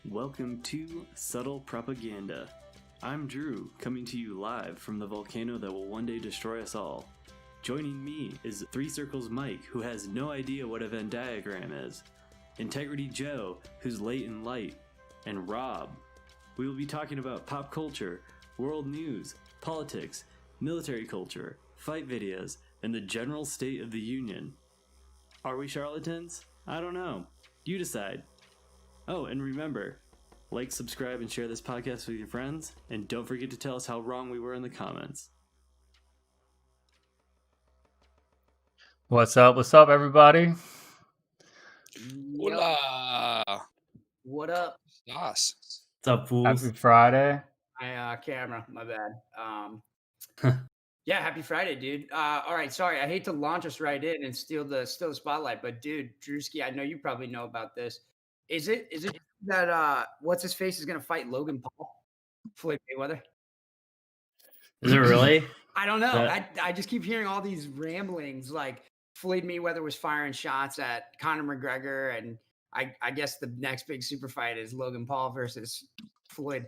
Welcome to Subtle Propaganda. I'm Drew, coming to you live from the volcano that will one day destroy us all. Joining me is Three Circles Mike, who has no idea what a Venn diagram is, Integrity Joe, who's late in light, and Rob. We will be talking about pop culture, world news, politics, military culture, fight videos, and the general state of the union. Are we charlatans? I don't know. You decide. Oh, and remember, like, subscribe, and share this podcast with your friends, and don't forget to tell us how wrong we were in the comments. What's up, everybody? Hola. What up? Nice. What's up, fools? Happy Friday. My camera, my bad. Yeah, happy Friday, dude. All right, sorry, I hate to launch us right in and steal the spotlight, but dude, Drewski, I know you probably know about this. Is it that what's his face is gonna fight Logan Paul, Floyd Mayweather? Is it really? I don't know. I just keep hearing all these ramblings like Floyd Mayweather was firing shots at Conor McGregor, and I guess the next big super fight is Logan Paul versus Floyd.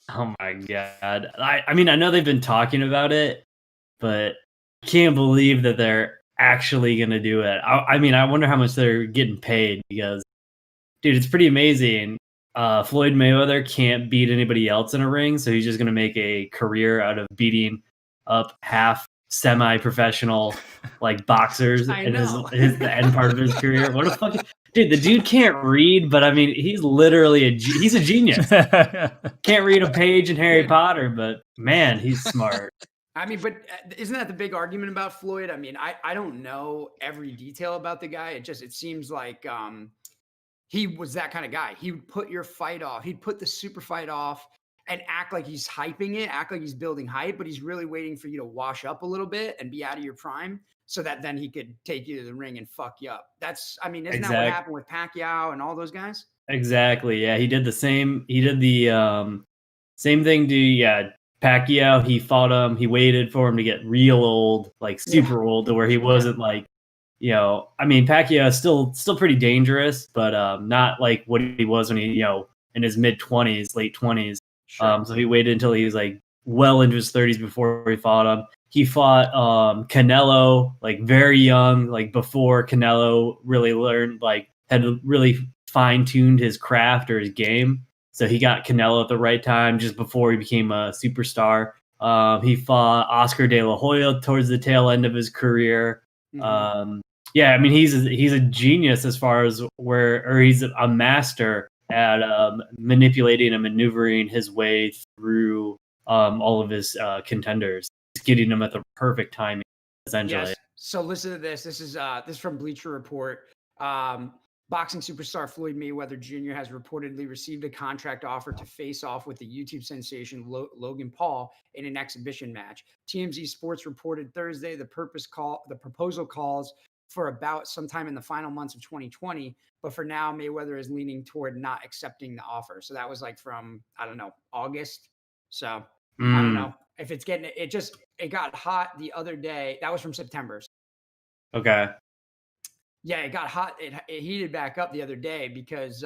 Oh my god. I mean, I know they've been talking about it, but I can't believe that they're actually going to do it. I mean, I wonder how much they're getting paid because, dude, it's pretty amazing. Floyd Mayweather can't beat anybody else in a ring, so he's just going to make a career out of beating up half semi-professional like boxers in the end part of his career. What a fucking dude! The dude can't read, but I mean, he's literally he's a genius. Can't read a page in Harry Potter, but man, he's smart. I mean, but isn't that the big argument about Floyd? I mean, I don't know every detail about the guy. It seems like he was that kind of guy. He would put your fight off. He'd put the super fight off and act like he's hyping it, act like he's building hype, but he's really waiting for you to wash up a little bit and be out of your prime so that then he could take you to the ring and fuck you up. Isn't that what happened with Pacquiao and all those guys? Exactly. Yeah, he did the same. He did the same thing to Pacquiao. He fought him. He waited for him to get real old, like super old, to where he wasn't like, I mean, Pacquiao is still pretty dangerous, but not like what he was when he, in his mid-20s, late 20s. Sure. So he waited until he was like well into his 30s before he fought him. He fought Canelo like very young, like before Canelo really learned, like had really fine-tuned his craft or his game. So he got Canelo at the right time, just before he became a superstar. He fought Oscar De La Hoya towards the tail end of his career. Yeah, I mean, he's a genius as far as he's a master at manipulating and maneuvering his way through all of his contenders, getting them at the perfect timing, essentially. Yes. So listen to this. This is from Bleacher Report. Boxing superstar Floyd Mayweather Jr. has reportedly received a contract offer to face off with the YouTube sensation Logan Paul in an exhibition match. TMZ Sports reported Thursday the proposal calls for about sometime in the final months of 2020, but for now Mayweather is leaning toward not accepting the offer. So that was like from, I don't know, August. So I don't know if it's getting it got hot the other day. That was from September. Okay. Yeah, it got hot. It heated back up the other day because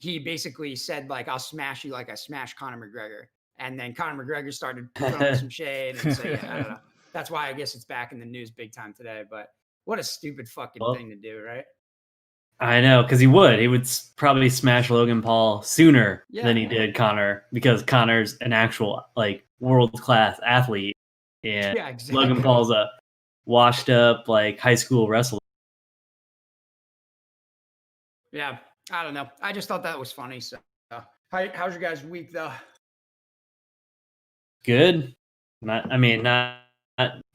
he basically said, like, I'll smash you like I smashed Conor McGregor. And then Conor McGregor started throwing some shade. And so, yeah, I don't know. That's why I guess it's back in the news big time today. But what a stupid fucking thing to do, right? I know, because he would probably smash Logan Paul sooner than he did Conor, because Conor's an actual like world-class athlete, and Logan Paul's a washed up like high school wrestler. Yeah, I don't know. I just thought that was funny. So, how's your guys' week though? Good. Not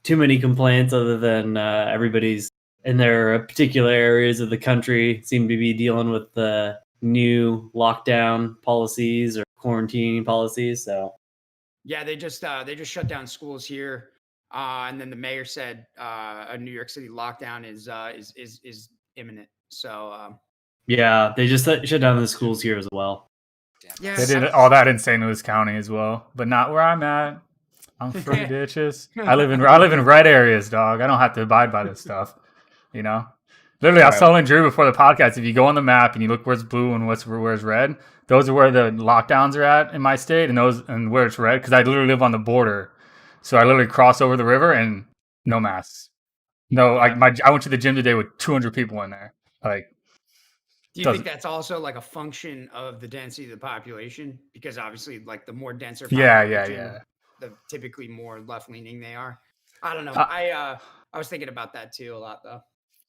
too many complaints, other than everybody's in their particular areas of the country seem to be dealing with the new lockdown policies or quarantine policies. So yeah, they just shut down schools here, and then the mayor said a New York City lockdown is imminent. So yeah, they just shut down the schools here as well. Yeah, they did all that in St. Louis County as well, but not where I'm at. I'm free, bitches. I live in red areas, dog. I don't have to abide by this stuff. You know, literally, I was telling Drew before the podcast, if you go on the map and you look where's blue and where's red, those are where the lockdowns are at in my state, and where it's red, because I literally live on the border, so I literally cross over the river and no masks. No, like I went to the gym today with 200 people in there. Like, do you think that's also like a function of the density of the population? Because obviously, like the more denser population, the typically more left leaning they are. I don't know. I was thinking about that too a lot though.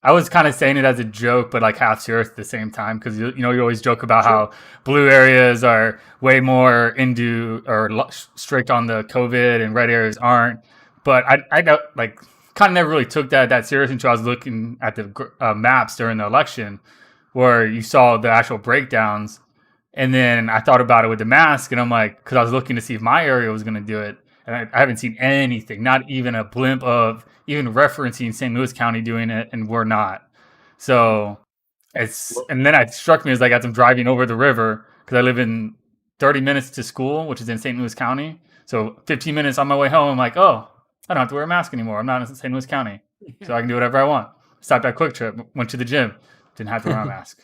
I was kind of saying it as a joke, but like half serious at the same time, because you always joke about how blue areas are way more into or strict on the COVID and red areas aren't. But I don't, like, kind of never really took that serious until I was looking at the maps during the election, where you saw the actual breakdowns, and then I thought about it with the mask, and I'm like, because I was looking to see if my area was going to do it, and I haven't seen anything, not even a blimp of even referencing St. Louis County doing it, and we're not. So and then it struck me as like as I'm driving over the river, because I live in 30 minutes to school, which is in St. Louis County. So 15 minutes on my way home, I'm like, oh, I don't have to wear a mask anymore. I'm not in St. Louis County, so I can do whatever I want. Stopped at Quick Trip, went to the gym, didn't have to wear a mask.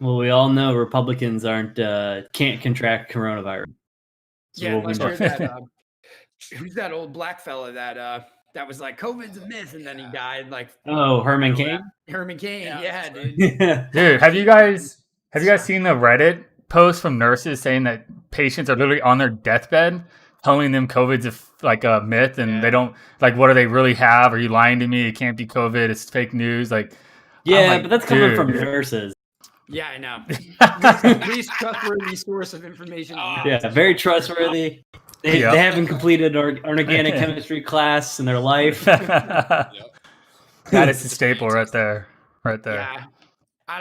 Well, we all know Republicans can't contract coronavirus. So yeah, unless you're that who's that old black fella that was like, COVID's a myth, and then he died. Like, Herman Cain. Herman Cain, yeah, dude. Dude, have you guys seen the Reddit post from nurses saying that patients are literally on their deathbed telling them COVID's like a myth, and they don't, like, what do they really have? Are you lying to me? It can't be COVID. It's fake news. Like, yeah, but that's coming from nurses. Yeah, I know. Least trustworthy source of information. Yeah, very trustworthy. They haven't completed an organic chemistry class in their life. That is the staple right there. Yeah.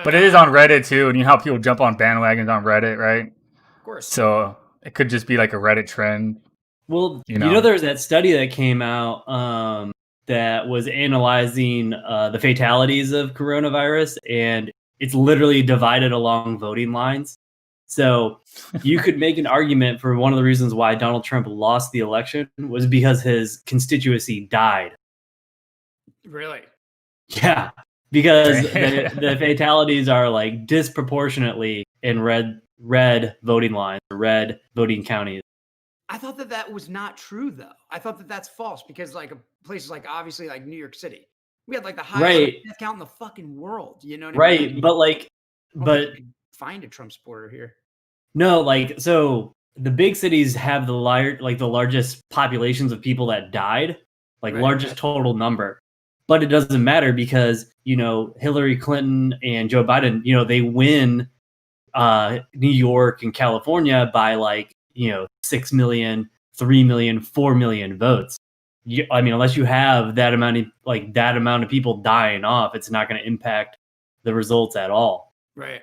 But it is on Reddit too, and you know how people jump on bandwagons on Reddit, right? Of course. So it could just be like a Reddit trend. Well, you know there was that study that came out that was analyzing the fatalities of coronavirus, and it's literally divided along voting lines. So you could make an argument for one of the reasons why Donald Trump lost the election was because his constituency died. Really? Yeah, because the fatalities are like disproportionately in red voting lines, red voting counties. I thought that was not true, though. I thought that's false, because like places like obviously like New York City, we had like the highest death count in the fucking world. You know what I mean? Right, but find a Trump supporter here. No, like, so the big cities have the largest populations of people that died, like Right. largest total number. But it doesn't matter because, Hillary Clinton and Joe Biden, they win New York and California by 6 million, 3 million, 4 million votes. Unless you have that amount of people dying off, it's not going to impact the results at all. Right.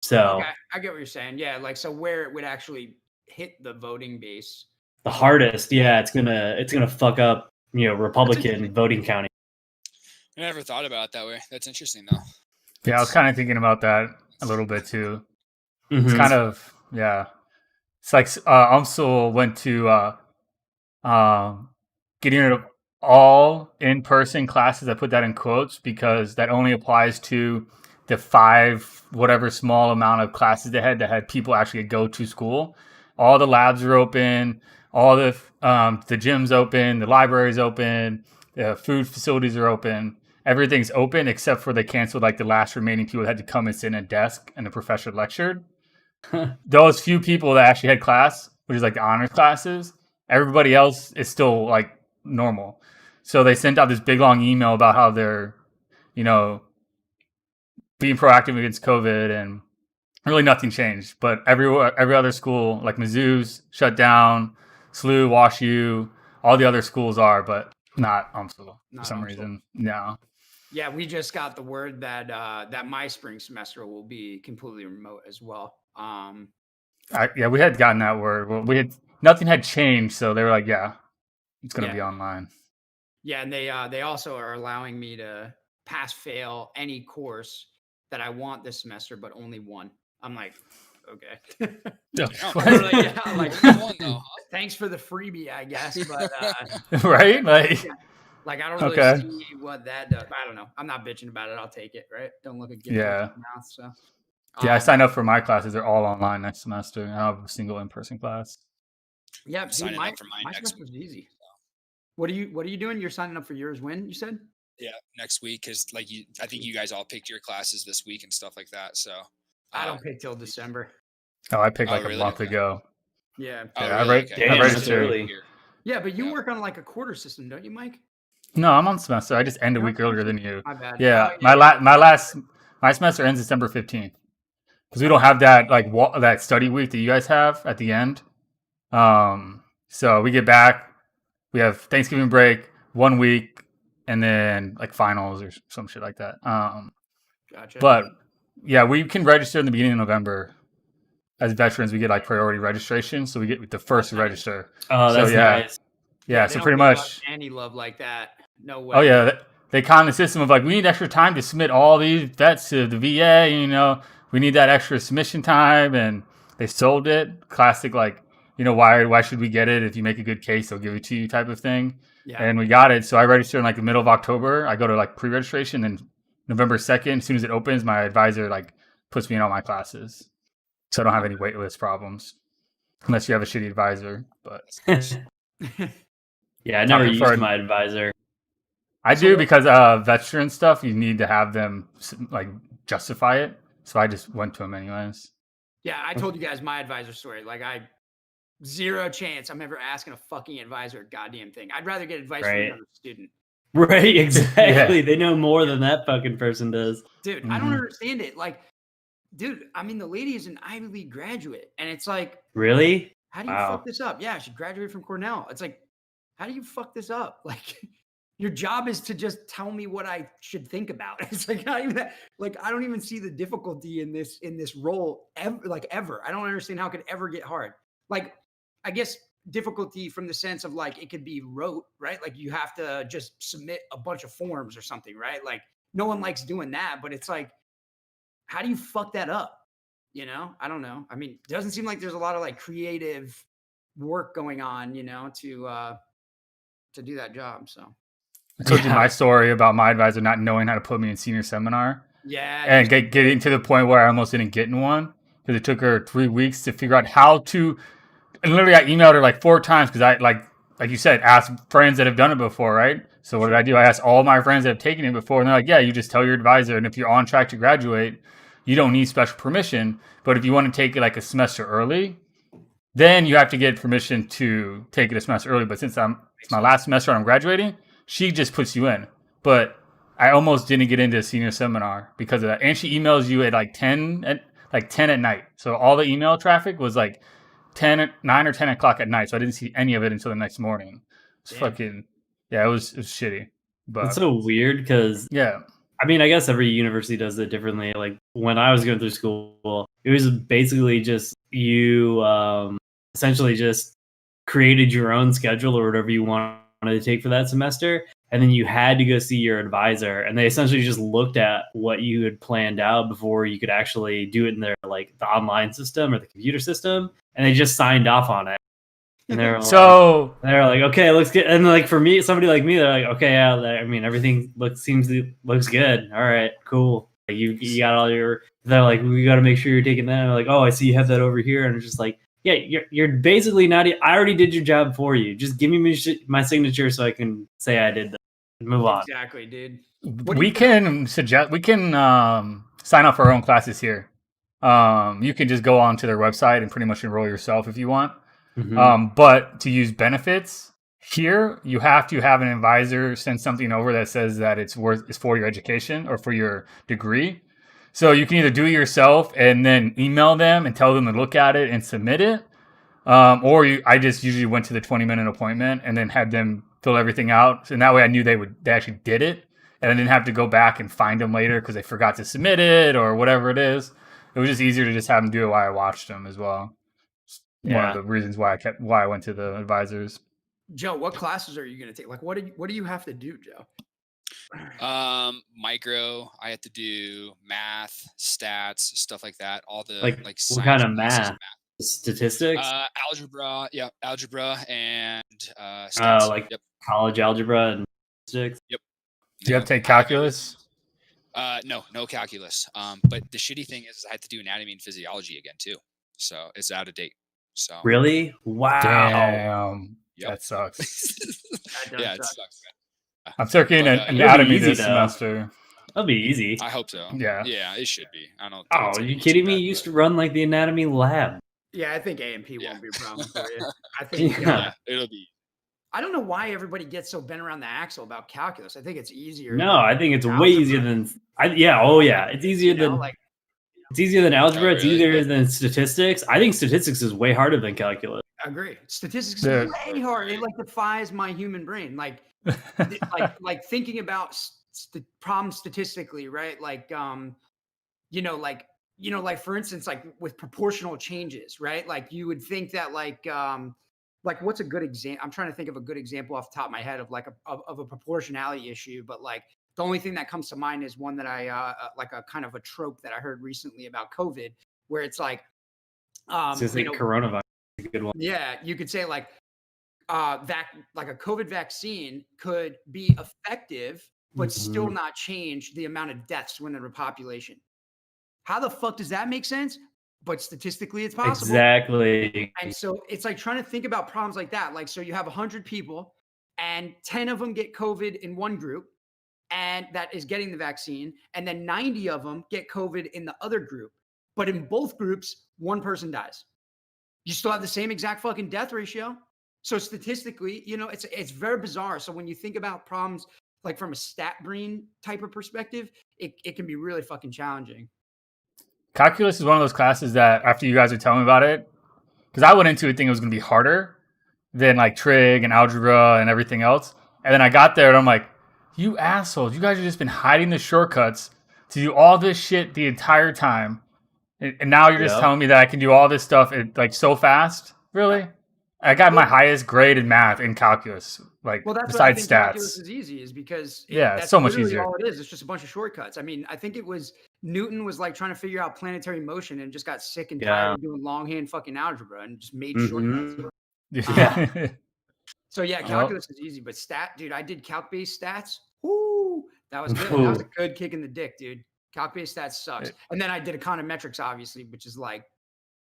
So okay, I get what you're saying. Yeah, so where it would actually hit the voting base. The hardest, yeah, it's gonna fuck up, Republican voting county. I never thought about it that way. That's interesting, though. Yeah, I was kind of thinking about that a little bit too. Mm-hmm. It's kind of, yeah. It's like UMSL went to getting rid of all in-person classes. I put that in quotes because that only applies to the 5 whatever small amount of classes they had that had people actually go to school. All the labs are open, all the gyms open, the libraries open, the food facilities are open. Everything's open except for they canceled the last remaining people that had to come and sit in a desk and the professor lectured. Those few people that actually had class, which is the honors classes, everybody else is still normal. So they sent out this big long email about how they're, being proactive against COVID, and really nothing changed. But every other school, like Mizzou's shut down, SLU, WashU, all the other schools are, but not UMSL for some reason. No. Yeah, we just got the word that that my spring semester will be completely remote as well. We had gotten that word. Well, nothing had changed, so they were like, "Yeah, it's going to be online." Yeah, and they also are allowing me to pass fail any course that I want this semester, but only one. I'm like, okay. Thanks for the freebie, I guess. But right, I don't really see what that does. I don't know. I'm not bitching about it. I'll take it. Right? Don't look at gift in the mouth. So. I signed up for my classes. They're all online next semester. I don't have a single in-person class. Yeah, signing up for my semester is easy. What are you doing? You're signing up for yours when, you said? Yeah, next week, because I think you guys all picked your classes this week and stuff like that. So I don't pick till December. Oh, I picked a month ago. Yeah. I registered. Yeah, but you work on a quarter system, don't you, Mike? No, I'm on semester. I just end a week earlier than you. My bad. Yeah, my semester ends December 15th because we don't have that that study week that you guys have at the end. So we get back, we have Thanksgiving break, 1 week. And then finals or some shit like that. Gotcha. But yeah, we can register in the beginning of November. As veterans, we get priority registration, so we get the first to register. Oh, that's nice. Yeah, so pretty much any love like that. No way. Oh yeah, they con the system of we need extra time to submit all these vets to the VA. We need that extra submission time, and they sold it. Classic, why should we get it? If you make a good case, they'll give it to you, type of thing. Yeah. And we got it. So I registered in the middle of October. I go to pre-registration, and November 2nd, as soon as it opens, my advisor puts me in all my classes. So I don't have any waitlist problems. Unless you have a shitty advisor. But yeah, I never used my advisor. I do because veteran stuff, you need to have them justify it. So I just went to them anyways. Yeah, I told you guys my advisor story. Zero chance I'm ever asking a fucking advisor a goddamn thing. I'd rather get advice from another student. Right, exactly. Yeah. They know more than that fucking person does. Dude, I don't understand it. Dude, the lady is an Ivy League graduate. And it's really? How do you fuck this up? Yeah, she graduated from Cornell. It's how do you fuck this up? Your job is to just tell me what I should think about. It's not even that, I don't even see the difficulty in this role ever. I don't understand how it could ever get hard. I guess difficulty from the sense of it could be rote, right? You have to just submit a bunch of forms or something, right? No one likes doing that, but it's how do you fuck that up? I don't know. It doesn't seem like there's a lot of creative work going on, to do that job. So I told you my story about my advisor not knowing how to put me in senior seminar. Yeah. And getting to the point where I almost didn't get in one because it took her 3 weeks to figure out how to. And literally, I emailed her 4 times because I, like you said, asked friends that have done it before, right? So what did I do? I asked all my friends that have taken it before, and they're like, yeah, you just tell your advisor, and if you're on track to graduate, you don't need special permission. But if you want to take it like a semester early, then you have to get permission to take it a semester early. But since it's my last semester and I'm graduating, she just puts you in. But I almost didn't get into a senior seminar because of that. And she emails you at like 10 at night. So all the email traffic was like 9 or 10 o'clock at night. So I didn't see any of it until the next morning. It's fucking, yeah, it was shitty. But It's so weird because, yeah. I mean, I guess every university does it differently. Like when I was going through school, it was basically just you essentially just created your own schedule or whatever you wanted to take for that semester. And then you had to go see your advisor, and they essentially just looked at what you had planned out before you could actually do it in their like the online system or the computer system, and they just signed off on it. And they're like, okay, looks good. And like for me, somebody like me, they're like, okay, yeah, I mean, everything looks good. All right, cool. Like, you got all your. They're like, we got to make sure you're taking that. And they're like, oh, I see you have that over here, and it's just like, yeah, you're basically not. I already did your job for you. Just give me my signature so I can say I did that. Move on. Exactly, dude. We can sign up for our own classes here. You can just go onto their website and pretty much enroll yourself if you want. Mm-hmm. But to use benefits here, you have to have an advisor send something over that says that it's for your education or for your degree. So you can either do it yourself and then email them and tell them to look at it and submit it. I just usually went to the 20-minute appointment and then had them fill everything out. And that way I knew they actually did it. And I didn't have to go back and find them later because they forgot to submit it or whatever it is. It was just easier to just have them do it while I watched them as well. One of the reasons why I went to the advisors. Joe, what classes are you going to take? Like, what do you have to do, Joe? Micro. I have to do math, stats, stuff like that. All the like science what kind of classes, math? Statistics? Algebra. Yeah, algebra and Oh, stats. like college algebra and statistics. Yep. Do you have to take calculus? No calculus. But the shitty thing is I have to do anatomy and physiology again too. So it's out of date. So Really? Wow. Damn. Yep. That sucks. Yeah, it sucks, man. I'm taking But, anatomy easy, this though. semester. That'll be easy. I hope so. Yeah. Yeah, it should be. I don't. Oh, are you kidding me? You used to run like the anatomy lab. Yeah, I think A&P won't be a problem for you. I think Yeah. It'll be. I don't know why everybody gets so bent around the axle about calculus. I think it's easier. No, I think it's way easier than. It's easier than. It's easier than algebra. Oh, It's really? easier than statistics. I think statistics is way harder than calculus. I agree. Statistics is way hard. It like defies my human brain. Like thinking about problems statistically, right? Like for instance, like with proportional changes, right? Like you would think that like what's a good example? I'm trying to think of a good example off the top of my head of like a proportionality issue, but like the only thing that comes to mind is one that I like a kind of a trope that I heard recently about COVID, where it's like coronavirus is a good one. Yeah, you could say like a COVID vaccine could be effective, but still not change the amount of deaths within the population. How the fuck does that make sense? But statistically, it's possible. Exactly. And so it's like trying to think about problems like that. Like, so you have 100 people and 10 of them get COVID in one group, and that is getting the vaccine. And then 90 of them get COVID in the other group. But in both groups, one person dies. You still have the same exact fucking death ratio. So statistically, it's very bizarre. So when you think about problems like from a stat brain type of perspective, it can be really fucking challenging. Calculus is one of those classes that after you guys were telling me about it, because I went into it thinking it was going to be harder than like trig and algebra and everything else. And then I got there and I'm like, you assholes, you guys have just been hiding the shortcuts to do all this shit the entire time. And now you're just telling me that I can do all this stuff like so fast? Really? I got my highest grade in math in calculus. Like, well, that's besides why I think stats. calculus is easy, is because it's so much easier. All it is. It's just a bunch of shortcuts. I mean, I think it was Newton was like trying to figure out planetary motion and just got sick and tired of doing longhand fucking algebra and just made shortcuts. Yeah. So yeah, calculus is easy, but dude, I did calc-based stats. Woo, that was good. That was a good kick in the dick, dude. Calc-based stats sucks. And then I did econometrics, obviously, which is like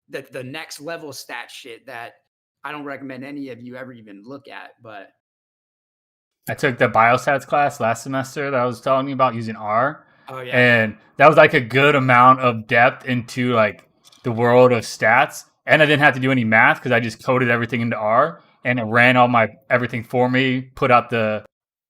the next level stat shit that I don't recommend any of you ever even look at. But I took the biostats class last semester that I was telling you about using R. Oh yeah. And that was like a good amount of depth into like the world of stats. And I didn't have to do any math because I just coded everything into R and it ran all my everything for me, put out the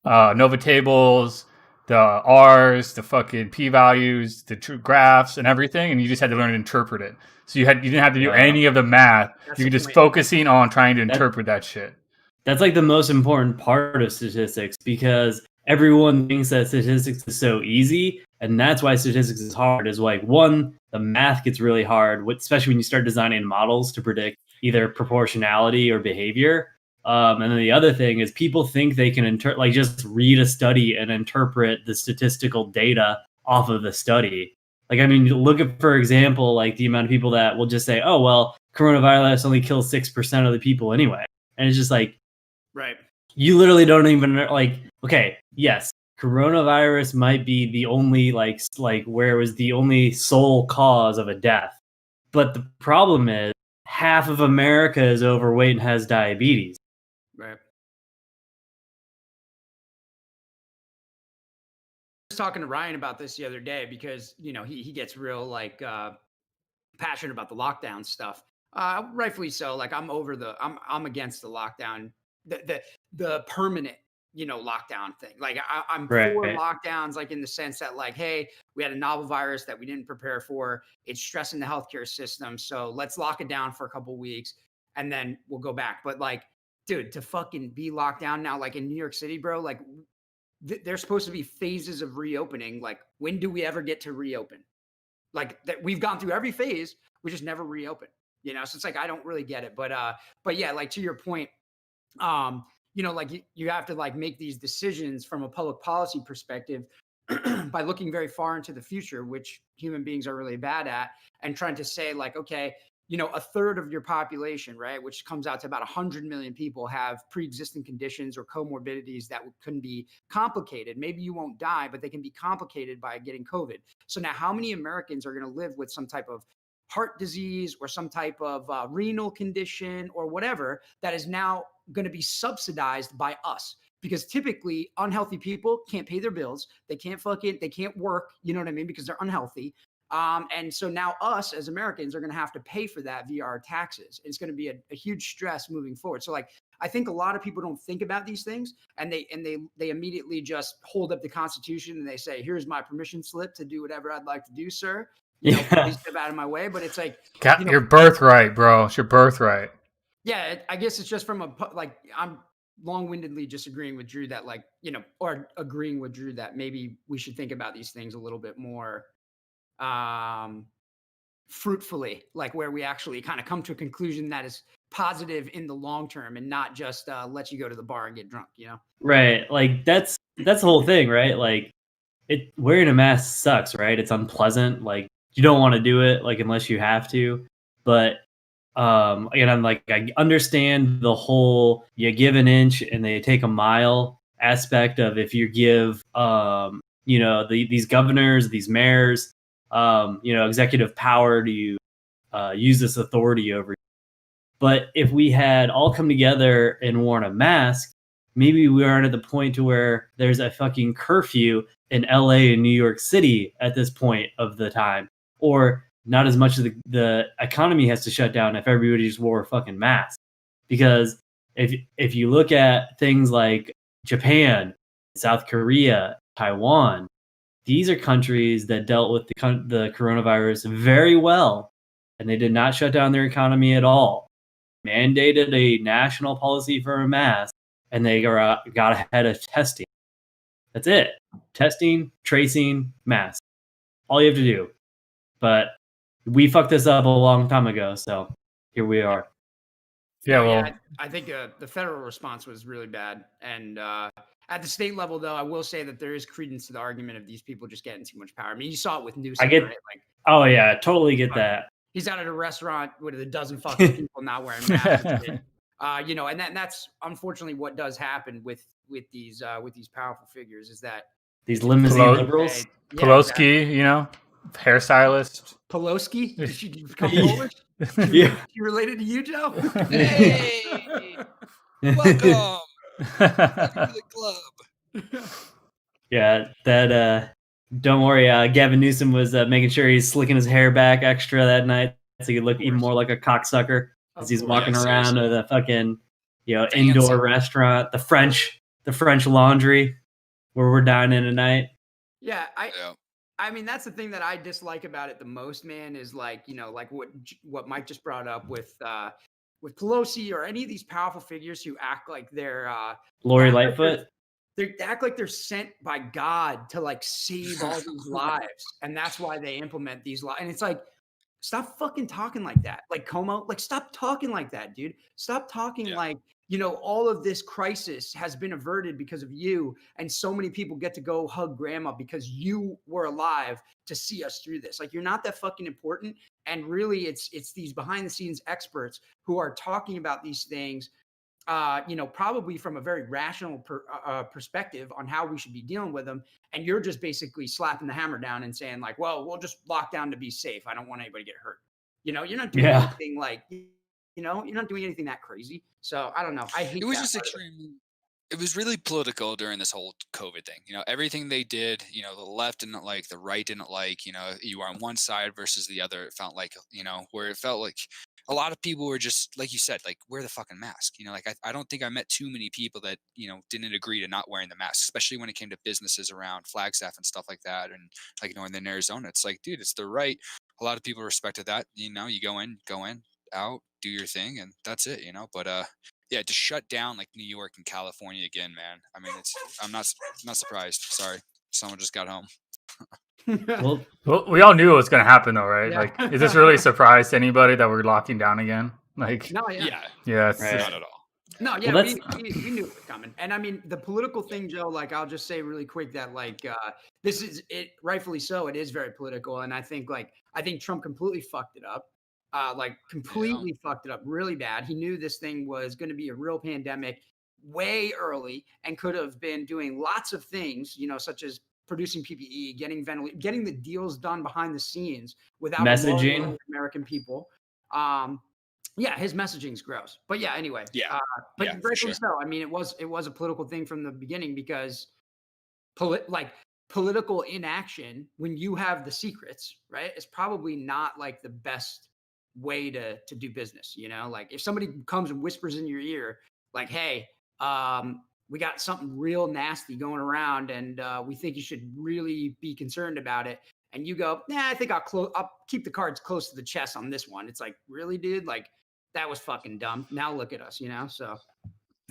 Nova tables, the R's, the fucking p values, the true graphs, and everything, and you just had to learn to interpret it. So you didn't have to do any of the math. That's You the could just point. focusing on trying to interpret that shit. That's like the most important part of statistics because everyone thinks that statistics is so easy, and that's why statistics is hard. Is like one, the math gets really hard, especially when you start designing models to predict either proportionality or behavior. And then the other thing is people think they can just read a study and interpret the statistical data off of the study. Like, I mean, look at, for example, like the amount of people that will just say, oh, well, coronavirus only kills 6% of the people anyway. And it's just like, Right. you literally don't even like, okay, yes, coronavirus might be the only like where it was the only sole cause of a death. But the problem is half of America is overweight and has diabetes. Right. I was talking to Ryan about this the other day because, you know, he gets real like passionate about the lockdown stuff. Rightfully so. Like I'm against the lockdown, the permanent, you know, lockdown thing. Like I'm for Right. lockdowns, like in the sense that like, hey, we had a novel virus that we didn't prepare for. It's stressing the healthcare system. So let's lock it down for a couple weeks and then we'll go back. But like, dude, to fucking be locked down now, like in New York City, bro, like there's supposed to be phases of reopening. Like, when do we ever get to reopen? Like that we've gone through every phase, we just never reopen. You know, so it's like I don't really get it. But yeah, like to your point, you know, like you have to like make these decisions from a public policy perspective by looking very far into the future, which human beings are really bad at, and trying to say like, okay, you know, a third of your population, right, which comes out to about 100 million people, have pre-existing conditions or comorbidities that can be complicated. Maybe you won't die, but they can be complicated by getting COVID. So now how many Americans are going to live with some type of heart disease or some type of renal condition or whatever that is now going to be subsidized by us? Because typically unhealthy people can't pay their bills. They can't work, you know what I mean? Because they're unhealthy. And so now us as Americans are going to have to pay for that via our taxes. It's going to be a huge stress moving forward. So like, I think a lot of people don't think about these things, and they immediately just hold up the Constitution and they say, here's my permission slip to do whatever I'd like to do, sir. You know, please step out of my way. But it's like, you know, Your birthright, bro. It's your birthright. yeah, I guess it's just from I'm long-windedly disagreeing with Drew that like, you know, or agreeing with Drew that maybe we should think about these things a little bit more fruitfully, like where we actually kind of come to a conclusion that is positive in the long term and not just let you go to the bar and get drunk, you know? Right. Like that's the whole thing, right? Like wearing a mask sucks, right? It's unpleasant. Like you don't want to do it like unless you have to. But again, I'm like, I understand the whole you give an inch and they take a mile aspect of if you give you know, these governors, these mayors, you know, executive power to use this authority over you. But if we had all come together and worn a mask, maybe we aren't at the point to where there's a fucking curfew in LA and New York City at this point of the time, or not as much of the economy has to shut down if everybody just wore a fucking mask. Because if you look at things like Japan, South Korea, Taiwan, these are countries that dealt with the coronavirus very well, and they did not shut down their economy at all. Mandated a national policy for a mask, and they got ahead of testing. That's it. Testing, tracing, mask. All you have to do. But we fucked this up a long time ago, so here we are. Yeah, well, I think the federal response was really bad. And at the state level, though, I will say that there is credence to the argument of these people just getting too much power. I mean, you saw it with Newsom, right? Like, oh yeah, totally get that. He's out at a restaurant with a dozen fucking people not wearing masks. You know, and that's unfortunately what does happen with these powerful figures, is that these limousine liberals. Pelosi, exactly. You know, hairstylist. Pelosi? Did she become Polish? She related to you, Joe? Hey, welcome. Welcome to the club. Yeah, that Don't worry, Gavin Newsom was making sure he's slicking his hair back extra that night so he could look even more like a cocksucker as he's walking around to the fucking, indoor restaurant, the French Laundry, where we're dining tonight. Yeah, I mean, that's the thing that I dislike about it the most, man, is like, like what Mike just brought up with Pelosi or any of these powerful figures who act like they're Lori Lightfoot. They act like they're sent by God to like save all these lives, and that's why they implement these laws. And it's like, stop fucking talking like that. Like Como, like stop talking like that, dude. Stop talking like, all of this crisis has been averted because of you. And so many people get to go hug grandma because you were alive to see us through this. Like, you're not that fucking important. And really it's these behind the scenes experts who are talking about these things, probably from a very rational perspective on how we should be dealing with them. And you're just basically slapping the hammer down and saying like, well, we'll just lock down to be safe. I don't want anybody to get hurt. You're not doing anything like, you're not doing anything that crazy. So I don't know. I hate it was that just extremely. It was really political during this whole COVID thing. Everything they did, the left didn't like, the right didn't like, you were on one side versus the other. It felt like, where it felt like a lot of people were just, like you said, like, wear the fucking mask. Like, I don't think I met too many people that, didn't agree to not wearing the mask, especially when it came to businesses around Flagstaff and stuff like that. And like, in Arizona, it's like, dude, it's the right. A lot of people respected that. You go in, out, do your thing, and that's it, but, yeah, to shut down like New York and California again, man. I mean, I'm not surprised. Sorry, someone just got home. Well, we all knew it was going to happen, though, right? Yeah. Like, is this really a surprise to anybody that we're locking down again? Like, no, yeah, it's right. Not at all. No, yeah, well, we knew it was coming. And I mean, the political thing, Joe, like, I'll just say really quick that like, this is it, rightfully so. It is very political. And I think Trump completely fucked it up. Completely fucked it up really bad. He knew this thing was going to be a real pandemic way early and could have been doing lots of things, such as producing PPE, getting the deals done behind the scenes without messaging American people. Yeah, his messaging's gross. But yeah, anyway. Rightfully sure. so. I mean, it was a political thing from the beginning because political inaction, when you have the secrets, right, is probably not like the best way to do business. Like if somebody comes and whispers in your ear, like, hey, we got something real nasty going around and we think you should really be concerned about it. And you go, I think I'll keep the cards close to the chest on this one. It's like, really, dude? Like, that was fucking dumb. Now look at us, so.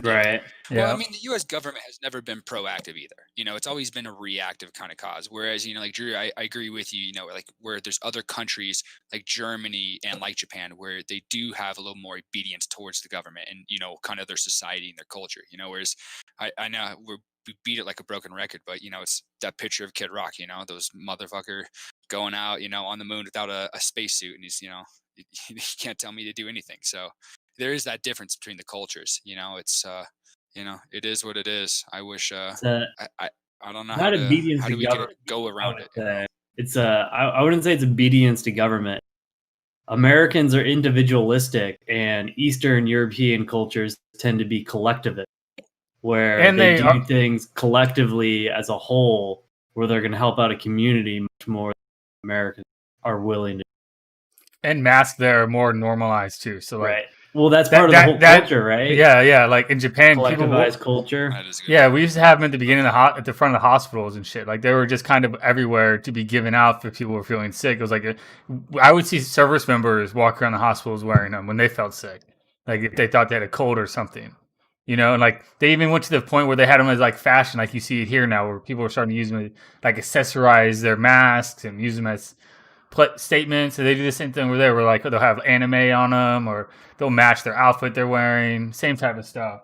Right. Yeah. Well, I mean, the U.S. government has never been proactive either. It's always been a reactive kind of cause. Whereas, like Drew, I agree with you, like where there's other countries like Germany and like Japan, where they do have a little more obedience towards the government and, kind of their society and their culture, whereas I know we beat it like a broken record, but, it's that picture of Kid Rock, those motherfucker going out, on the moon without a spacesuit. And he's, you can't tell me to do anything. So there is that difference between the cultures. It's it is what it is. I wish I don't know how do we go around it. It's I wouldn't say it's obedience to government. Americans are individualistic, and Eastern European cultures tend to be collectivist, where they do things collectively as a whole, where they're going to help out a community much more than Americans are willing to. And masks there are more normalized too. So like, right. Well, that's part of the whole culture, right? Yeah. Like in Japan, collectivized culture. Yeah, we used to have them at the beginning of at the front of the hospitals and shit. Like they were just kind of everywhere to be given out if people were feeling sick. It was like I would see service members walk around the hospitals wearing them when they felt sick, like if they thought they had a cold or something. And like they even went to the point where they had them as like fashion, like you see it here now, where people are starting to use them like accessorize their masks and use them as statements. So they do the same thing over there, where like they'll have anime on them or they'll match their outfit they're wearing, same type of stuff.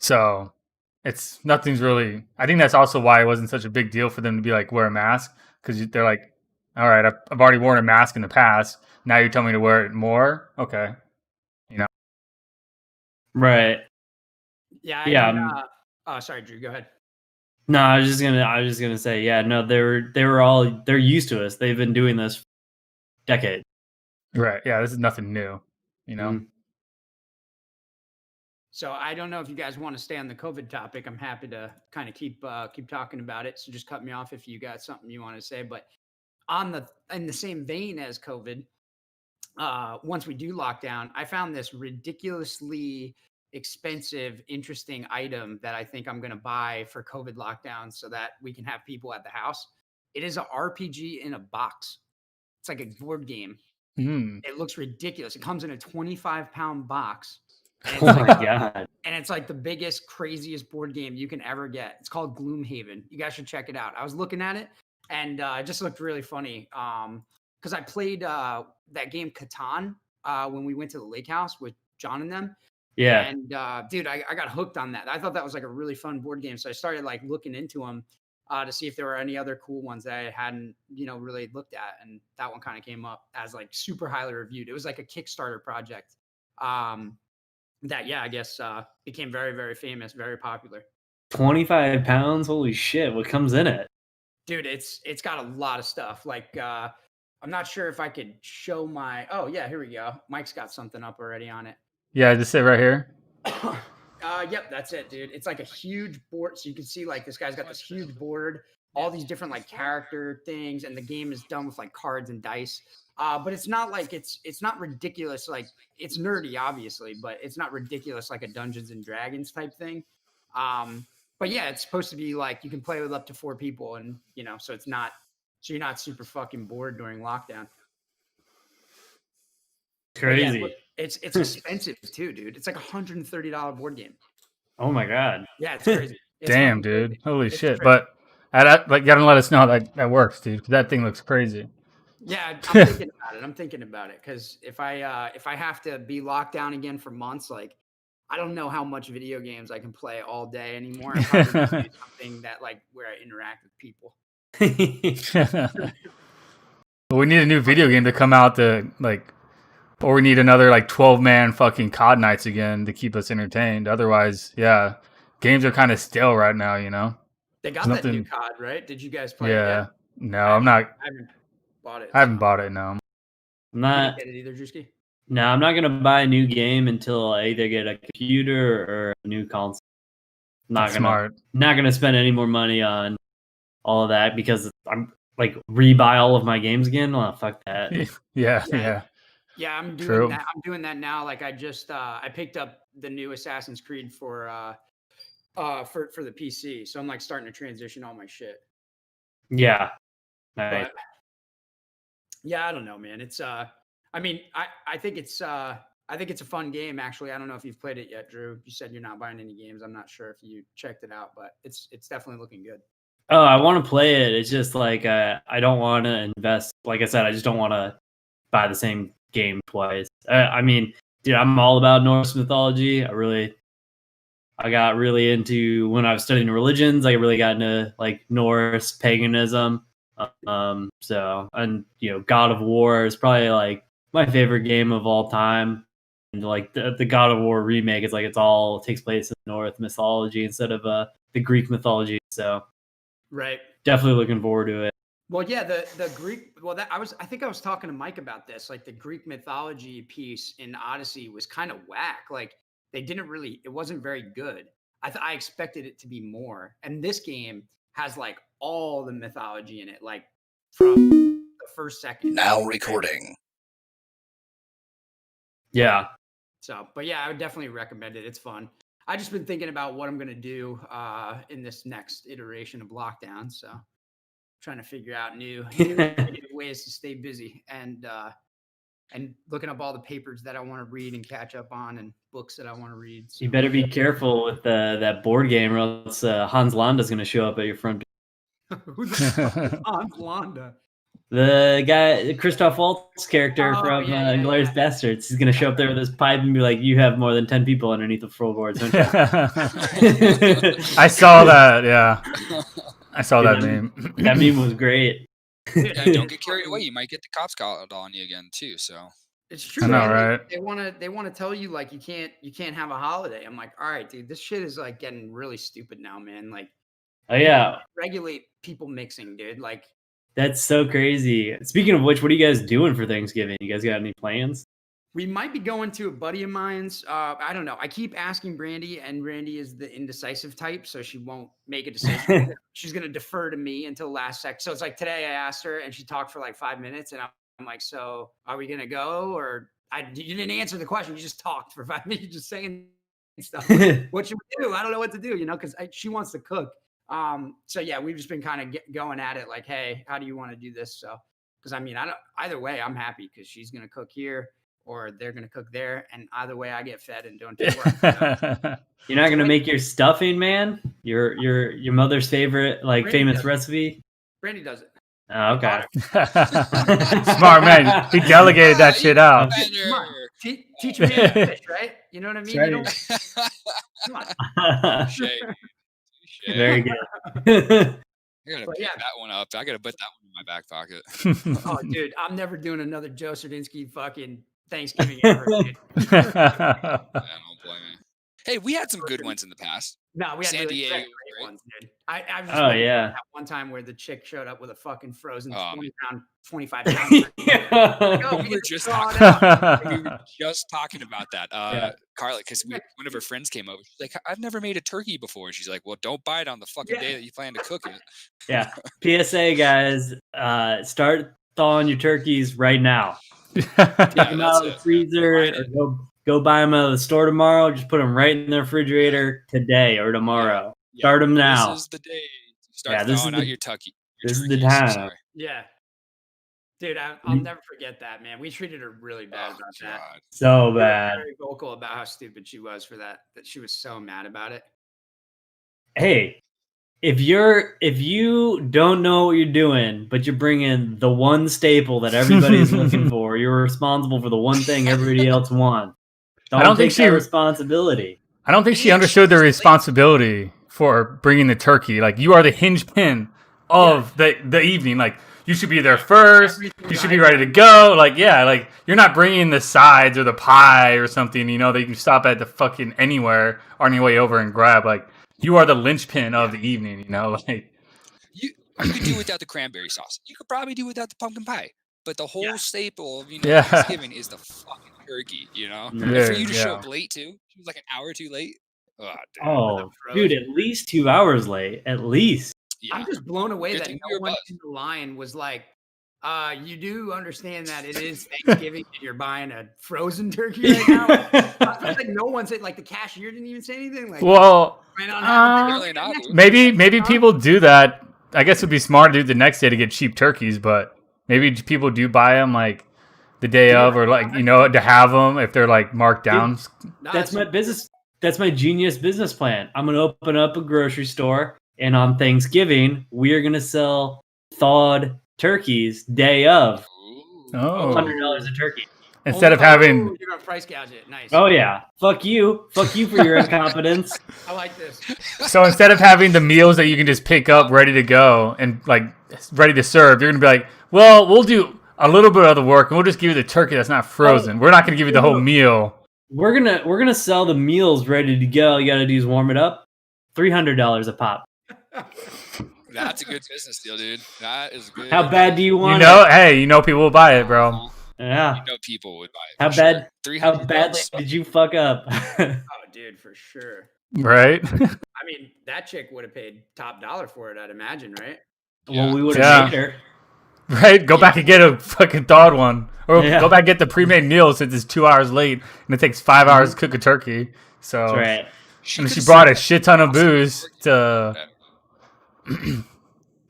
So nothing's really. I think that's also why it wasn't such a big deal for them to be like wear a mask, because they're like, all right, I've already worn a mask in the past. Now you're telling me to wear it more? Okay, Right. Yeah. Yeah. Sorry, Drew. Go ahead. No, I was just gonna say, yeah, no, they're used to us. They've been doing this for decades. Right. Yeah, this is nothing new, So I don't know if you guys want to stay on the COVID topic. I'm happy to kind of keep talking about it. So just cut me off if you got something you want to say. But in the same vein as COVID, once we do lock down, I found this ridiculously expensive, interesting item that I think I'm going to buy for COVID lockdown so that we can have people at the house. It is a RPG in a box. It's like a board game. Mm. It looks ridiculous. It comes in a 25-pound box. And it's Oh my like, god. and it's like the biggest, craziest board game you can ever get. It's called Gloomhaven. You guys should check it out. I was looking at it, and it just looked really funny. Because I played that game Catan when we went to the lake house with John and them. Yeah. And dude, I got hooked on that. I thought that was like a really fun board game. So I started like looking into them to see if there were any other cool ones that I hadn't, really looked at. And that one kind of came up as like super highly reviewed. It was like a Kickstarter project. That I guess became very, very famous, very popular. 25 pounds? Holy shit! What comes in it? Dude, it's got a lot of stuff. Like I'm not sure if I could show my. Oh yeah, here we go. Mike's got something up already on it. Yeah, just sit right here. Yep, that's it, dude. It's like a huge board, so you can see like this guy's got this huge board, all these different like character things, and the game is done with like cards and dice. But it's not like it's not ridiculous. Like it's nerdy, obviously, but it's not ridiculous like a Dungeons and Dragons type thing. But yeah, it's supposed to be like you can play with up to 4 people, and so you're not super fucking bored during lockdown. Crazy. Yeah, it's expensive too, dude. It's like $130 board game. Oh my god. Yeah, it's crazy. It's Damn, fucking dude. crazy. Holy It's shit. crazy. But you gotta let us know that works, dude. 'Cause that thing looks crazy. Yeah, I'm thinking about it because if I have to be locked down again for months, like I don't know how much video games I can play all day anymore. I probably need to do something that like where I interact with people. But we need a new video game to come out or we need another like 12-man fucking COD nights again to keep us entertained. Otherwise, yeah, games are kind of stale right now, They got There's that new nothing- COD, right? Did you guys play it Yeah. yet? No, I'm not. I haven't bought it. I haven't so. bought it, no. I'm You not. didn't get it either, Drewski? No, I'm not gonna buy a new game until I either get a computer or a new console. That's smart. Not gonna spend any more money on all of that because I'm like rebuy all of my games again. Oh, fuck that. Yeah. Yeah, I'm doing True. that. I'm doing that now. Like I just I picked up the new Assassin's Creed for the PC. So I'm like starting to transition all my shit. Yeah. Nice. But yeah, I don't know, man. It's I mean, I think it's a fun game actually. I don't know if you've played it yet, Drew. You said you're not buying any games. I'm not sure if you checked it out, but it's definitely looking good. Oh, I want to play it. It's just like I don't want to invest. Like I said, I just don't want to buy the same game twice. I mean, dude, I'm all about Norse mythology. I got really into when I was studying religions. I really got into like Norse paganism. So and God of War is probably like my favorite game of all time. And like the God of War remake is like it takes place in Norse mythology instead of the Greek mythology. So right, definitely looking forward to it. Well, yeah, the Greek. Well, I think I was talking to Mike about this. Like the Greek mythology piece in Odyssey was kind of whack. Like they didn't really. It wasn't very good. I expected it to be more. And this game has like all the mythology in it, like from the first second. Now recording. Yeah. So, but yeah, I would definitely recommend it. It's fun. I just been thinking about what I'm gonna do in this next iteration of lockdown. So, trying to figure out new ways to stay busy and looking up all the papers that I want to read and catch up on and books that I want to read. So. You better be careful with that board game, or else Hans Landa's going to show up at your front door. Who the fuck is Hans Landa? The guy, Christoph Waltz character from Inglourious Bastards. He's going to show up there with his pipe and be like, "You have more than 10 people underneath the floorboards, don't you?" I saw that. Yeah, I saw that meme. That meme was great. Dude, Don't get carried away. You might get the cops called on you again too. So it's true. I know, man. right? They want to tell you like you can't have a holiday. I'm like, all right, dude, this shit is like getting really stupid now, man. Like, Oh yeah, regulate people mixing, dude. Like, that's so crazy. Speaking of which, what are you guys doing for Thanksgiving? You guys got any plans? We might be going to a buddy of mine's. I don't know. I keep asking Brandy, and Brandy is the indecisive type, so she won't make a decision. She's going to defer to me until last sec. So it's like today I asked her, and she talked for like 5 minutes, and I'm like, "So are we going to go?" Or you didn't answer the question. You just talked for 5 minutes, just saying stuff. What should we do? I don't know what to do, because she wants to cook. So yeah, we've just been kind of going at it, like, "Hey, how do you want to do this?" So because I mean, I don't. Either way, I'm happy because she's going to cook here, or they're going to cook there, and either way I get fed and don't do work. So. You're not going to make your stuffing, man? Your mother's favorite, like, Brandy famous does it. recipe? Brandy does it. Oh, okay. Smart man. He delegated that shit out. Come on. Teach me how to fish, right? You know what I mean? You don't, come on. Very good. I gotta pick that one up. I gotta put that one in my back pocket. Oh, dude, I'm never doing another Joe Sardinsky fucking Thanksgiving ever, dude. Yeah, don't blame me. Hey, we had some good ones in the past. No, we had San really Diego, great right? ones, dude. I was Oh, yeah. that one time where the chick showed up with a fucking frozen Oh, 25 pound. We were just talking about that, Yeah. Carly, because one of her friends came over. She's like, "I've never made a turkey before," and she's like, "Well, don't buy it on the fucking day that you plan to cook it." Yeah. PSA, guys, start thawing your turkeys right now. Take them out of the freezer, or go buy them out of the store tomorrow. Just put them right in the refrigerator today or tomorrow. Yeah. Start them now. This is the day. Start thawing out your turkey. This is the time. Sorry. Yeah. Dude, I'll never forget that, man. We treated her really bad about that. So We were bad. very vocal about how stupid she was for that she was so mad about it. Hey, if you don't know what you're doing, but you're bringing the one staple that everybody's looking for, you're responsible for the one thing everybody else wants. I don't think take that responsibility. I don't think she understood the responsibility for bringing the turkey. Like, you are the hinge pin of the evening. Like, you should be there first. You should be ready to go. Like, yeah, like, you're not bringing the sides or the pie or something, that you can stop at the fucking anywhere on your way over and grab. Like, you are the linchpin of the evening, like. You could do without the cranberry sauce. You could probably do without the pumpkin pie. But the whole staple of Thanksgiving is the fucking turkey, And for you to show up late too, she was like an hour too late. Dude, at least 2 hours late. At least. Yeah. I'm just blown away that no one in the line was like, you do understand that it is Thanksgiving and you're buying a frozen turkey right now? I feel like no one said, like, the cashier didn't even say anything. Like, well, maybe people do that. I guess it would be smart to do it the next day to get cheap turkeys, but maybe people do buy them like the day of, or like, to have them if they're like marked down. That's my business. That's my genius business plan. I'm going to open up a grocery store, and on Thanksgiving, we are going to sell thawed turkeys day of. $100 a turkey. Instead of having... You're going to price gouge it. Nice. Oh, yeah. Fuck you. Fuck you for your incompetence. I like this. So instead of having the meals that you can just pick up ready to go and like ready to serve, you're going to be like, well, we'll do a little bit of the work and we'll just give you the turkey that's not frozen. We're not going to give you the whole meal. We're gonna sell the meals ready to go. You got to do is warm it up. $300 a pop. That's a good business deal, dude. That is good. How bad do you want it? Hey, people will buy it, bro. Yeah. People would buy it. How badly did you fuck up? Oh, dude, for sure. Right? I mean, that chick would have paid top dollar for it, I'd imagine, right? Well, we would have made her. Right? Go back and get a fucking thawed one. Or go back and get the pre-made meal since it's 2 hours late and it takes 5 hours to cook a turkey. So, that's right. And she brought a shit ton of booze to...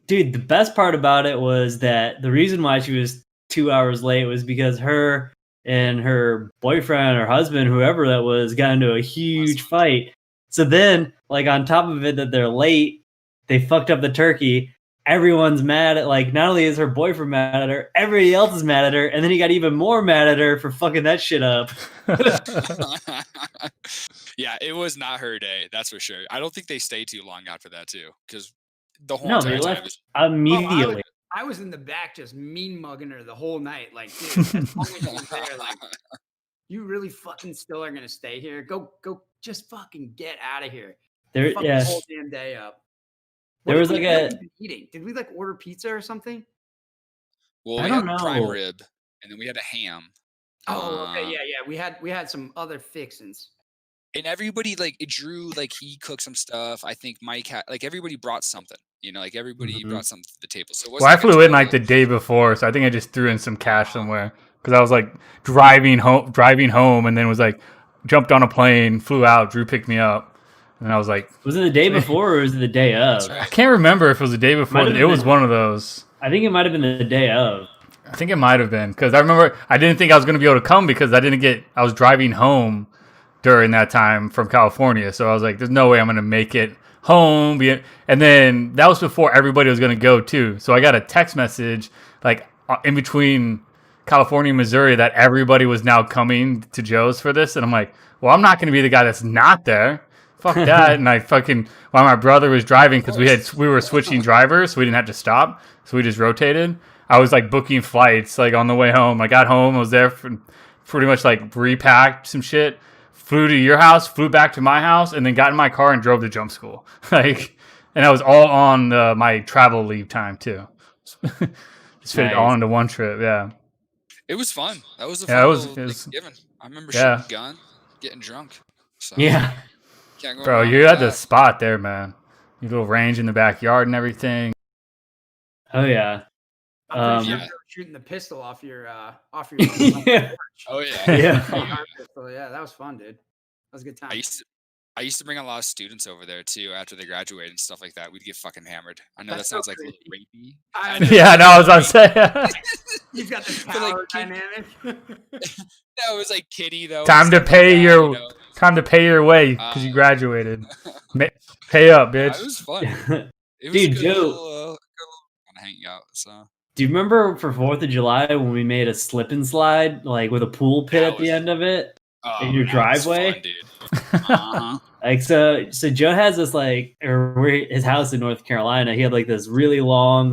Dude, the best part about it was that the reason why she was 2 hours late was because her and her boyfriend or husband, whoever that was, got into a huge fight. So then, like, on top of it that they're late, they fucked up the turkey. Everyone's mad at, like, not only is her boyfriend mad at her, everybody else is mad at her, and then he got even more mad at her for fucking that shit up. Yeah, it was not her day, that's for sure. I don't think they stayed too long after that too, because the whole time they left immediately. I was in the back just mean mugging her the whole night. Like, dude, as long as you was there, like, you really fucking still are gonna stay here? Go, just fucking get out of here. Fuck the whole damn day up. There was like eating. Did we like order pizza or something? Well, we had prime rib, and then we had a ham. Oh, okay, yeah. We had some other fixins. And everybody like Drew, like he cooked some stuff. I think Mike had like everybody brought something. Like everybody brought something to the table. So it wasn't Well, I like a flew in like the total. day before, so I think I just threw in some cash somewhere because I was like driving home, and then was like jumped on a plane, flew out. Drew picked me up, and I was like, Was it the day before or was it the day of? That's right. I can't remember if it was the day before. Might have It was been. one of those. I think it might have been the day of. I think it might have been because I remember I didn't think I was going to be able to come because I was driving home during that time from California. So I was like, there's no way I'm going to make it home. And then that was before everybody was going to go too. So I got a text message like in between California and Missouri that everybody was now coming to Joe's for this. And I'm like, well, I'm not going to be the guy that's not there. Fuck that. And while my brother was driving, because we were switching drivers, so we didn't have to stop. So we just rotated. I was like booking flights like on the way home. I got home, I was there for pretty much like repacked some shit, flew to your house, flew back to my house, and then got in my car and drove to jump school. And that was all on my travel leave time too. Just fit it all into one trip. Yeah. It was fun. That was a fun little Thanksgiving. I remember shooting a gun, getting drunk. So, yeah. Can't go Bro, wrong you with had the that. spot there, man. Your little range in the backyard and everything. Oh yeah. I'm pretty sure Yeah. you were shooting the pistol off your Yeah. Oh yeah. Yeah. AR pistol. Yeah, that was fun, dude. That was a good time. I used to bring a lot of students over there too after they graduated and stuff like that. We'd get fucking hammered. I know That's that sounds so like a little rapey. I I know. know. Yeah, no, I was about to say. You've got this But, like, power kid- dynamic. No, it was like kitty though. and Time to stuff like pay that, your you know. time to pay your way because you graduated. Pay up, Yeah, bitch. it was fun. It was Dude, a good Joe. little kind of hanging out. So Do you remember for 4th of July when we made a slip and slide like with a pool pit That at the was- end of it? In your that was driveway? fun, dude. Uh-huh. Like so Joe has this his house in North Carolina. He had like this really long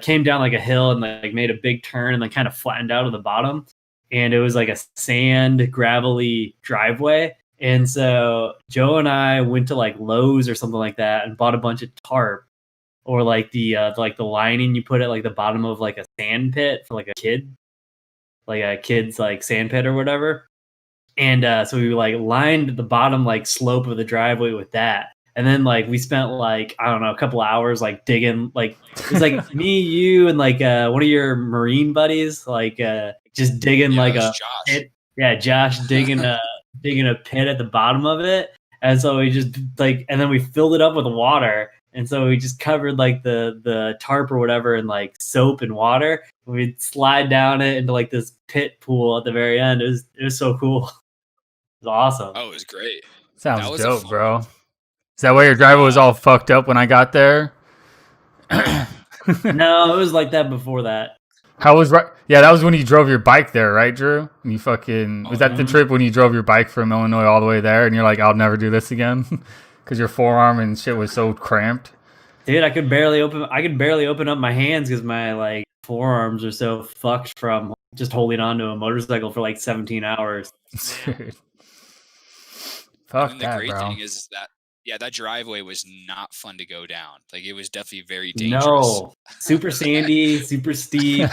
came down like a hill and like made a big turn and then kind of flattened out at the bottom. And it was like a sand gravelly driveway. And so Joe and I went to like Lowe's or something like that and bought a bunch of tarp or like the lining you put at like the bottom of like a sand pit for like a kid's like sand pit or whatever. And so we like lined the bottom like slope of the driveway with that. And then like we spent like, I don't know, a couple hours like digging, like it was like me, you, and like one of your Marine buddies, like just digging Yeah, like that a was Josh. pit. Yeah, Josh digging a pit at the bottom of it. And so we just and then we filled it up with water. And so we just covered like the tarp or whatever in like soap and water. We'd slide down it into like this pit pool at the very end. It was so cool. It was awesome. Oh, it was great. Sounds That was a dope, fun bro. one. Is that why your driver was all fucked up when I got there? No, it was like that before that. Yeah, that was when you drove your bike there, right, Drew? And you was that the Mhm. trip when you drove your bike from Illinois all the way there and you're like, I'll never do this again? Because your forearm and shit was so cramped. Dude, I could barely open up my hands because my like forearms are so fucked from just holding on to a motorcycle for like 17 hours. Dude. Fuck And the that, great bro. thing is that that driveway was not fun to go down. Like it was definitely very dangerous. No, super sandy, super steep.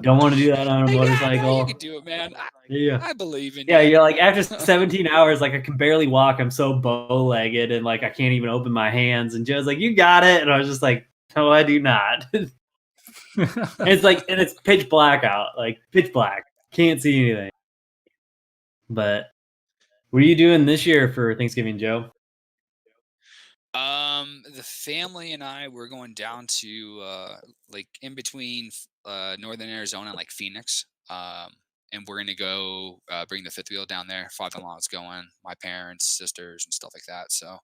Don't want to do that on a Like, yeah, motorcycle. you can do it, man. Yeah. I believe in Yeah, you. you're like after 17 hours, like I can barely walk. I'm so bow-legged and like I can't even open my hands. And Joe's like, "You got it," and I was just like, "No, I do not." And it's pitch black out, like pitch black. Can't see anything. But what are you doing this year for Thanksgiving, Joe? The family and I were going down to like in between northern Arizona and like Phoenix. And we're gonna go bring the fifth wheel down there. Father-in-law is going, my parents, sisters, and stuff like that. So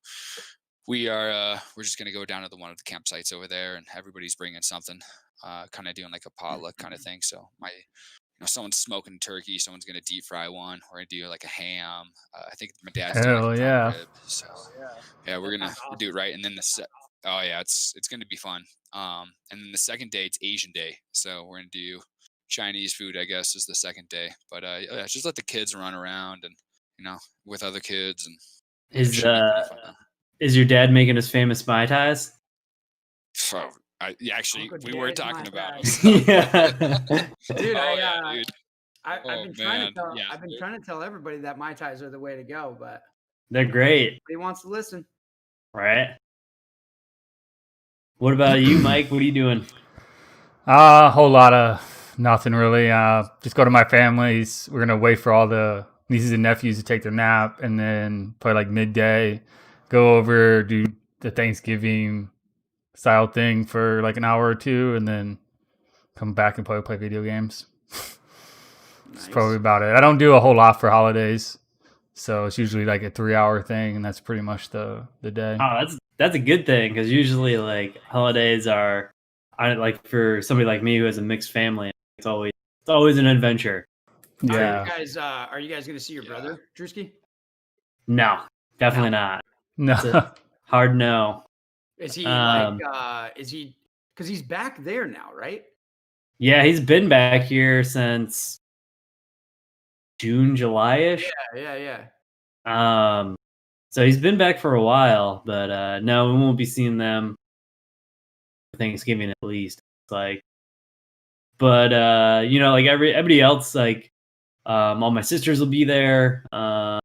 we're just gonna go down to one of the campsites over there, and everybody's bringing something, kind of doing like a potluck kind of thing. So someone's smoking turkey, someone's gonna deep fry one. We're gonna do like a ham. I think my dad's doing Hell like a yeah. prime rib. So yeah, we're gonna do it right. And then oh yeah, it's gonna be fun. And then the second day it's Asian Day, so we're gonna do Chinese food, I guess, is the second day. But yeah, just let the kids run around and with other kids, and it Is should be pretty fun. is your dad making his famous Mai Tais? Actually, Uncle we were Jared's talking my about guy. it. Yeah. Dude, Oh, yeah, dude. I've been trying to tell. Yeah, I've been trying to tell everybody that Mai Tais are the way to go, but They're great, nobody wants to listen. right? What about you, Mike? What are you doing? A whole lot of nothing really. Just go to my family's. We're gonna wait for all the nieces and nephews to take their nap, and then play like midday. Go over, do the Thanksgiving style thing for like an hour or two, and then come back and play video games. That's probably about it. I don't do a whole lot for holidays, so it's usually like a 3-hour thing, and that's pretty much the day. Oh, that's a good thing because usually like holidays are, like for somebody like me who has a mixed family, it's always an adventure. Yeah. Are you guys going to see your brother, Drewski? No, definitely not. No. It's a hard no. Is he because he's back there now, right? Yeah, he's been back here since June, July-ish. Yeah. So he's been back for a while, but no, we won't be seeing them for Thanksgiving at least. It's like, but like everybody else, like all my sisters will be there, and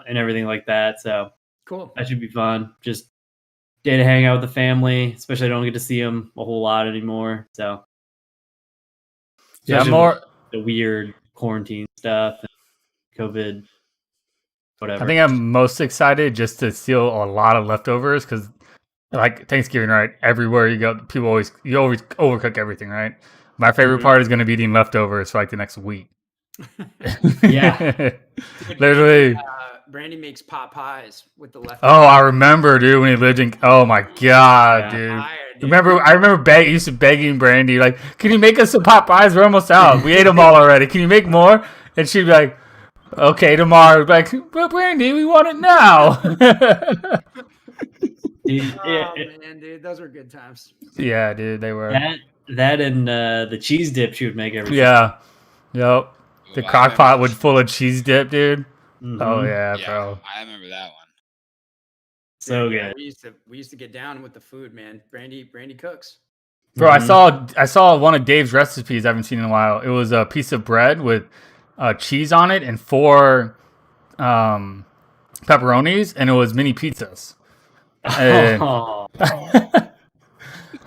everything like that. So Cool. that should be fun. Just day to hang out with the family, especially I don't get to see them a whole lot anymore. So Yeah, especially more with the weird quarantine stuff and COVID, whatever. I think I'm most excited just to steal a lot of leftovers because, like Thanksgiving, right? Everywhere you go, you always overcook everything, right? My favorite part is going to be eating leftovers for like the next week. Yeah. Literally. Brandy makes pot pies with the leftovers. Oh, I remember, dude, when he lived in. Oh my god, dude. Fire, dude. I remember used to begging Brandy, like, can you make us some pot pies? We're almost out. We ate them all already. Can you make more? And she'd be like, okay, tomorrow. Like, but Brandy, we want it now. Dude, man, dude, those were good times. Yeah, dude, they were. That and the cheese dip she would make every Yeah. Yep. The Ooh, I crock pot remember would full of cheese dip, dude. Mhm. Oh yeah, bro. I remember that one. So Yeah, good. we used to get down with the food, man. Brandy cooks. Bro, I saw one of Dave's recipes I haven't seen in a while. It was a piece of bread with cheese on it and 4 pepperonis, and it was mini pizzas. And Oh.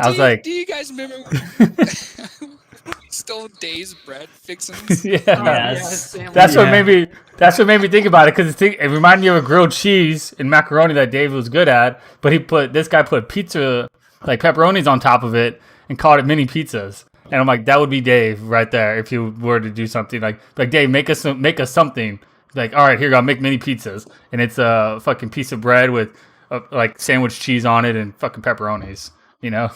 I was like, do you guys remember when we stole Dave's bread fixings? yeah. Yes. That's what made me think about it because it reminded me of a grilled cheese and macaroni that Dave was good at. But this guy put pizza like pepperonis on top of it and called it mini pizzas. And I'm like, that would be Dave right there if you were to do something like Dave, make us something. Like, all right, here, I'll make mini pizzas, and it's a fucking piece of bread with like sandwich cheese on it and fucking pepperonis. You know.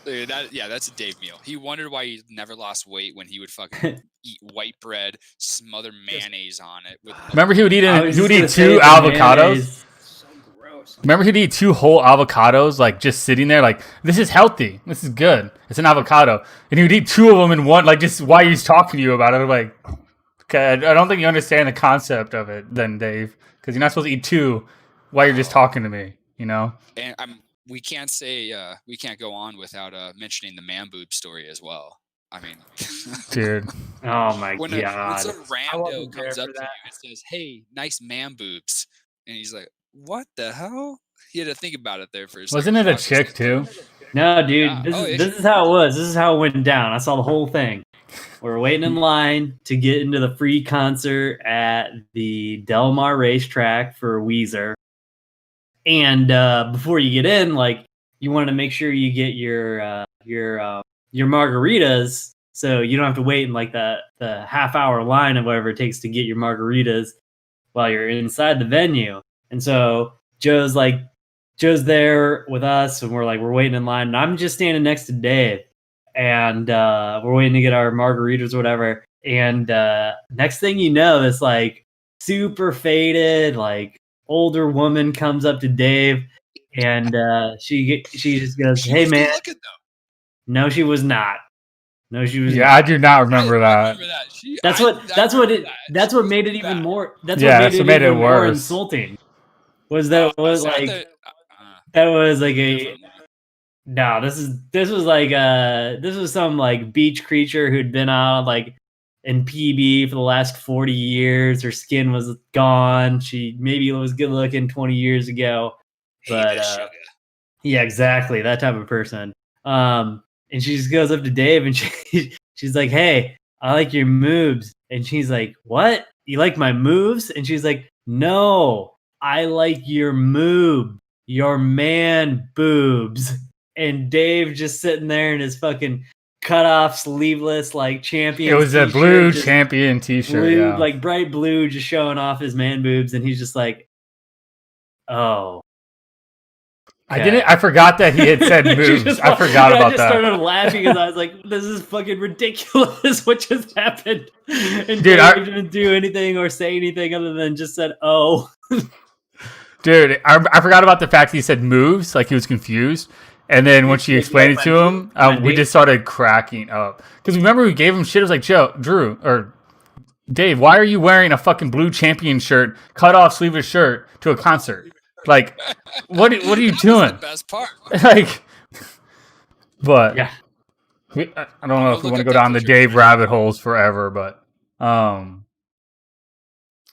Dude, that's a Dave meal. He wondered why he never lost weight when he would fucking eat white bread, smother mayonnaise on it. Remember, he would eat 2 avocados. So gross. Remember, he'd eat 2 whole avocados, like just sitting there, like this is healthy, this is good, it's an avocado, and he would eat 2 of them in one, like just while he's talking to you about it. I'm like, okay, I don't think you understand the concept of it, then, Dave, because you're not supposed to eat 2 while you're just talking to me, you know. And we can't say we can't go on without mentioning the man boob story as well. I mean, dude. Oh my when god. some rando comes up to you and says, "Hey, nice man boobs," and he's like, "What the hell?" He had to think about it there for a second. Wasn't it a chick too? No, dude. Yeah. This is how it was. This is how it went down. I saw the whole thing. We were waiting in line to get into the free concert at the Del Mar racetrack for Weezer. And before you get in, like, you wanted to make sure you get your margaritas, so you don't have to wait in like the half-hour line of whatever it takes to get your margaritas while you're inside the venue. And so Joe's there with us, and we're waiting in line, and I'm just standing next to Dave, and we're waiting to get our margaritas or whatever. And next thing you know, this like super faded, like older woman comes up to Dave, and she just goes, "Hey man." No, she was not. No, she was. Yeah, not. I do not remember that. That's what made it even more. That's Yeah, what so made it even more worse. insulting. Was that was like that was like a. No, this was like this was some like beach creature who'd been out like in PB for the last 40 years. Her skin was gone. She maybe was good looking 20 years ago, but yeah, exactly, that type of person. And she just goes up to Dave and she's like, "Hey, I like your moves." And she's like, "What? You like my moves?" And she's like, "No, I like your man boobs." And Dave just sitting there in his fucking cut off, sleeveless, like champion. It was a blue champion t-shirt, blue, yeah. like bright blue, just showing off his man boobs, and he's just like, "Oh." Okay. I forgot that he had said moves. I forgot about that. I just started laughing because I was like, "This is fucking ridiculous! What just happened?" And dude, Dave didn't do anything or say anything other than just said, "Oh." Dude, I forgot about the fact he said moves, like he was confused. And then when she explained it to him, we just started cracking up. Because remember, we gave him shit. It was like, Drew, or Dave, why are you wearing a fucking blue champion shirt, cut off sleeveless shirt to a concert? Like, what are you doing? The best part. Like, but yeah, I don't know if we want to go down the Dave rabbit holes forever, but I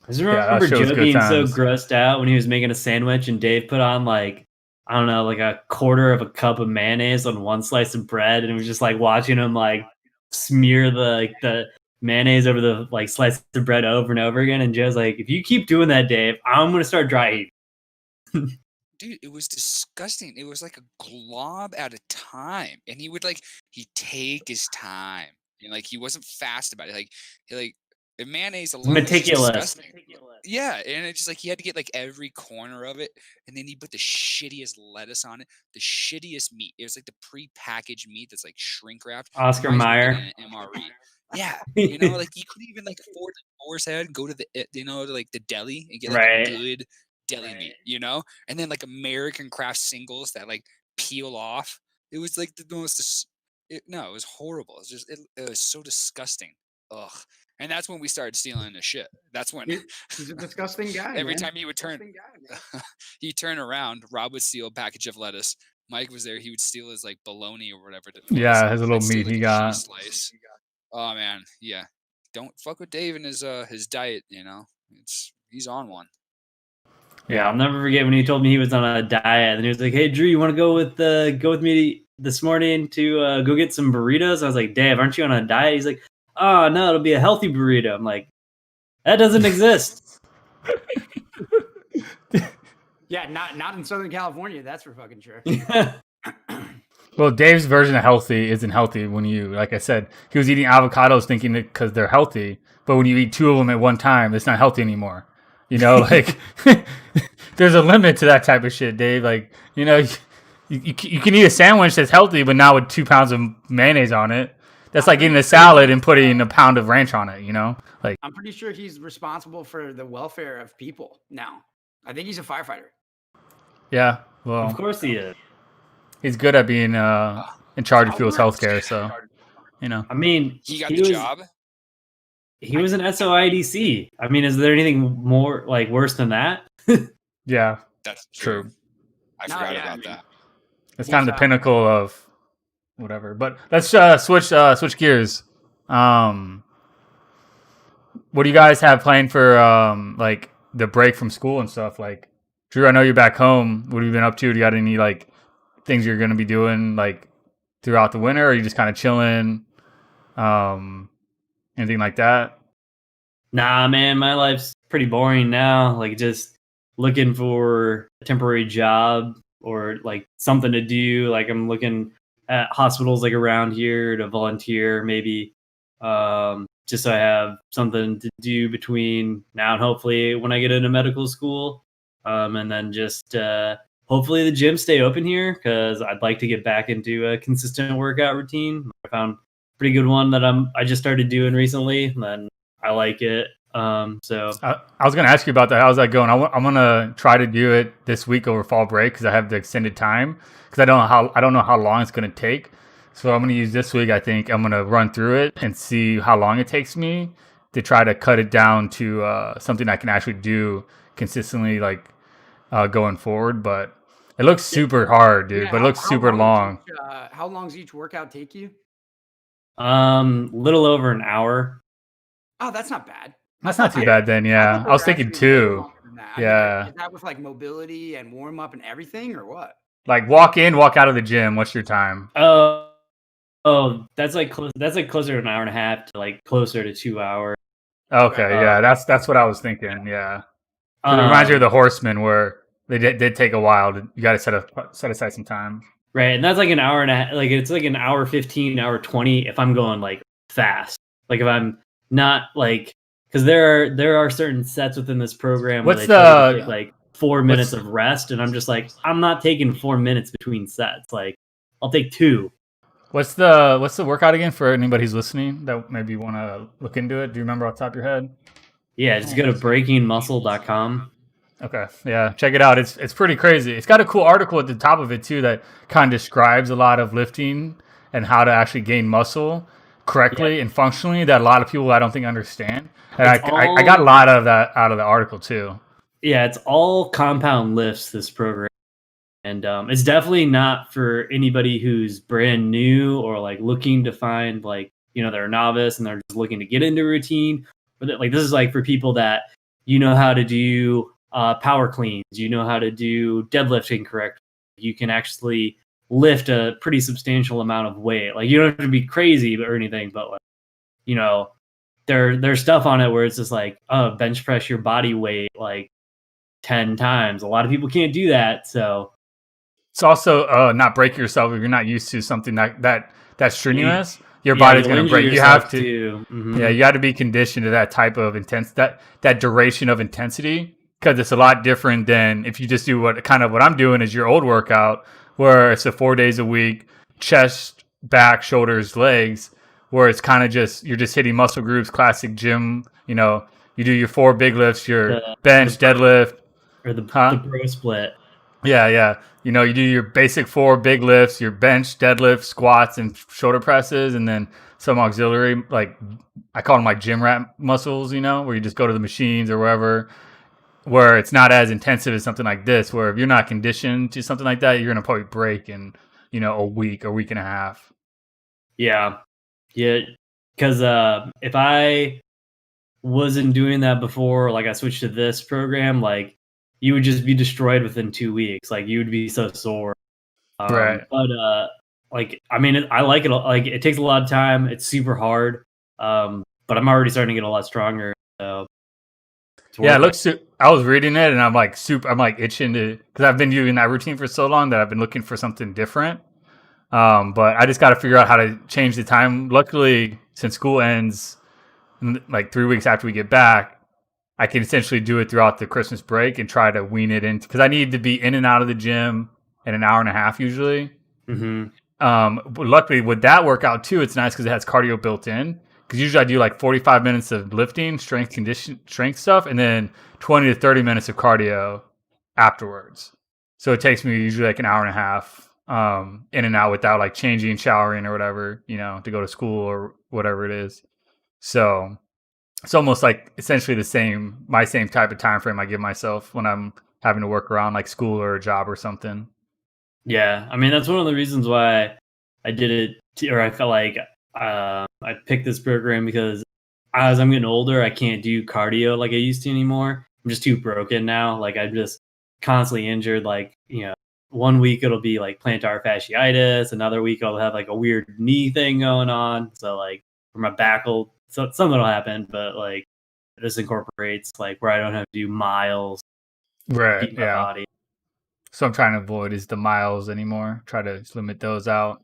just remember Joe being so grossed out when he was making a sandwich and Dave put on like, I don't know, like a quarter of a cup of mayonnaise on one slice of bread, and it was just like watching him like smear the mayonnaise over the like slice of bread over and over again. And Joe's like, "If you keep doing that, Dave, I'm gonna start dry heaving." Dude, it was disgusting. It was like a glob at a time, and he'd take his time, and like he wasn't fast about it. Like the mayonnaise alone, meticulous. Yeah, and it's just like he had to get like every corner of it, and then he put the shittiest lettuce on it, the shittiest meat. It was like the pre-packaged meat that's like shrink wrapped. Oscar Mayer. MRE. Yeah, you know, like you couldn't even like afford the Boar's Head, go to the like the deli and get like good deli meat, you know, and then like American Craft singles that like peel off. It was like the most. It was horrible. It was so disgusting. Ugh. And that's when we started stealing his shit. That's when he's a disgusting guy. Every time he would he'd turn around, Rob would steal a package of lettuce. Mike was there. He would steal his like bologna or whatever. Yeah, his little meat he got. Slice. Oh man, yeah. Don't fuck with Dave and his diet. You know, he's on one. Yeah, I'll never forget when he told me he was on a diet, and he was like, "Hey, Drew, you want to go with me this morning to go get some burritos?" I was like, "Dave, aren't you on a diet?" He's like, "Oh no, it'll be a healthy burrito." I'm like, "That doesn't exist." Yeah, not in Southern California. That's for fucking sure. Well, Dave's version of healthy isn't healthy when you, like I said, he was eating avocados thinking that because they're healthy, but when you eat two of them at one time, it's not healthy anymore. You know, like there's a limit to that type of shit, Dave. Like, you know, you can eat a sandwich that's healthy, but now with 2 pounds of mayonnaise on it. That's like eating a salad and putting a pound of ranch on it, you know? Like, I'm pretty sure he's responsible for the welfare of people now. I think he's a firefighter. Yeah, well, of course he is. He's good at being in charge of people's healthcare, so you know. I mean, he got the job. He was an SOIDC. I mean, is there anything more like worse than that? Yeah, that's true. I forgot about that. It's kind of the pinnacle of whatever. But let's switch gears. What do you guys have planned for like the break from school and stuff? Like, Drew, I know you're back home. What have you been up to? Do you got any like things you're going to be doing like throughout the winter, or are you just kind of chilling? Anything like that? Nah, man, my life's pretty boring now. Like, just looking for a temporary job or like something to do. Like, I'm looking at hospitals like around here to volunteer, maybe, just so I have something to do between now and hopefully when I get into medical school. And then just hopefully the gym stay open here, because I'd like to get back into a consistent workout routine. I found a pretty good one that I just started doing recently, and I like it. So I was going to ask you about that. How's that going? I'm going to try to do it this week over fall break because I have the extended time, because I don't know how long it's going to take. So I'm going to use this week. I think I'm going to run through it and see how long it takes me to try to cut it down to something I can actually do consistently, like going forward. But it looks super hard, dude. But it looks super long. How long does each workout take you? Little over an hour. Oh, that's not bad. That's not too bad then. Yeah, I was thinking 2. Yeah, Is that with like mobility and warm up and everything, or what? like walk in, walk out of the gym. What's your time? Oh, that's like closer to an hour and a half to like closer to 2 hours. Okay, yeah, that's what I was thinking. Yeah, 'cause it reminds you of the Horsemen, where they did take a while. You got to set aside some time. Right, and that's like an hour and a half. Like it's like an hour 15, hour 20 if I'm going like fast. Like if I'm not like, because there are certain sets within this program where What's they tell you to the take like 4 minutes of rest, and I'm just like, I'm not taking 4 minutes between sets. Like I'll take 2. what's the workout again for anybody who's listening that maybe want to look into it? Do you remember off the top of your head? Yeah, just go to breakingmuscle.com. Okay, yeah, check it out. It's pretty crazy. It's got a cool article at the top of it too that kind of describes a lot of lifting and how to actually gain muscle correctly and functionally that a lot of people I don't think understand. And I got a lot of that out of the article too. Yeah, it's all compound lifts, this program. And it's definitely not for anybody who's brand new or like looking to find like, they're a novice and they're just looking to get into routine. But like this is like for people that how to do power cleans, how to do deadlifting correctly. You can actually lift a pretty substantial amount of weight. Like you don't have to be crazy or anything, but like, there's stuff on it where it's just like, bench press your body weight like 10 times. A lot of people can't do that. So it's also not break yourself if you're not used to something that's strenuous. Your body's going to break. You have to, yeah, you got to be conditioned to that type of that duration of intensity, because it's a lot different than if you just do what I'm doing is your old workout, where it's 4 days a week, chest, back, shoulders, legs, where it's kind of you're just hitting muscle groups, classic gym. You do your 4 big lifts, your bench, deadlift, or the bro split. Yeah. You do your basic 4 big lifts, your bench, deadlift, squats, and shoulder presses, and then some auxiliary, like I call them like gym rat muscles, where you just go to the machines or wherever, where it's not as intensive as something like this, where if you're not conditioned to something like that, you're going to probably break in, a week and a half. Yeah. Because if I wasn't doing that before, like I switched to this program, like you would just be destroyed within 2 weeks. Like you would be so sore. Right. But like, I mean, I like it. Like it takes a lot of time. It's super hard. But I'm already starting to get a lot stronger. So yeah, it looks. I was reading it and I'm like itching to, because I've been doing that routine for so long that I've been looking for something different. But I just got to figure out how to change the time. Luckily, since school ends like 3 weeks after we get back, I can essentially do it throughout the Christmas break and try to wean it in, because I need to be in and out of the gym in an hour and a half usually. But luckily with that workout too, it's nice because it has cardio built in. Because usually I do like 45 minutes of lifting, strength stuff, and then 20 to 30 minutes of cardio afterwards. So it takes me usually like an hour and a half in and out without like changing, showering or whatever, to go to school or whatever it is. So it's almost like essentially my same type of time frame I give myself when I'm having to work around like school or a job or something. Yeah, I mean that's one of the reasons why I did it, or I felt like I picked this program, because as I'm getting older, I can't do cardio like I used to anymore. I'm just too broken now. Like I'm just constantly injured. Like 1 week it'll be like plantar fasciitis, another week I'll have like a weird knee thing going on. So like for my back something will happen, but like this incorporates like where I don't have to do miles. Right. Yeah. Body. So I'm trying to avoid is the miles anymore. Try to limit those out.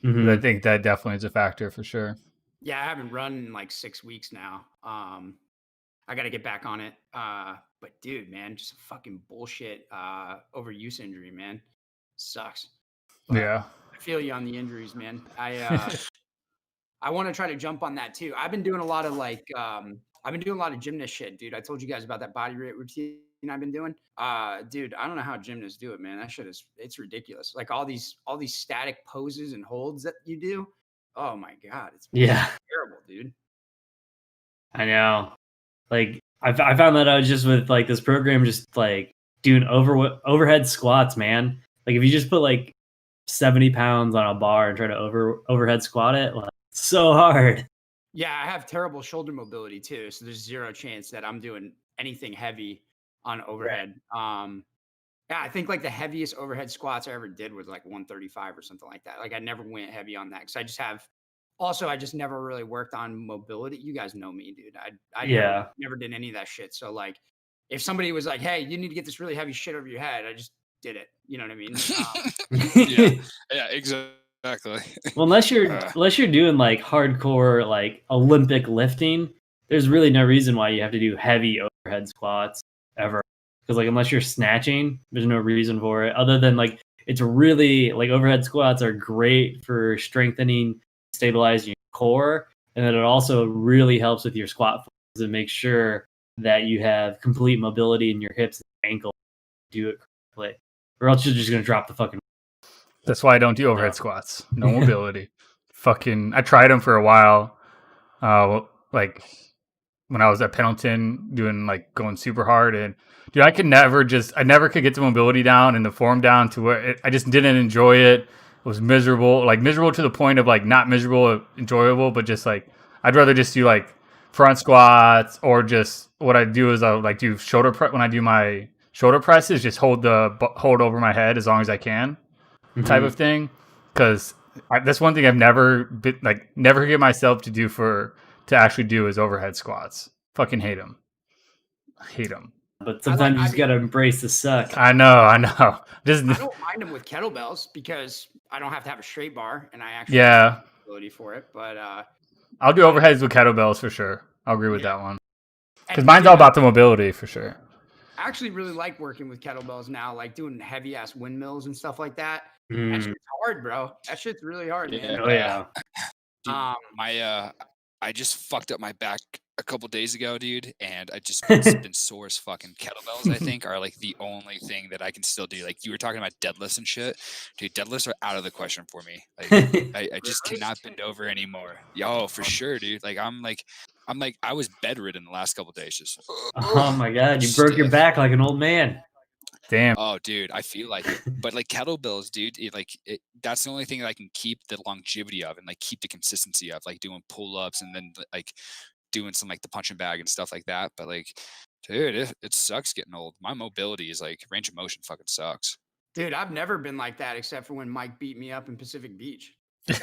But I think that definitely is a factor for sure. Yeah, I haven't run in like 6 weeks now. I got to get back on it. But dude, man, just a fucking bullshit overuse injury, man. Sucks. But yeah. I feel you on the injuries, man. I want to try to jump on that too. I've been doing a lot of gymnast shit, dude. I told you guys about that body weight routine I've been doing. Dude, I don't know how gymnasts do it, man. That shit it's ridiculous. Like all these static poses and holds that you do. Oh my God. It's terrible, dude. I know. Like I found that I was just with like this program, just like doing overhead squats, man. Like if you just put like 70 pounds on a bar and try to overhead squat it, like, it's so hard. Yeah, I have terrible shoulder mobility too, so there's zero chance that I'm doing anything heavy on overhead. Yeah, I think like the heaviest overhead squats I ever did was like 135 or something like that. Like I never went heavy on that because I just have. Also, I just never really worked on mobility. You guys know me, dude. I never did any of that shit. So like, if somebody was like, "Hey, you need to get this really heavy shit over your head," I just did it. You know what I mean? Yeah, exactly. Well, unless you're doing like hardcore like Olympic lifting, there's really no reason why you have to do heavy overhead squats ever. Because like unless you're snatching, there's no reason for it. Other than like it's really like overhead squats are great for strengthening, stabilizing your core, and then it also really helps with your squat forces and make sure that you have complete mobility in your hips and ankles to do it correctly. Or else you're just gonna drop the fucking. That's why I don't do overhead squats. No mobility. Fucking, I tried them for a while. Like when I was at Pendleton doing like going super hard, and dude, I never could get the mobility down and the form down to where I just didn't enjoy it. It was miserable, like miserable to the point of like not miserable, enjoyable, but just like I'd rather just do like front squats, or just what I do is I'll like do shoulder press. When I do my shoulder presses, just hold over my head as long as I can, type of thing. Because that's one thing I've never get myself to do to actually do is overhead squats. Fucking hate them. But sometimes you just gotta embrace the suck. I know. I don't mind them with kettlebells because I don't have to have a straight bar, and I actually have the ability for it. But I'll do overheads with kettlebells for sure. I'll agree with that one. Because mine's all about the mobility for sure. I actually really like working with kettlebells now, like doing heavy ass windmills and stuff like that. That shit's hard, bro. That shit's really hard, man. Oh yeah. Dude, I just fucked up my back a couple days ago, dude, and it's been sore as fucking. Kettlebells, I think, are like the only thing that I can still do. Like you were talking about deadlifts and shit, dude. Deadlifts are out of the question for me. Like I just cannot bend over anymore. Yo, for sure, dude. Like I'm like I was bedridden the last couple days. Just oh my god, you broke your back like an old man. Damn. Oh, dude, I feel like it. But like kettlebells, dude, that's the only thing that I can keep the longevity of and like keep the consistency of, like doing pull-ups and then like doing some like the punching bag and stuff like that. But like, dude, it sucks getting old. My mobility is like range of motion fucking sucks. Dude, I've never been like that except for when Mike beat me up in Pacific Beach. I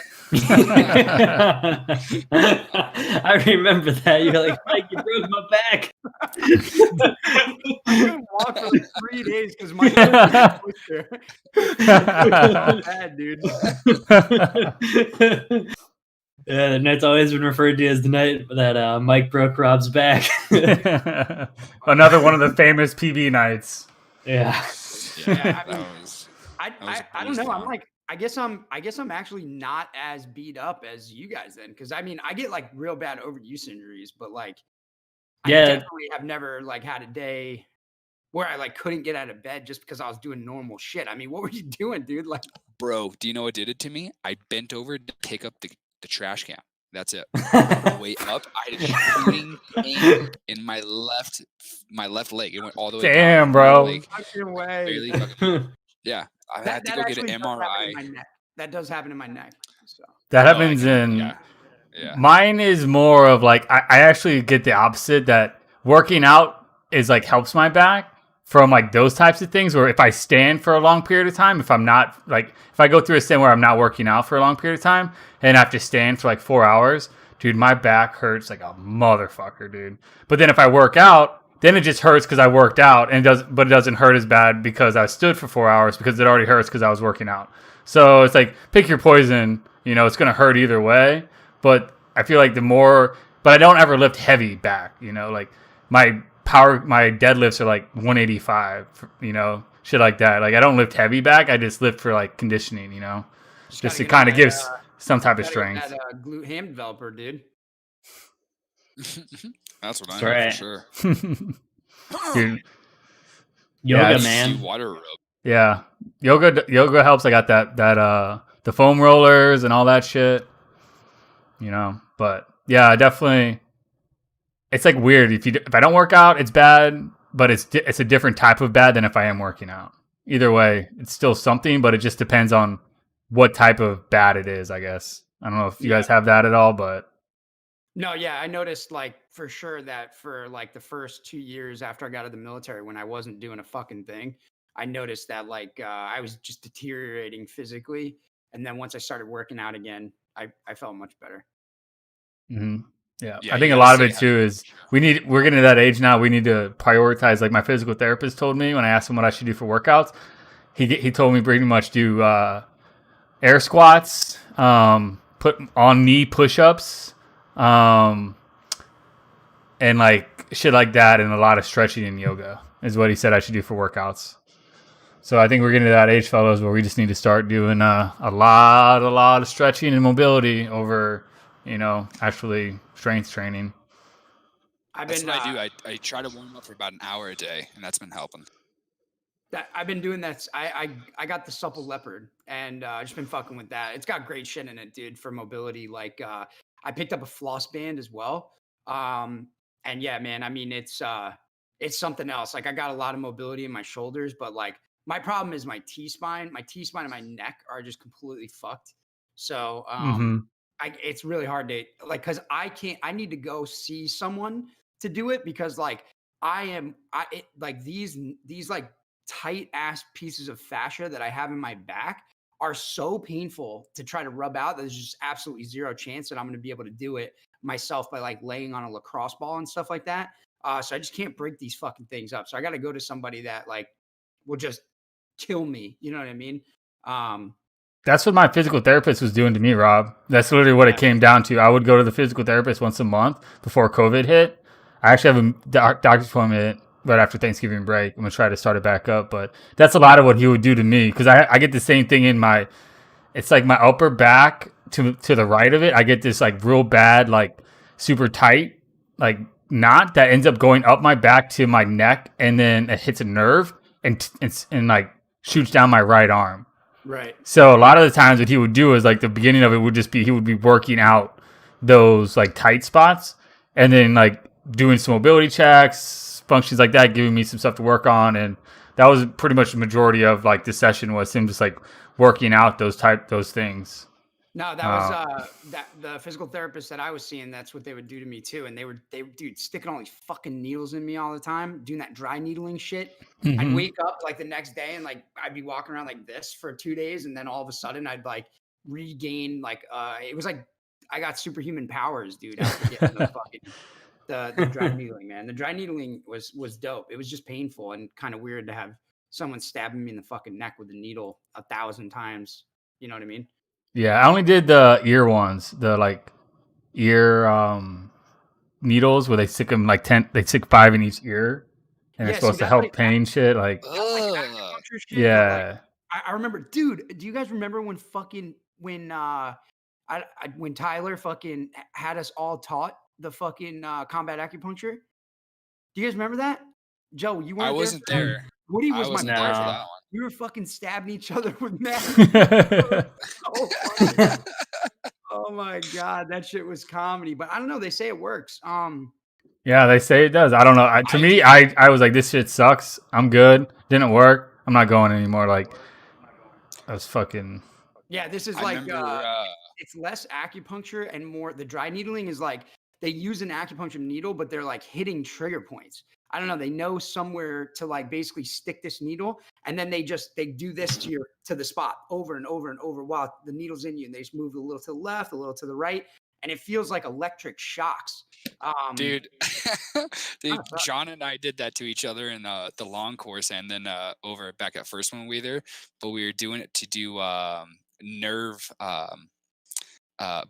remember that. You're like, Mike, you broke my back. I couldn't walk for like 3 days because Mike was there. Bad, dude. Yeah, the night's always been referred to as the night that Mike broke Rob's back. Another one of the famous PB nights. Yeah. I don't know. I'm like, I guess I'm actually not as beat up as you guys then, because I mean I get like real bad overuse injuries, but like I definitely have never like had a day where I like couldn't get out of bed just because I was doing normal shit. I mean, what were you doing, dude? Like, bro, do you know what did it to me? I bent over to pick up the trash can. That's it. On the way up, I had a shooting pain in my left leg. It went all the way down. Damn, bro. Yeah, I had to go get an MRI. That does happen in my neck. So. That happens Yeah. Mine is more of like I actually get the opposite, that working out is like helps my back from like those types of things, where if I stand for a long period of time, if I go through a stand where I'm not working out for a long period of time and I have to stand for like 4 hours, dude, my back hurts like a motherfucker, dude. But then if I work out, then it just hurts because I worked out, and it doesn't hurt as bad because I stood for 4 hours, because it already hurts because I was working out. So it's like, pick your poison, it's going to hurt either way. But I feel like but I don't ever lift heavy back, like my deadlifts are like 185, shit like that. Like I don't lift heavy back. I just lift for like conditioning, just to kind of give some type of strength. That glute ham developer, dude. That's what I know for sure. Dude. Yoga, man. Water rub. Yeah, yoga helps. I got that the foam rollers and all that shit. But yeah, definitely. It's like weird if I don't work out, it's bad, but it's a different type of bad than if I am working out. Either way, it's still something, but it just depends on what type of bad it is, I guess. I don't know if you guys have that at all, but No, yeah, I noticed like for sure that for like the first 2 years after I got out of the military, when I wasn't doing a fucking thing, I noticed that like I was just deteriorating physically, and then once I started working out again, I felt much better. Hmm. Yeah, Yeah, I you think a got to lot of stay it too is we're getting to that age now. We need to prioritize. Like my physical therapist told me when I asked him what I should do for workouts, he told me pretty much do air squats, put on knee push ups, um, and like shit like that, and a lot of stretching and yoga is what he said I should do for workouts. So I think we're getting to that age, fellows, where we just need to start doing a lot of stretching and mobility over, actually strength training. I've That's been what I do. I try to warm up for about an hour a day, and that's been helping. I've been doing that. I got the supple leopard and just been fucking with that. It's got great shit in it, dude, for mobility. Like I picked up a floss band as well. Um, and yeah, man, I mean it's something else. Like I got a lot of mobility in my shoulders, but like my problem is my T spine. My T spine and my neck are just completely fucked. So Mm-hmm. it's really hard to like because I need to go see someone to do it because like like these like tight ass pieces of fascia that I have in my back are so painful to try to rub out that there's just absolutely zero chance that I'm going to be able to do it myself by like laying on a lacrosse ball and stuff like that. So I just can't break these fucking things up. So I got to go to somebody that like will just kill me. You know what I mean? Um, That's what my physical therapist was doing to me, Rob. That's literally what it yeah, came down to. I would go to the physical therapist once a month before COVID hit. I actually have a doctor's appointment right after Thanksgiving break. I'm gonna try to start it back up, but that's a lot of what he would do to me because I get the same thing in my. It's like my upper back to the right of it. I get this like real bad like super tight like knot that ends up going up my back to my neck and then it hits a nerve and like shoots down my right arm. right. So a lot of the times what he would do is like the beginning of it would just be he would be working out those like tight spots and then like doing some mobility checks, functions like that, giving me some stuff to work on. And that was pretty much the majority of like this session was him just like working out those things. No, that was Uh, that the physical therapist that I was seeing, that's what they would do to me too. And they dude sticking all these fucking needles in me all the time, doing that dry needling shit. I'd mhm. wake up like the next day and like I'd be walking around like this for 2 days, and then all of a sudden I'd like regain like it was like I got superhuman powers, dude, after getting the fucking the dry needling, man. The dry needling was dope. It was just painful and kind of weird to have someone stabbing me in the fucking neck with a needle 1,000 times. You know what I mean? Yeah, I only did the ear ones, the like ear needles where they stick them like 10, they stick 5 in each ear and they're Yeah, see, supposed to help pain shit. Like, that's like Ugh. acupuncture shit, but like yeah. I remember, dude. Do you guys remember when fucking when Tyler fucking had us all taught the fucking combat acupuncture? Do you guys remember that? Joe, you I weren't there for wasn't that. there. Woody I was my wasn't there for partner. No. that We were fucking stabbing each other with knives. So funny. Oh my god, that shit was comedy. But I don't know. They say it works. Yeah, they say it does. I don't know. To I me, do. I was like, this shit sucks. I'm good. Didn't work. I'm not going anymore. Like, I was fucking. Yeah, this is I like remember. it's less acupuncture and more the dry needling is like they use an acupuncture needle, but they're like hitting trigger points. I don't know. They know somewhere to like basically stick this needle, and then they do this to the spot over and over and over while the needle's in you, and they just move a little to the left, a little to the right, and it feels like electric shocks. Dude, dude, Kinda sucks. John and I did that to each other in the long course, and then over back at first when we were there. But we were doing it to do nerve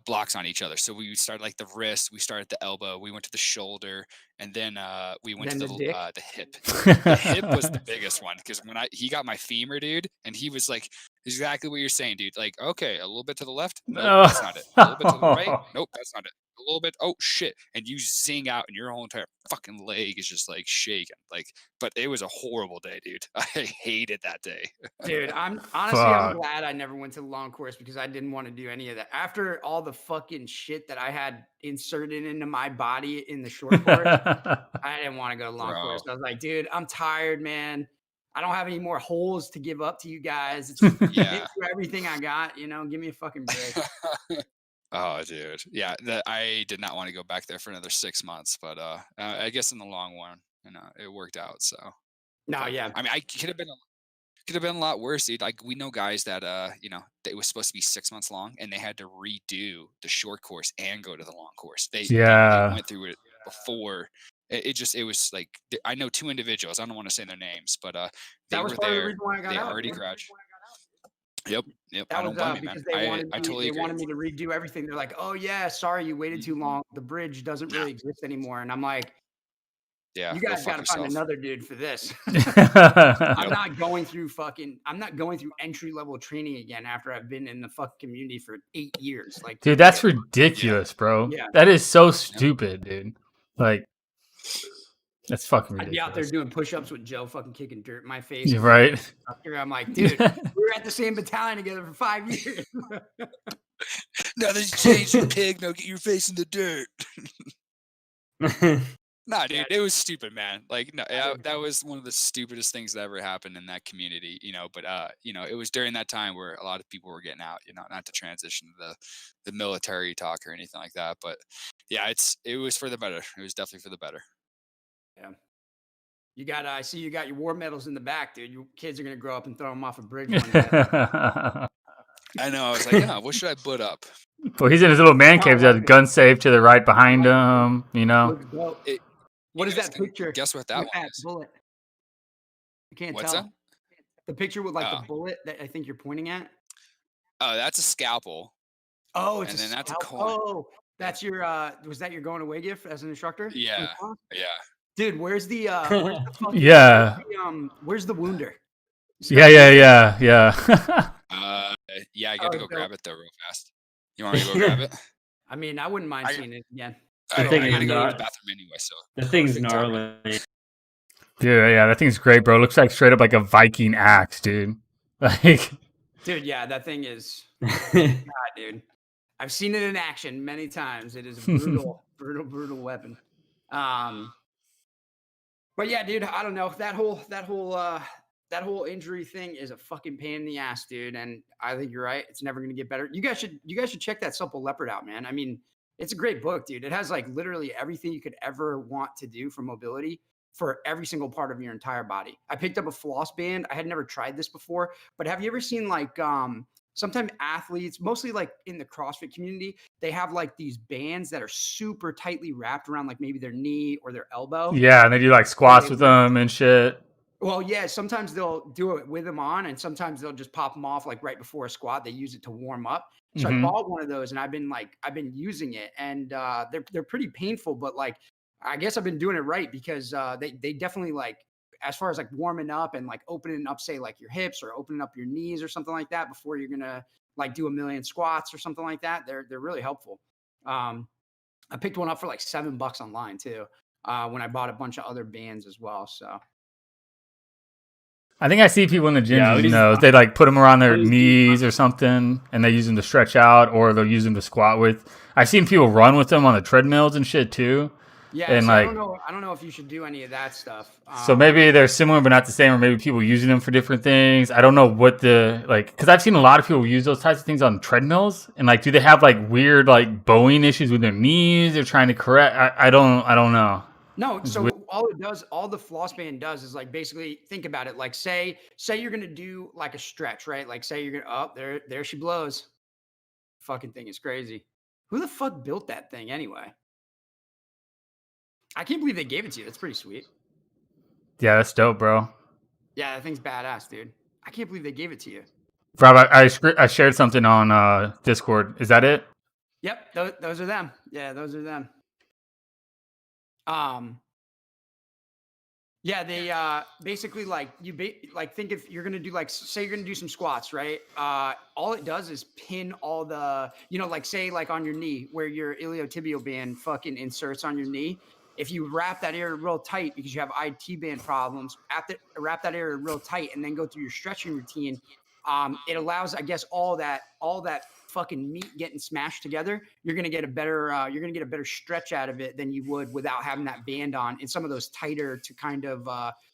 blocks on each other. So we started like the wrist, we started the elbow, we went to the shoulder, and then we went Then to the dick. the hip. The hip was the biggest one because when he got my femur, dude, and he was like exactly what you're saying, dude. Like, okay, a little bit to the left, nope, No. that's not it. A little bit to the right, nope, that's not it. A little bit, oh shit, and you zing out, and your whole entire fucking leg is just like shaking. Like, but it was a horrible day, dude. I hated that day. Dude, I'm honestly, I'm Fuck. glad I never went to the long course because I didn't want to do any of that. After all the fucking shit that I had inserted into my body in the short course, I didn't want to go to long Bro. course. I was like, dude, I'm tired, man. I don't have any more holes to give up to you guys. It's been Yeah. through everything I got, give me a fucking break. Oh, dude. Yeah, I did not want to go back there for another 6 months, but I guess in the long run, it worked out. So, No, but yeah. I mean, I could have been a lot worse, dude. Like we know guys that that it was supposed to be 6 months long, and they had to redo the short course and go to the long course. They went through it before. It was like I know 2 individuals. I don't want to say their names, but they That was were part of the there. reason why I got They out. already dude. graduated. Yep. That I was don't blame you, man. because they wanted I me. totally They agree. wanted me to redo everything. They're like, "Oh yeah, sorry you waited too long. The bridge doesn't really exist anymore." And I'm like, Yeah, "You go guys got fuck to find yourself. another dude for this." Yep. I'm not going through entry level training again after I've been in the fucking community for 8 years. Like, Dude, that's ridiculous, bro. Yeah. That is so stupid, dude. Like, that's fucking I'd be out there ridiculous. doing push-ups with Joe, fucking kicking dirt in my face. You're right. I'm like, dude, we were at the same battalion together for 5 years. Nothing's changed, you pig. Now get your face in the dirt. Nah, dude, it was stupid, man. Like, no, that was one of the stupidest things that ever happened in that community, But it was during that time where a lot of people were getting out, not to transition to the military talk or anything like that. But yeah, it was for the better. It was definitely for the better. Yeah. I see you got your war medals in the back, dude. Your kids are gonna grow up and throw them off a bridge one day. I know. I was like, yeah, what should I put up? Well, he's in his little man cave. He's got a gun safe to the right behind him. Looks dope. What is guys that can picture? guess what that with one that is? bullet. I can't What's tell. that? The picture with like Oh. the bullet that I think you're pointing at. Oh, that's a scalpel. Oh, it's And a then that's a scalp- coin. Oh, that's your was that your going away gift as an instructor? Yeah. Yeah. Dude, where's the fucking, Yeah. where's the wounder? Yeah. Yeah, I got to go grab it though real fast. You want me to go grab it? I mean, I wouldn't mind seeing it again. I thing gotta is go to the not- bathroom anyway, so The thing's perfect timing. gnarly. Dude, yeah, that thing's great, bro. Looks like straight up like a Viking axe, dude. Like, Dude, yeah, that thing is God, dude. I've seen it in action many times. It is a brutal, brutal weapon. But yeah, dude, I don't know. That whole injury thing is a fucking pain in the ass, dude. And I think you're right. It's never gonna get better. You guys should check that Supple Leopard out, man. I mean, it's a great book, dude. It has like literally everything you could ever want to do for mobility for every single part of your entire body. I picked up a floss band. I had never tried this before, but have you ever seen like sometimes athletes, mostly like in the CrossFit community, they have like these bands that are super tightly wrapped around like maybe their knee or their elbow. yeah, and they do like squats with them and shit. Well, yeah, sometimes they'll do it with them on, and sometimes they'll just pop them off like right before a squat. They use it to warm up. So I bought one of those, and I've been using it, and they're pretty painful, but like I guess I've been doing it right because they definitely like as far as like warming up and like opening up, say like your hips or opening up your knees or something like that before you're gonna like do a million squats or something like that. They're really helpful. I picked one up for like $7 online too when I bought a bunch of other bands as well. So. I think I see people in the gym Yeah, using these- those. They like put them around their these- knees or something, and they use them to stretch out, or they'll use them to squat with. I've seen people run with them on the treadmills and shit too. Yeah, and so like, I don't know if you should do any of that stuff. So maybe they're similar but not the same, or maybe people using them for different things. I don't know what because I've seen a lot of people use those types of things on treadmills, and like, do they have like weird like bowing issues with their knees? They're trying to correct. I don't know. No, so all the floss band does is like basically think about it. Like say you're gonna do like a stretch, right? Like say you're gonna there she blows. Fucking thing is crazy. Who the fuck built that thing anyway? I can't believe they gave it to you. That's pretty sweet. Yeah, that's dope, bro. Yeah, that thing's badass, dude. I can't believe they gave it to you. Rob, I shared something on Discord. Is that it? Yep, those are them. Yeah, those are them. Yeah, they basically like think if you're gonna do like say you're gonna do some squats, right? All it does is pin all the like say like on your knee where your iliotibial band fucking inserts on your knee. If you wrap that area real tight because you have IT band problems, wrap that area real tight and then go through your stretching routine. It allows, I guess, all that fucking meat getting smashed together. You're gonna get a better stretch out of it than you would without having that band on in some of those tighter to kind of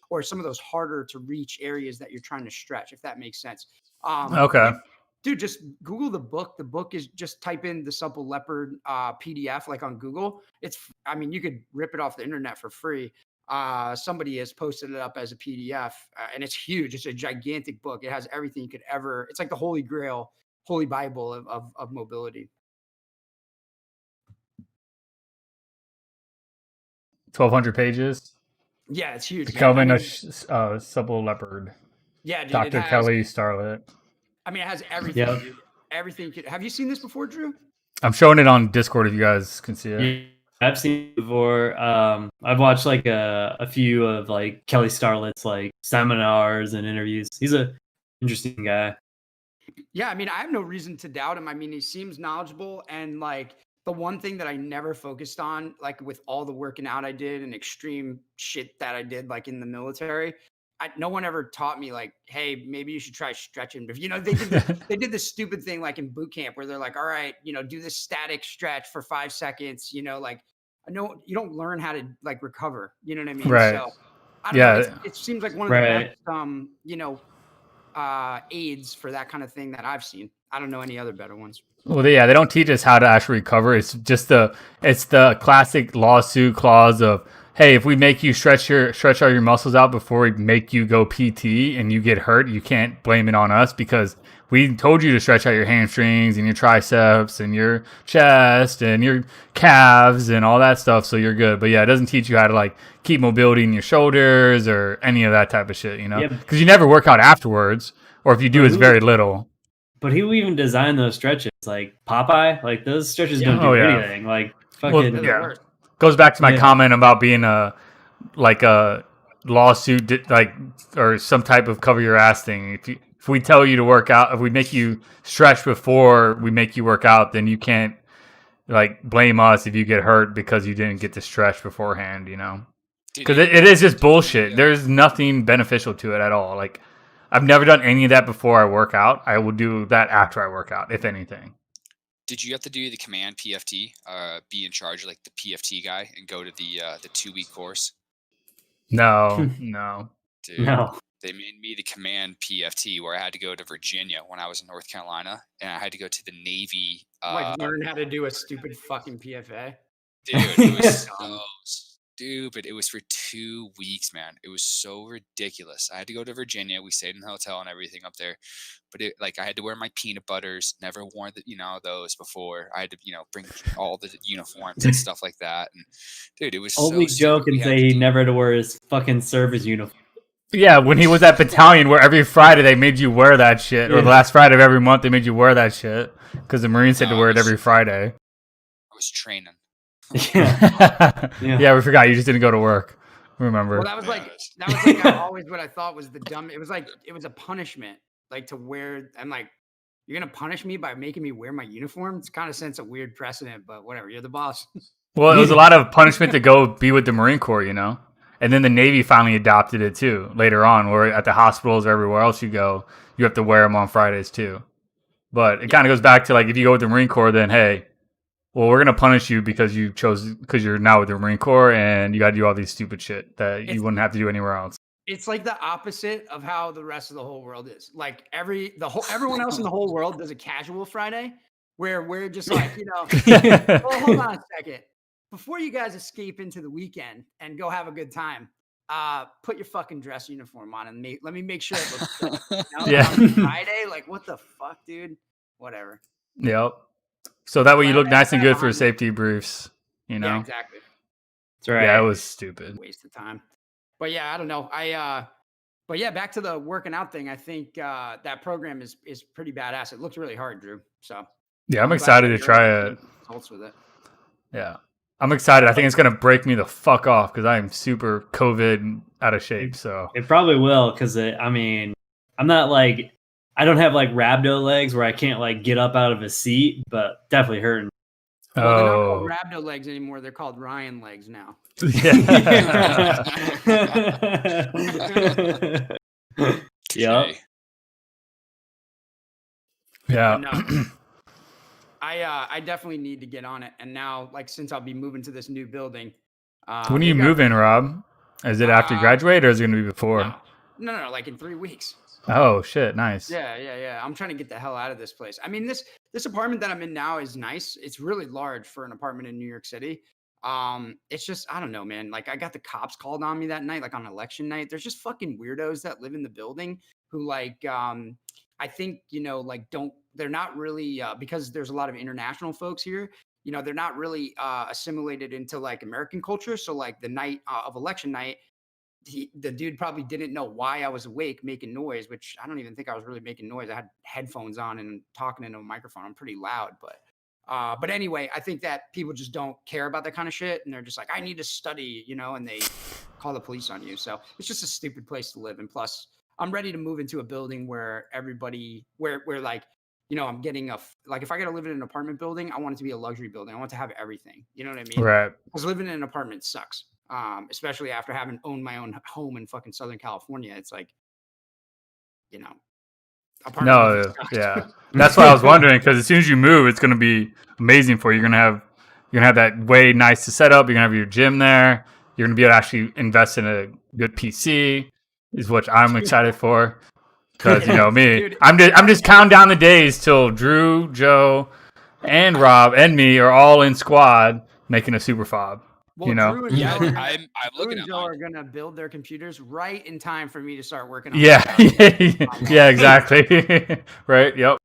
or some of those harder to reach areas that you're trying to stretch, if that makes sense. Okay. Dude, just Google the book. The book is just type in the Supple Leopard PDF like on Google. I mean, you could rip it off the internet for free. Somebody has posted it up as a PDF, and it's huge. It's a gigantic book. It has everything you could ever. It's like the Holy Grail, Holy Bible of mobility. 1,200 pages. Yeah, it's huge. Becoming a Supple Leopard. Yeah, dude, Dr. Kelly Starlet. I mean, it has everything, dude. Everything. Have you seen this before, Drew? I'm showing it on Discord if you guys can see it. Yeah, I've seen it before. I've watched like a few of like Kelly Starlet's like seminars and interviews. He's a interesting guy. Yeah, I mean, I have no reason to doubt him. I mean, he seems knowledgeable, and like the one thing that I never focused on, like with all the working out I did and extreme shit that I did, like in the military, no one ever taught me like, hey, maybe you should try stretching. But they did this stupid thing like in boot camp where they're like, all right, do this static stretch for 5 seconds. Like, I know you don't learn how to like recover. You know what I mean? Right. So I don't know. It seems like one of the best, aids for that kind of thing that I've seen. I don't know any other better ones. Well, they don't teach us how to actually recover. It's just the classic lawsuit clause of, hey, if we make you stretch all your muscles out before we make you go PT and you get hurt, you can't blame it on us because we told you to stretch out your hamstrings and your triceps and your chest and your calves and all that stuff, so you're good. But yeah, it doesn't teach you how to like keep mobility in your shoulders or any of that type of shit, because you never work out afterwards, or if you do, it's very little. But who even designed those stretches? Like Popeye? Like those stretches don't do anything. Like fucking Goes back to my comment about being a lawsuit or some type of cover your ass thing. If we tell you to work out, if we make you stretch before we make you work out, then you can't like blame us if you get hurt because you didn't get to stretch beforehand, Because it is just bullshit. There's nothing beneficial to it at all. Like, I've never done any of that before I work out. I will do that after I work out, if anything. Did you have to do the command PFT, be in charge of like the PFT guy and go to the 2-week course? No. Dude, no. They made me the command PFT where I had to go to Virginia when I was in North Carolina, and I had to go to the Navy. Learn how to do a stupid fucking PFA? Dude, it was so stupid. It was for 2 weeks, man. It was so ridiculous. I had to go to Virginia. We stayed in the hotel and everything up there. But I had to wear my peanut butters. Never worn those before. I had to, bring all the uniforms and stuff like that. And dude, it was only so joke and say he never had to wear his fucking service uniform. Yeah, when he was at battalion, where every Friday they made you wear that shit, or the last Friday of every month they made you wear that shit because the Marines had to wear it every Friday. I was training. Yeah, we forgot. You just didn't go to work. Remember? Well, that was like always what I thought was the dumb. It was a punishment, like to wear. I'm like, you're gonna punish me by making me wear my uniform? It's kind of sets a weird precedent, but whatever. You're the boss. Well, it was a lot of punishment to go be with the Marine Corps, And then the Navy finally adopted it too later on, where at the hospitals or everywhere else you go, you have to wear them on Fridays too. But it kind of goes back to like, if you go with the Marine Corps, then hey, well, we're gonna punish you because you're now with the Marine Corps and you got to do all these stupid shit that you wouldn't have to do anywhere else. It's like the opposite of how the rest of the whole world is. Like everyone else in the whole world does a casual Friday, where we're just like, well, hold on a second. Before you guys escape into the weekend and go have a good time, put your fucking dress uniform on and let me make sure it looks good. On Friday, like what the fuck, dude? Whatever. Yep. So that way you look nice and good for safety briefs, Yeah, exactly. That's right. Yeah, it was stupid. Waste of time. But yeah, I don't know. But yeah, back to the working out thing. I think that program is pretty badass. It looks really hard, Drew. So yeah, I'm excited to try it. Results with it. Yeah. I'm excited. I think it's going to break me the fuck off because I am super COVID out of shape. So it probably will because, I'm not like, I don't have like rhabdo legs where I can't like get up out of a seat, but definitely hurting. Well, they're not called rhabdo legs anymore. They're called Ryan legs now. Yeah. Yeah. No. I definitely need to get on it. And now, like, since I'll be moving to this new building. When are you moving, Rob? Is it after you graduate or is it going to be before? No, like in 3 weeks. Oh shit, nice. Yeah. I'm trying to get the hell out of this place. I mean, this apartment that I'm in now is nice. It's really large for an apartment in New York City. It's just I don't know, man. Like I got the cops called on me that night, like on election night. There's just fucking weirdos that live in the building who like I think, like they're not really because there's a lot of international folks here, they're not really assimilated into like American culture. So like the night of election night, the dude probably didn't know why I was awake making noise, which I don't even think I was really making noise. I had headphones on and talking into a microphone. I'm pretty loud, but anyway, I think that people just don't care about that kind of shit, and they're just like, I need to study, and they call the police on you. So it's just a stupid place to live. And plus, I'm ready to move into a building where everybody, where like, I'm getting like if I got to live in an apartment building, I want it to be a luxury building. I want to have everything. You know what I mean? Right. Because living in an apartment sucks. Especially after having owned my own home in fucking Southern California. It's like, apartment living No, sucks. yeah. That's why I was wondering, because as soon as you move, it's gonna be amazing for you. You're gonna have that way nice to set up. You're gonna have your gym there. You're gonna be able to actually invest in a good PC, is what I'm excited for. Because me, Dude, I'm just counting down the days till Drew, Joe, and Rob and me are all in squad making a super fob. Well, Drew and Yeah, Joe, I'm looking at mine. are gonna build their computers right in time for me to start working on. Yeah, yeah, exactly. Right. Yep.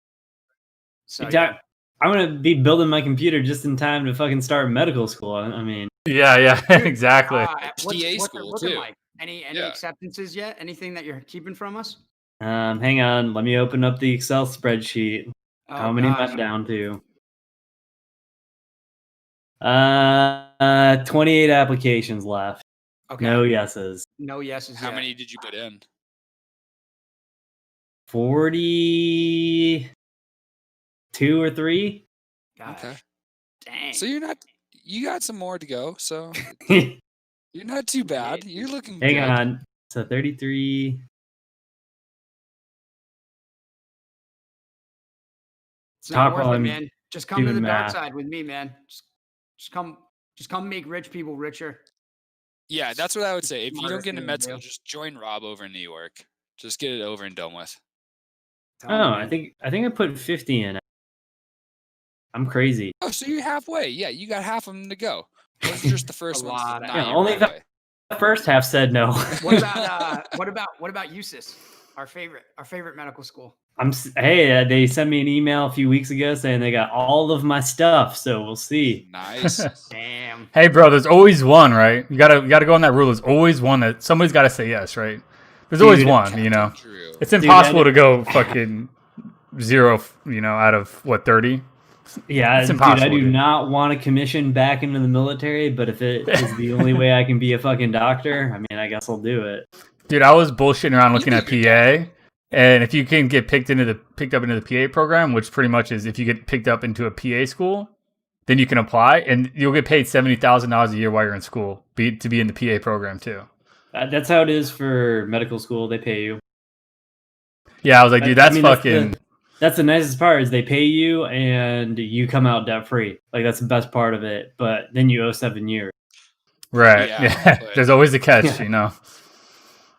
So, I'm gonna be building my computer just in time to fucking start medical school. I mean, Yeah, exactly. What's it school, looking too. like? Any acceptances yet? Anything that you're keeping from us? hang on, let me open up the Excel spreadsheet. How many am I down to? 28 applications left. Okay. No yeses. No yeses. How many did you put in? 42 or 3. Gosh. Okay. Dang. So you got some more to go. So you're not too bad. You're looking Hang good. on. So 33. It's not Talk while worth it, I'm man. Just come to doing the dark math. side with me, man. Just come make rich people richer. Yeah, that's what I would say. If you don't Smartest get into thing med to school, do. just join Rob over in New York. Just get it over and done with. Oh, I think I put 50 in. I'm crazy. Oh, so you're halfway. Yeah, you got half of them to go. Those are just the first ones. lot. Nah, Yeah, you're only halfway. the first half said no. What about USIS? Our favorite medical school. They sent me an email a few weeks ago saying they got all of my stuff, so we'll see. Nice. Damn. Hey, bro, there's always one, right? You gotta go on that rule. There's always one that somebody's got to say yes, right? There's always one, True. It's impossible to go fucking 0, out of what 30. Yeah, It's impossible, dude, I do dude. not want to commission back into the military, but if it is the only way I can be a fucking doctor, I mean, I guess I'll do it. Dude, I was bullshitting around looking You at be a good PA, and if you can get picked up into the PA program, which pretty much is if you get picked up into a PA school, then you can apply, and you'll get paid $70,000 a year while you're in school to be in the PA program too. That's how it is for medical school. They pay you. Yeah, I was like, dude, that's fucking. That's the nicest part is they pay you and you come out debt free. Like that's the best part of it. But then you owe 7 years. Right. Yeah, Yeah. but- There's always a catch,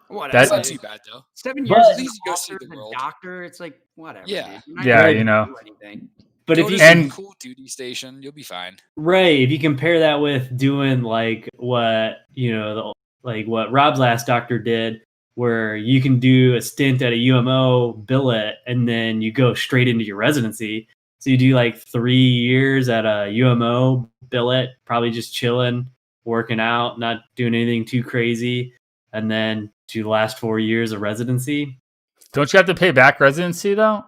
Whatever. That's not too bad though. 7 But- years At as least you go see the a world. doctor. It's like whatever. Yeah. Dude. You're not Yeah, gonna do anything. But Go if to you some cool duty station, you'll be fine. right, if you compare that with doing like what what Rob's last doctor did, where you can do a stint at a UMO, bill it, and then you go straight into your residency. So you do like 3 years at a UMO, bill it, probably just chilling, working out, not doing anything too crazy, and then do the last 4 years of residency. Don't you have to pay back residency though?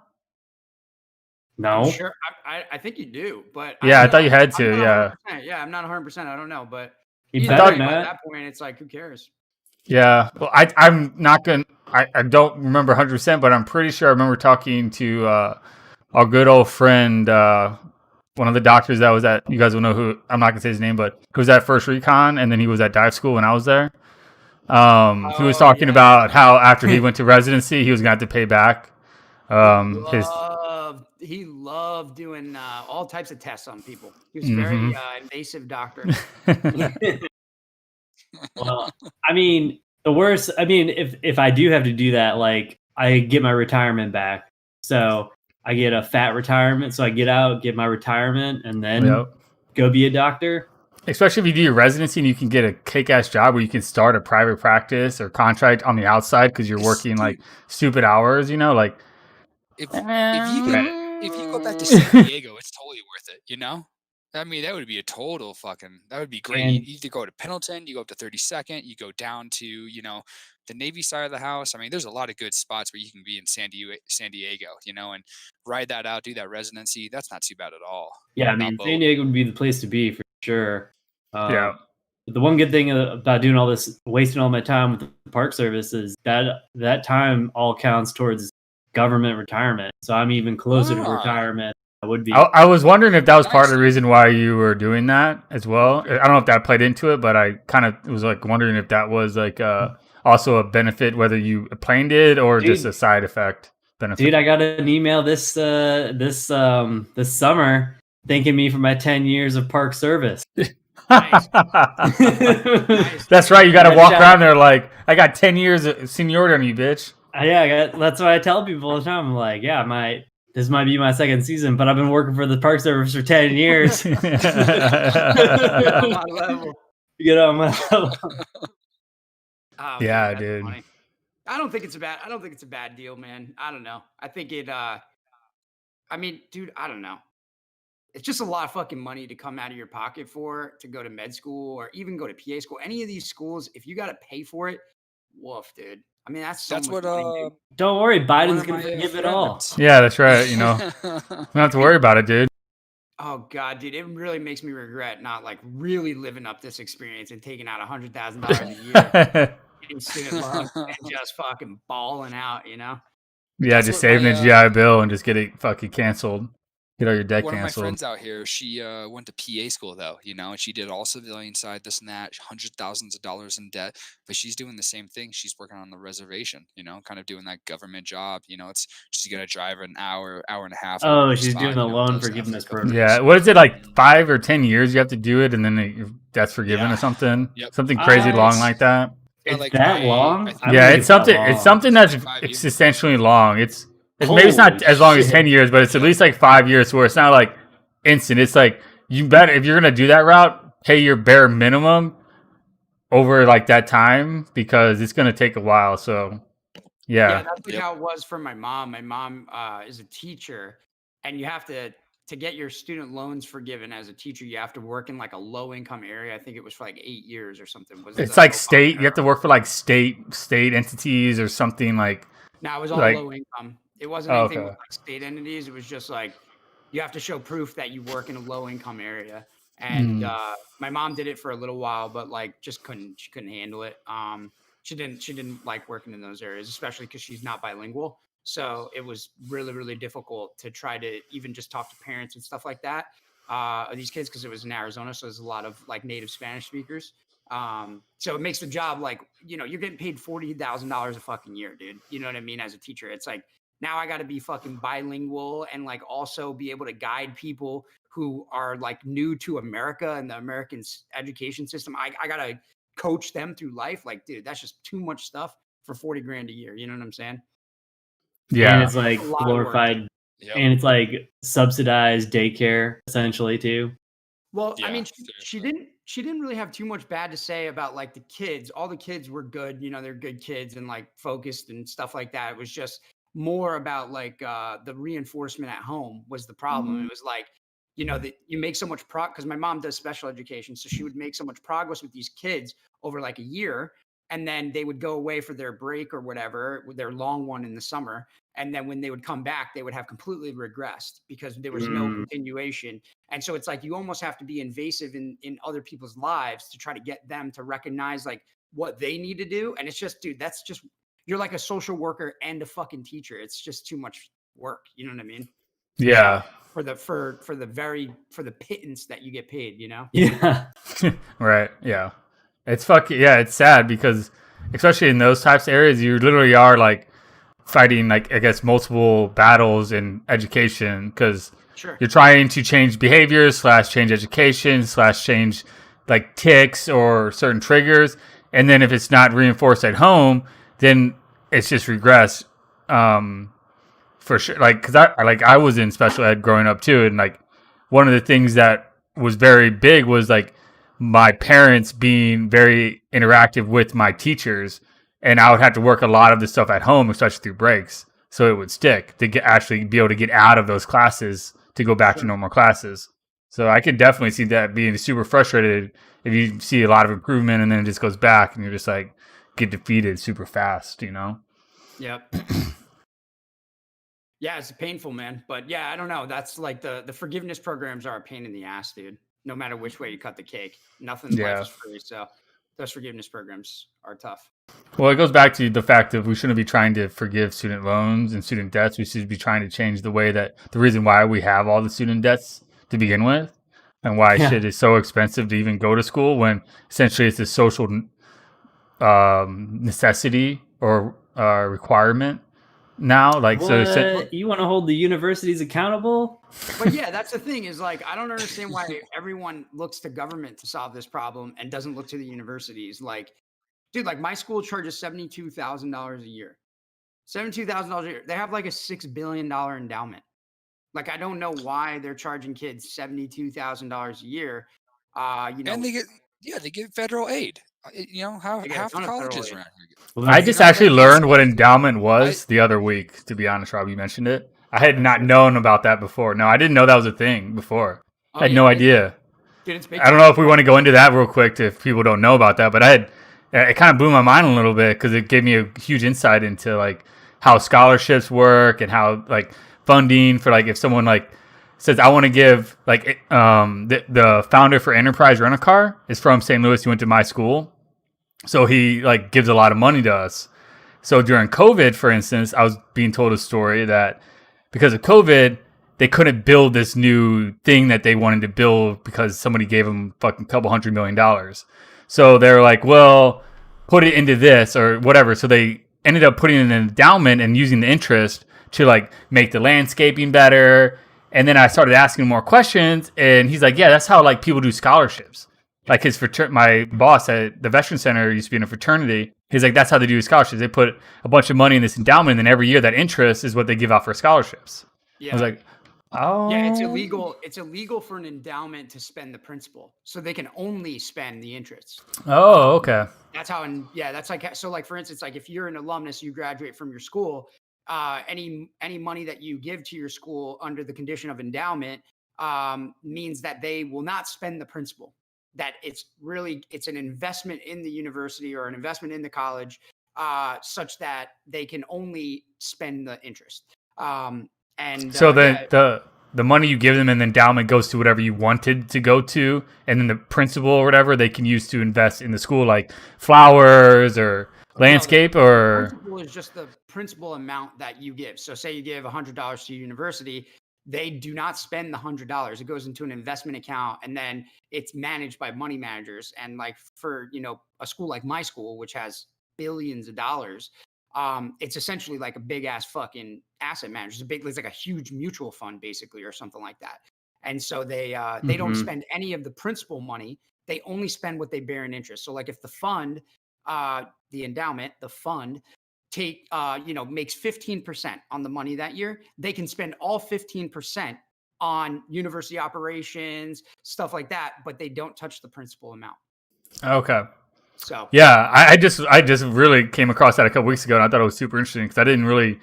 No, I'm sure. I think you do, but Yeah, I don't thought you know. had to, I'm not yeah. 100%. Yeah, I'm not 100%. I don't know, but you either better way, by not. that point, it's like who cares? Yeah. Well, I'm not going to, I don't remember 100%, but I'm pretty sure I remember talking to our good old friend, one of the doctors that was at, you guys will know who, I'm not going to say his name, but who was at First Recon, and then he was at dive school when I was there. He was talking about how after he went to residency, he was going to have to pay back He loved doing all types of tests on people. He was a very invasive doctor. Well, I mean, the worst. I mean, if I do have to do that, like I get my retirement back. So I get a fat retirement. So I get out, get my retirement, and then Yep. go be a doctor. Especially if you do your residency and you can get a kick-ass job where you can start a private practice or contract on the outside because you're working Dude, like stupid hours, like if you Right. if you go back to San Diego, it's totally worth it. I mean, that would be a total fucking. That would be great. And- You either go to Pendleton, you go up to 32nd, you go down to the Navy side of the house. I mean, there's a lot of good spots where you can be in San Diego, and ride that out, do that residency. That's not too bad at all. Yeah, I Not mean, both. San Diego would be the place to be for sure. Yeah. But the one good thing about doing all this, wasting all my time with the Park Service, is that time all counts towards government retirement. So I'm even closer to Ah. retirement. I would be. I was wondering if that was part of the Nice. reason why you were doing that as well. I don't know if that played into it, but I kind of was like wondering if that was like also a benefit, whether you planned it or just a side effect benefit. Dude, I got an email this summer thanking me for my 10 years of Park Service. Nice. That's right. You got to Yeah, walk shout- around there like, I got 10 years of seniority on you, bitch. That's what I tell people all the time. I'm like, yeah, this might be my second season, but I've been working for the Park Service for 10 years. On my level. Get on my level. Oh, Yeah, that's dude. funny. I don't think it's a bad deal, man. I don't know. I think it I mean, dude, I don't know. It's just a lot of fucking money to come out of your pocket to go to med school or even go to PA school. Any of these schools, if you got to pay for it, woof, dude. I mean, that's That's much what money, dude. Don't worry, Biden's of going to my forgive it all. friends- Yeah, that's right. You don't have to worry about it, dude. Oh god, dude, it really makes me regret not like really living up this experience and taking out $100,000 a year in student loans and just fucking balling out, Yeah, That's just what saving my, a GI Bill and just get it fucking canceled. Get all your debt One of my canceled. friends out here, she went to PA school though, and she did all civilian side, this and that, hundreds of thousands of dollars in debt. But she's doing the same thing. She's working on the reservation, kind of doing that government job. She's gonna drive an hour and a half. Oh, over she's spot, doing the loan does that for a forgiveness couple program. years. Yeah, what is it, like 5 or 10 years you have to do it and then that's forgiven Yeah. or something? Yep. Something crazy long It's- like that? It's like that I long? think- I don't Yeah, think it's that something. long. It's something that's 5 years. essentially long. It's maybe it's not Holy as long as shit. 10 years, but it's at least like 5 years. Where it's not like instant. It's like you better, if you're gonna do that route, pay your bare minimum over like that time because it's gonna take a while. So Yeah, yeah, that's like Yep. how it was for my mom. My mom is a teacher, and you have to get your student loans forgiven as a teacher. You have to work in like a low income area. I think it was for like 8 years or something. Was it's the like Obama state. You era. have to work for like state entities or something like. No, it was all like- low income. It wasn't Oh, anything okay. with like state entities. It was just like you have to show proof that you work in a low income area. And my mom did it for a little while, but like just she couldn't handle it. She didn't like working in those areas, especially because she's not bilingual. So it was really, really difficult to try to even just talk to parents and stuff like that of these kids, because it was in Arizona, so there's a lot of like native Spanish speakers. So it makes the job like, you're getting paid $40,000 a fucking year, dude. You know what I mean? As a teacher, it's like now I got to be fucking bilingual and like also be able to guide people who are like new to America and the American education system. I got to coach them through life. Like, dude, that's just too much stuff for 40 grand a year. You know what I'm saying? And Yeah, it's like A lot of work. glorified, Yep. and it's like subsidized daycare essentially too. Well, I Yeah, mean, she didn't really have too much bad to say about like the kids. All the kids were good, they're good kids and like focused and stuff like that. It was just more about like the reinforcement at home was the problem. It was like, that you make so much because my mom does special education, so she would make so much progress with these kids over like a year, and then they would go away for their break or whatever, with their long one in the summer. And then when they would come back, they would have completely regressed because there was no continuation. And so it's like you almost have to be invasive in other people's lives to try to get them to recognize like what they need to do. And it's just, dude, that's just, you're like a social worker and a fucking teacher. It's just too much work. You know what I mean? yeah, For the pittance that you get paid, Yeah. right. Yeah, it's fucking it's sad because especially in those types of areas, you literally are like fighting like I guess multiple battles in education because Sure. you're trying to change behaviors / change education / change like tics or certain triggers, and then if it's not reinforced at home, then it's just regress for sure. Like, cause I was in special ed growing up too. And like, one of the things that was very big was like my parents being very interactive with my teachers. And I would have to work a lot of the stuff at home, especially through breaks. So it would stick to actually be able to get out of those classes to go back to normal classes. So I could definitely see that being super frustrated if you see a lot of improvement and then it just goes back and you're just like get defeated super fast, you know? Yep. Yeah, it's painful, man. But yeah, I don't know. That's like the forgiveness programs are a pain in the ass, dude. No matter which way you cut the cake, nothing in life is free. So those forgiveness programs are tough. Well, it goes back to the fact that we shouldn't be trying to forgive student loans and student debts. We should be trying to change the way that the reason why we have all the student debts to begin with, and why shit is so expensive to even go to school when essentially it's a social necessity or requirement now. Like, so you want to hold the universities accountable? But yeah, that's the thing is like, I don't understand why everyone looks to government to solve this problem and doesn't look to the universities. Like, dude, like my school charges $72,000 a year. $72,000 a year. They have like a $6 billion endowment. Like, I don't know why they're charging kids $72,000 a year. You know, And they get federal aid. You know how They get a half ton of colleges federal aid. around here. Well, I just actually learned what endowment was the other week, to be honest, Rob. You mentioned it. I had not known about that before. No, I didn't know that was a thing before. I had no idea. Dude, it's big. I don't know if we want to go into that real quick if people don't know about that, but it kind of blew my mind a little bit because it gave me a huge insight into like how scholarships work and how like funding for like if someone like says I want to give like the founder for Enterprise Rent a Car is from St. Louis. He went to my school, so he like gives a lot of money to us. So during COVID, for instance, I was being told a story that because of COVID, they couldn't build this new thing that they wanted to build because somebody gave them fucking couple $100 million. So they're like, well, put it into this or whatever. So they ended up putting in an endowment and using the interest to like make the landscaping better. And then I started asking more questions and he's like, yeah, that's how like people do scholarships. Like my boss at the Veteran Center used to be in a fraternity. He's like, that's how they do scholarships. They put a bunch of money in this endowment and then every year that interest is what they give out for scholarships. Yeah. I was like, oh. Yeah, it's illegal. It's illegal for an endowment to spend the principal. So they can only spend the interest. Oh, okay. That's how, that's like, so like, for instance, like if you're an alumnus, you graduate from your school, any money that you give to your school under the condition of endowment means that they will not spend the principal. That it's an investment in the university or an investment in the college such that they can only spend the interest. And so the money you give them in the endowment goes to whatever you wanted to go to, and then the principal or whatever they can use to invest in the school, like flowers or landscape. Or the principal is just the principal amount that you give. So say you give $100 to your university, they do not spend the $100. It goes into an investment account and then it's managed by money managers. And like for, a school like my school, which has billions of dollars, it's essentially like a big ass fucking asset manager. It's like a huge mutual fund basically, or something like that. And so they don't spend any of the principal money. They only spend what they bear in interest. So like if the fund, the endowment, the fund makes 15% on the money that year, they can spend all 15% on university operations, stuff like that, but they don't touch the principal amount. Okay. So yeah, I just really came across that a couple weeks ago, and I thought it was super interesting because I didn't really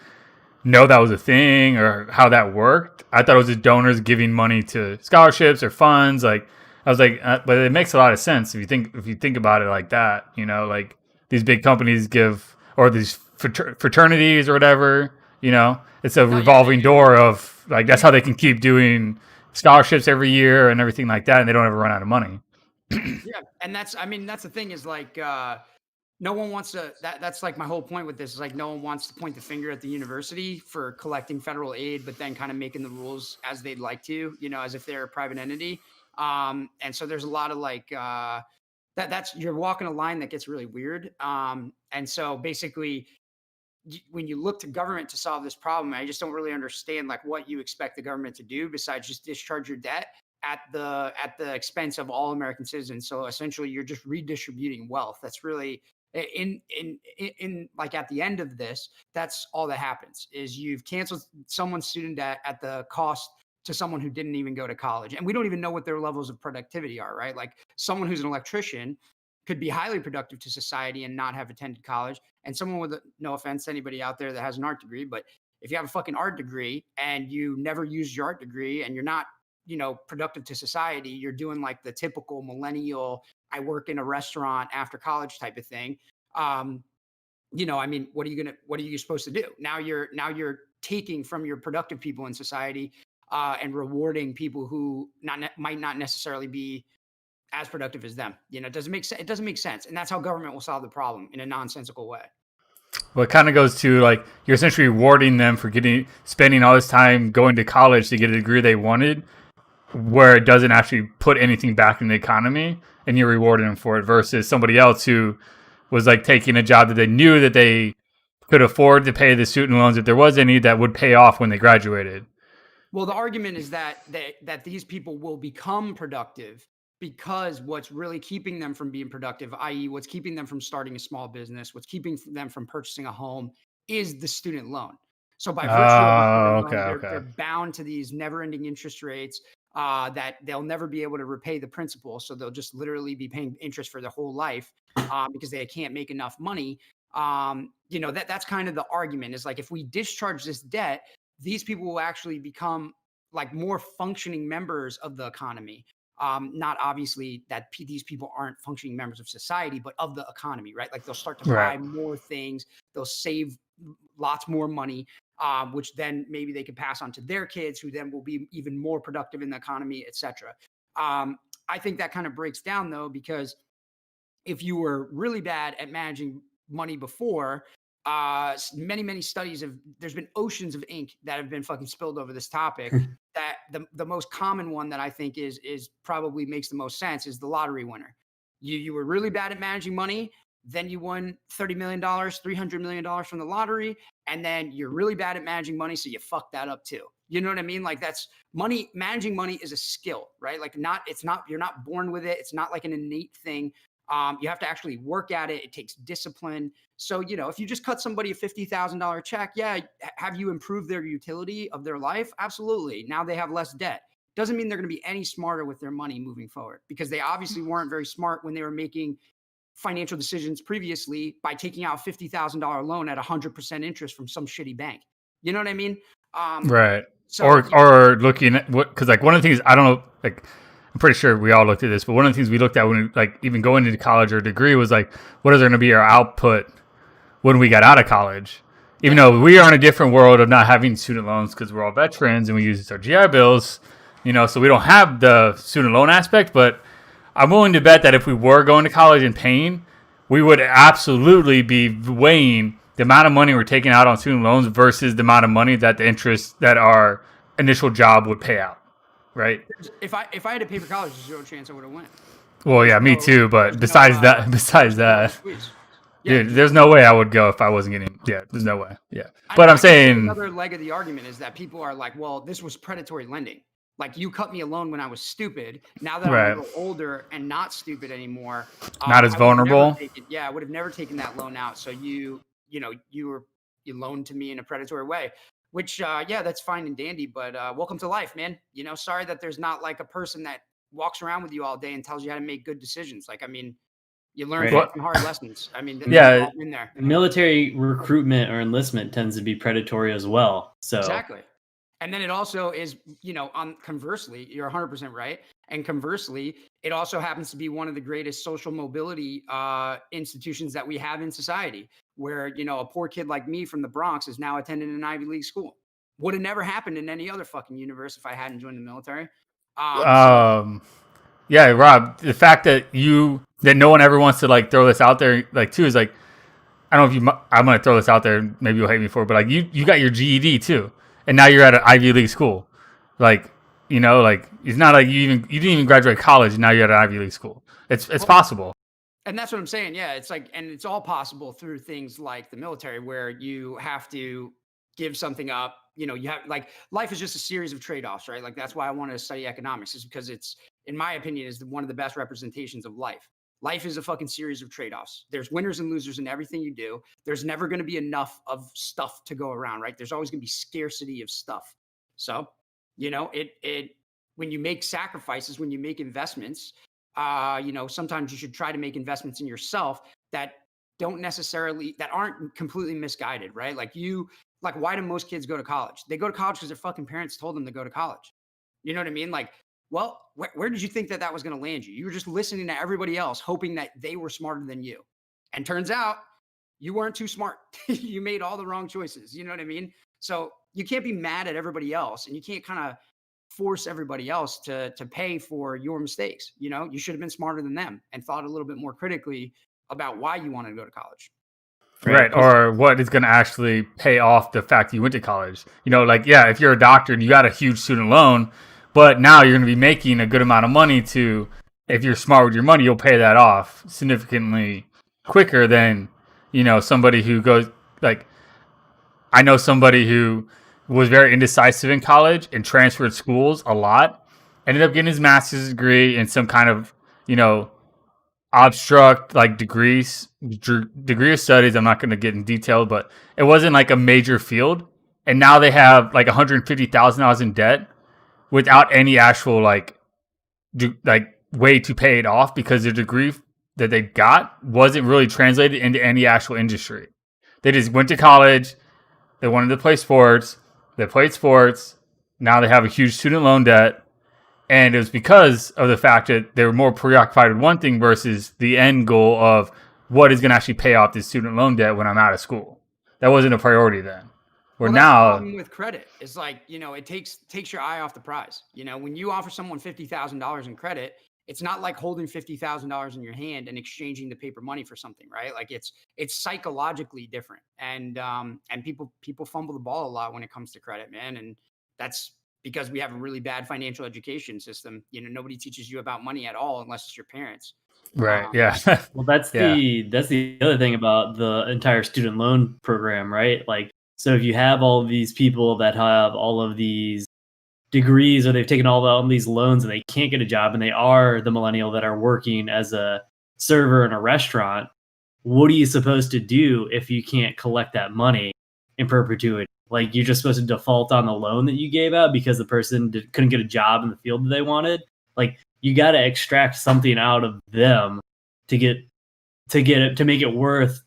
know that was a thing or how that worked. I thought it was just donors giving money to scholarships or funds. Like I was like, but it makes a lot of sense if you think about it like that. Like these big companies give, or these fraternities or whatever. It's a revolving door of like that's how they can keep doing scholarships every year and everything like that, and they don't ever run out of money. Yeah, and that's the thing is like no one wants to that's like my whole point with this is like no one wants to point the finger at the university for collecting federal aid but then kind of making the rules as they'd like to, as if they're a private entity. And so there's a lot of like that's you're walking a line that gets really weird. And so basically when you look to government to solve this problem, I just don't really understand like what you expect the government to do besides just discharge your debt at the expense of all American citizens. So essentially you're just redistributing wealth. That's really In like at the end of this, that's all that happens is you've canceled someone's student debt at the cost to someone who didn't even go to college. And we don't even know what their levels of productivity are, right? Like someone who's an electrician could be highly productive to society and not have attended college. And someone with, no offense to anybody out there that has an art degree, but if you have a fucking art degree and you never used your art degree and you're not, productive to society, you're doing like the typical millennial, I work in a restaurant after college type of thing. I mean, what are you supposed to do? Now you're taking from your productive people in society and rewarding people who might not necessarily be as productive as them. It doesn't make sense. It doesn't make sense. And that's how government will solve the problem in a nonsensical way. Well, it kind of goes to like you're essentially rewarding them for spending all this time going to college to get a degree they wanted, where it doesn't actually put anything back in the economy, and you're rewarding them for it versus somebody else who was like taking a job that they knew that they could afford to pay the student loans if there was any that would pay off when they graduated. Well, the argument is that these people will become productive because what's really keeping them from being productive, i.e., what's keeping them from starting a small business, what's keeping them from purchasing a home, is the student loan. So by virtue of the student loan, they're bound to these never-ending interest rates that they'll never be able to repay the principal. So they'll just literally be paying interest for their whole life because they can't make enough money. That's kind of the argument is like if we discharge this debt, these people will actually become like more functioning members of the economy. Not obviously that these people aren't functioning members of society, but of the economy, right? Like they'll start to buy more things, they'll save lots more money, which then maybe they can pass on to their kids, who then will be even more productive in the economy, etc. I think that kind of breaks down though, because if you were really bad at managing money before, many studies there's been oceans of ink that have been fucking spilled over this topic. That the most common one that I think is probably makes the most sense is the lottery winner. You were really bad at managing money, then you won $30 million, $300 million from the lottery, and then you're really bad at managing money, so you fucked that up too. You know what I mean? Like that's money. Managing money is a skill, right? Like you're not born with it. It's not like an innate thing. You have to actually work at it. It takes discipline. So, if you just cut somebody a $50,000 check, yeah, have you improved their utility of their life? Absolutely. Now they have less debt. Doesn't mean they're going to be any smarter with their money moving forward, because they obviously weren't very smart when they were making financial decisions previously by taking out a $50,000 loan at 100% interest from some shitty bank. You know what I mean? Right. So, or looking at because like one of the things, I don't know, like I'm pretty sure we all looked at this, but one of the things we looked at when we, like even going into college or degree was like, what is going to be our output when we got out of college? Even though we are in a different world of not having student loans because we're all veterans and we use our GI Bills, so we don't have the student loan aspect. But I'm willing to bet that if we were going to college and paying, we would absolutely be weighing the amount of money we're taking out on student loans versus the amount of money that the interest that our initial job would pay out. Right. If I had to pay for college, there's zero chance I would have went. Well, yeah, me too. But besides that, dude, there's no way I would go if I wasn't getting. Yeah, there's no way. Yeah, but I'm saying another leg of the argument is that people are like, well, this was predatory lending. Like you cut me a loan when I was stupid. Now that I'm a little older and not stupid anymore, not as vulnerable. I would have never taken that loan out. So you loaned to me in a predatory way. Which, that's fine and dandy, but welcome to life, man. Sorry that there's not like a person that walks around with you all day and tells you how to make good decisions. Like, I mean, you learn fucking hard lessons. I mean, in there. Military recruitment or enlistment tends to be predatory as well. So exactly. And then it also is, conversely, you're 100% right. And conversely, it also happens to be one of the greatest social mobility institutions that we have in society, where, a poor kid like me from the Bronx is now attending an Ivy League school. Would have never happened in any other fucking universe if I hadn't joined the military. Yeah, Rob, the fact that no one ever wants to like throw this out there, like too, is like, I don't know if I'm going to throw this out there, maybe you'll hate me for it, but like you got your GED too. And now you're at an Ivy League school. Like, like it's not like you didn't even graduate college and now you're at an Ivy League school. It's possible. And that's what I'm saying. Yeah, it's like, and it's all possible through things like the military, where you have to give something up. You have like life is just a series of trade-offs, right? Like that's why I wanted to study economics, is because it's, in my opinion, is one of the best representations of life. Life is a fucking series of trade-offs. There's winners and losers in everything you do. There's never going to be enough of stuff to go around, right? There's always going to be scarcity of stuff. So, when you make sacrifices, when you make investments, sometimes you should try to make investments in yourself that aren't completely misguided, right? Like why do most kids go to college? They go to college because their fucking parents told them to go to college. You know what I mean? Like, well, where did you think that was going to land you? You were just listening to everybody else, hoping that they were smarter than you. And turns out you weren't too smart. You made all the wrong choices. You know what I mean? So you can't be mad at everybody else, and you can't kind of force everybody else to pay for your mistakes. You should have been smarter than them and thought a little bit more critically about why you wanted to go to college. Right. Or what is going to actually pay off the fact that you went to college. If you're a doctor and you got a huge student loan, but now you're going to be making a good amount of money if you're smart with your money, you'll pay that off significantly quicker than, somebody who goes, I know somebody who was very indecisive in college and transferred schools a lot, ended up getting his master's degree in some kind of, abstract degree of studies. I'm not going to get in detail, but it wasn't like a major field. And now they have like $150,000 in debt without any actual way to pay it off because the degree that they got wasn't really translated into any actual industry. They just went to college. They wanted to play sports. They played sports. Now they have a huge student loan debt. And it was because of the fact that they were more preoccupied with one thing versus the end goal of what is going to actually pay off this student loan debt when I'm out of school. That wasn't a priority then. That's the problem with credit. It's like, it takes your eye off the prize. When you offer someone $50,000 in credit, it's not like holding $50,000 in your hand and exchanging the paper money for something, right? Like it's psychologically different. And people fumble the ball a lot when it comes to credit, man. And that's because we have a really bad financial education system. Nobody teaches you about money at all unless it's your parents. Right. Yeah. Well, that's the other thing about the entire student loan program, right? Like, so if you have all of these people that have all of these degrees or they've taken all of these loans and they can't get a job and they are the millennial that are working as a server in a restaurant, what are you supposed to do if you can't collect that money in perpetuity? Like, you're just supposed to default on the loan that you gave out because the person couldn't get a job in the field that they wanted. Like, you got to extract something out of them to make it worth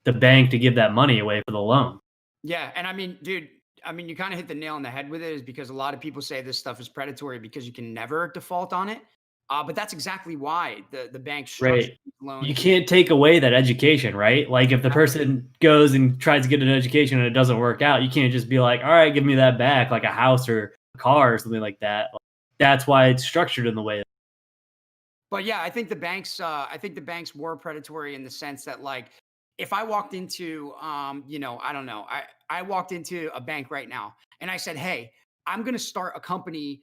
the bank to give that money away for the loan. Yeah, and I mean, dude, you kind of hit the nail on the head with it, is because a lot of people say this stuff is predatory because you can never default on it. But that's exactly why the bank structures loans. You can't take away that education, right? Like, if the person goes and tries to get an education and it doesn't work out, you can't just be like, all right, give me that back, like a house or a car or something like that. That's why it's structured in the way. But yeah, I think the banks were predatory in the sense that, like, if I walked into, I don't know, I walked into a bank right now and I said, hey, I'm going to start a company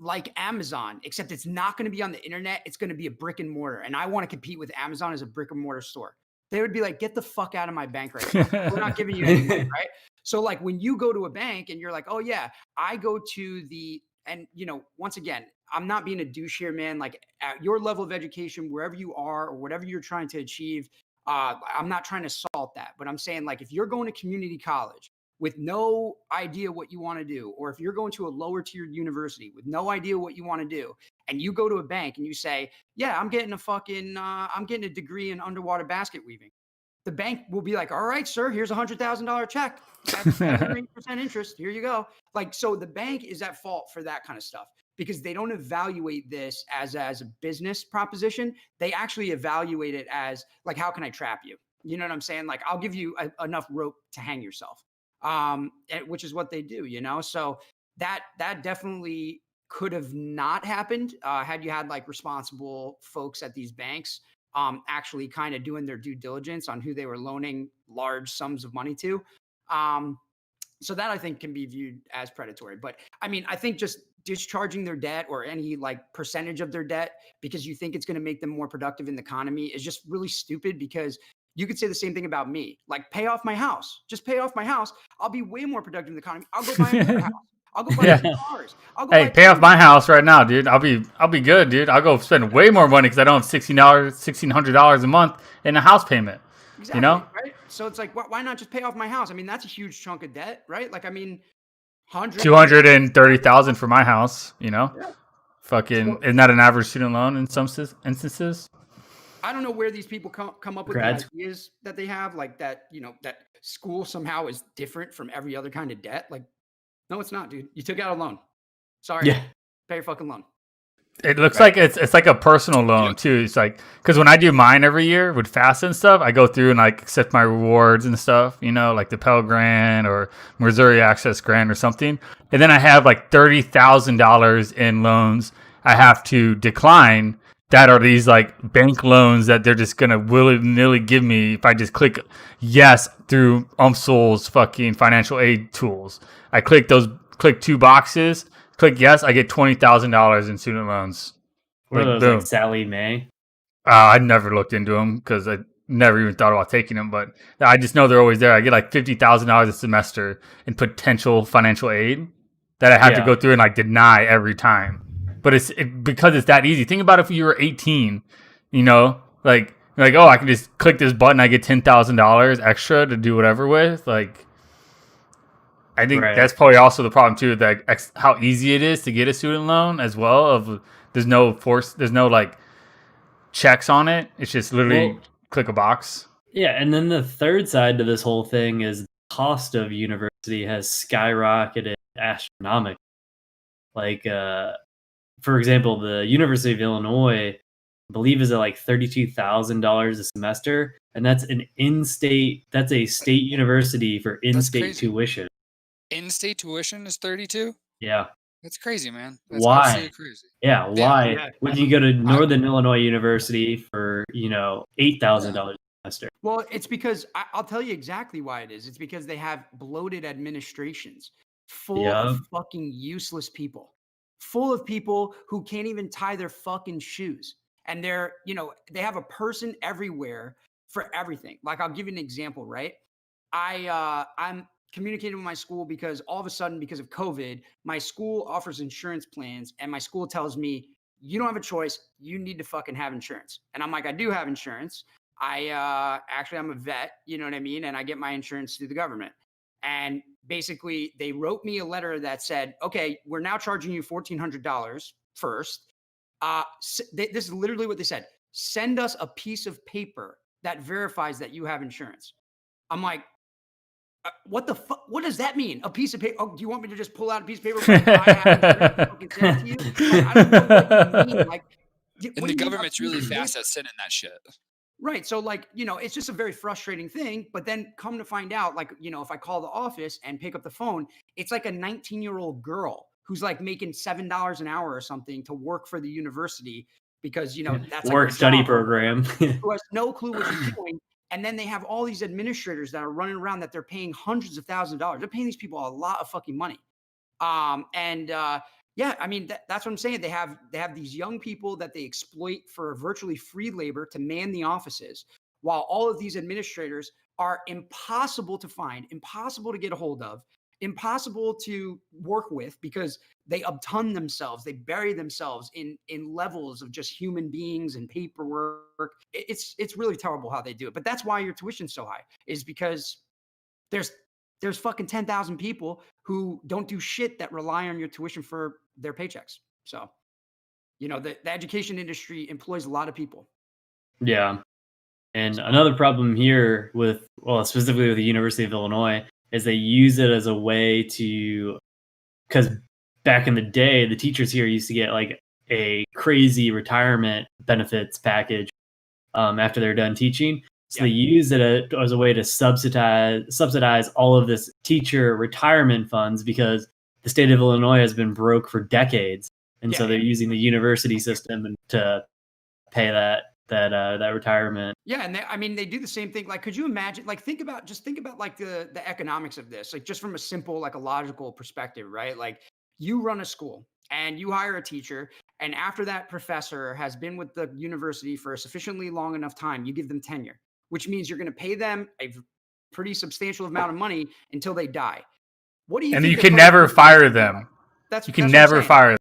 like Amazon, except it's not going to be on the internet. It's going to be a brick and mortar. And I want to compete with Amazon as a brick and mortar store. They would be like, get the fuck out of my bank right now. We're not giving you any money, right? So, like, when you go to a bank and you're like, oh yeah, I go to and once again, I'm not being a douche here, man. Like, at your level of education, wherever you are or whatever you're trying to achieve, I'm not trying to salt that, but I'm saying, like, if you're going to community college with no idea what you want to do, or if you're going to a lower tier university with no idea what you want to do, and you go to a bank and you say, yeah, I'm getting a degree in underwater basket weaving. The bank will be like, all right, sir, here's $100,000 check. That's 8% interest. Here you go. Like, so the bank is at fault for that kind of stuff because they don't evaluate this as a business proposition. They actually evaluate it as, like, how can I trap you? You know what I'm saying? Like, I'll give you enough rope to hang yourself. Which is what they do, so that definitely could have not happened had you had, like, responsible folks at these banks actually kind of doing their due diligence on who they were loaning large sums of money to. So that, I think, can be viewed as predatory. But I mean, I think just discharging their debt or any, like, percentage of their debt because you think it's going to make them more productive in the economy is just really stupid, because you could say the same thing about me. Like, pay off my house. Just pay off my house. I'll be way more productive in the economy. I'll go buy another house. I'll go buy Yeah. 2 cars. I'll go Hey, buy pay off 10 my house right now, dude. I'll be good, dude. I'll go spend way more money because I don't have $1,600 a month in a house payment. You Exactly, know, right? So it's like, why not just pay off my house? I mean, that's a huge chunk of debt, right? Like, I mean, 100, 230,000 for my house. You know, yeah. fucking So isn't that an average student loan in some instances? I don't know where these people come up with the Grads. ideas that they have, like that, that school somehow is different from every other kind of debt. Like, no, it's not, dude. You took out a loan. Sorry. Yeah. Pay your fucking loan. It looks Right. like it's like a personal loan Yep. too. It's like because when I do mine every year with FAFSA and stuff, I go through and like accept my rewards and stuff. You know, like the Pell Grant or Missouri Access Grant or something, and then I have like $30,000 in loans I have to decline. That are these like bank loans that they're just gonna willy nilly give me if I just click yes through UMSL's fucking financial aid tools. I click 2 boxes. Click yes, I get $20,000 in student loans. What are Like those, boom. like Sally Mae? I never looked into them because I never even thought about taking them. But I just know they're always there. I get like $50,000 a semester in potential financial aid that I have to Yeah. go through and like deny every time. But because it's that easy. Think about if you were 18, you know, like oh, I can just click this button, I get $10,000 extra to do whatever with. Like, I think Right. that's probably also the problem too. That how easy it is to get a student loan as well. There's no like checks on it. It's just literally Well, click a box. yeah, and then the third side to this whole thing is the cost of university has skyrocketed astronomically. Like, for example, the University of Illinois, I believe, is at like $32,000 a semester, and that's That's a state university for in-state crazy. tuition. In-state tuition is 32. Yeah. That's crazy, man. That's Why? absolutely crazy. Yeah. Why? Yeah. When you go to Northern Illinois University for $8,000 a semester. Well, it's because I'll tell you exactly why it is. It's because they have bloated administrations full of Yep. fucking useless people, full of people who can't even tie their fucking shoes. And they have a person everywhere for everything. Like, I'll give you an example, right? I'm communicating with my school because all of a sudden, because of COVID, my school offers insurance plans, and my school tells me, you don't have a choice. You need to fucking have insurance. And I'm like, I do have insurance. I'm a vet, you know what I mean? And I get my insurance through the government. And basically, they wrote me a letter that said, okay, we're now charging you $1,400 first. This is literally what they said. Send us a piece of paper that verifies that you have insurance. I'm like, what the fuck? What does that mean? A piece of paper? Oh, do you want me to just pull out a piece of paper? Like, I have insurance and fucking send it to you? Like, I don't know what you mean. Like, And what the do you mean a government's piece really of fast paper? at sending that shit. Right. So, like, it's just a very frustrating thing. But then come to find out, like, if I call the office and pick up the phone, it's like a 19-year-old girl who's like making $7 an hour or something to work for the university because, that's like Work her study job or program. who has no clue what she's doing. And then they have all these administrators that are running around that they're paying hundreds of thousands of dollars. They're paying these people a lot of fucking money. Yeah, I mean, that's what I'm saying. They have these young people that they exploit for virtually free labor to man the offices, while all of these administrators are impossible to find, impossible to get a hold of, impossible to work with because they obtun themselves, they bury themselves in levels of just human beings and paperwork. It's really terrible how they do it. But that's why your tuition's so high, is because there's fucking 10,000 people who don't do shit that rely on your tuition for their paychecks. So, the education industry employs a lot of people. Yeah. And another problem here specifically with the University of Illinois, is they use it as a way to, because back in the day, the teachers here used to get like a crazy retirement benefits package after they're done teaching. So they use it as a way to subsidize all of this teacher retirement funds, because the state of Illinois has been broke for decades, and so they're using the university system to pay that retirement. Yeah, and they do the same thing. Like, could you imagine? Like, think about like the economics of this, like just from a simple, like a logical perspective, right? Like, you run a school and you hire a teacher, and after that professor has been with the university for a sufficiently long enough time, you give them tenure, which means you're going to pay them a pretty substantial amount of money until they die. What do you And think you their can never productivity is fire gonna be them. like? That's You can what I'm never saying. fire them.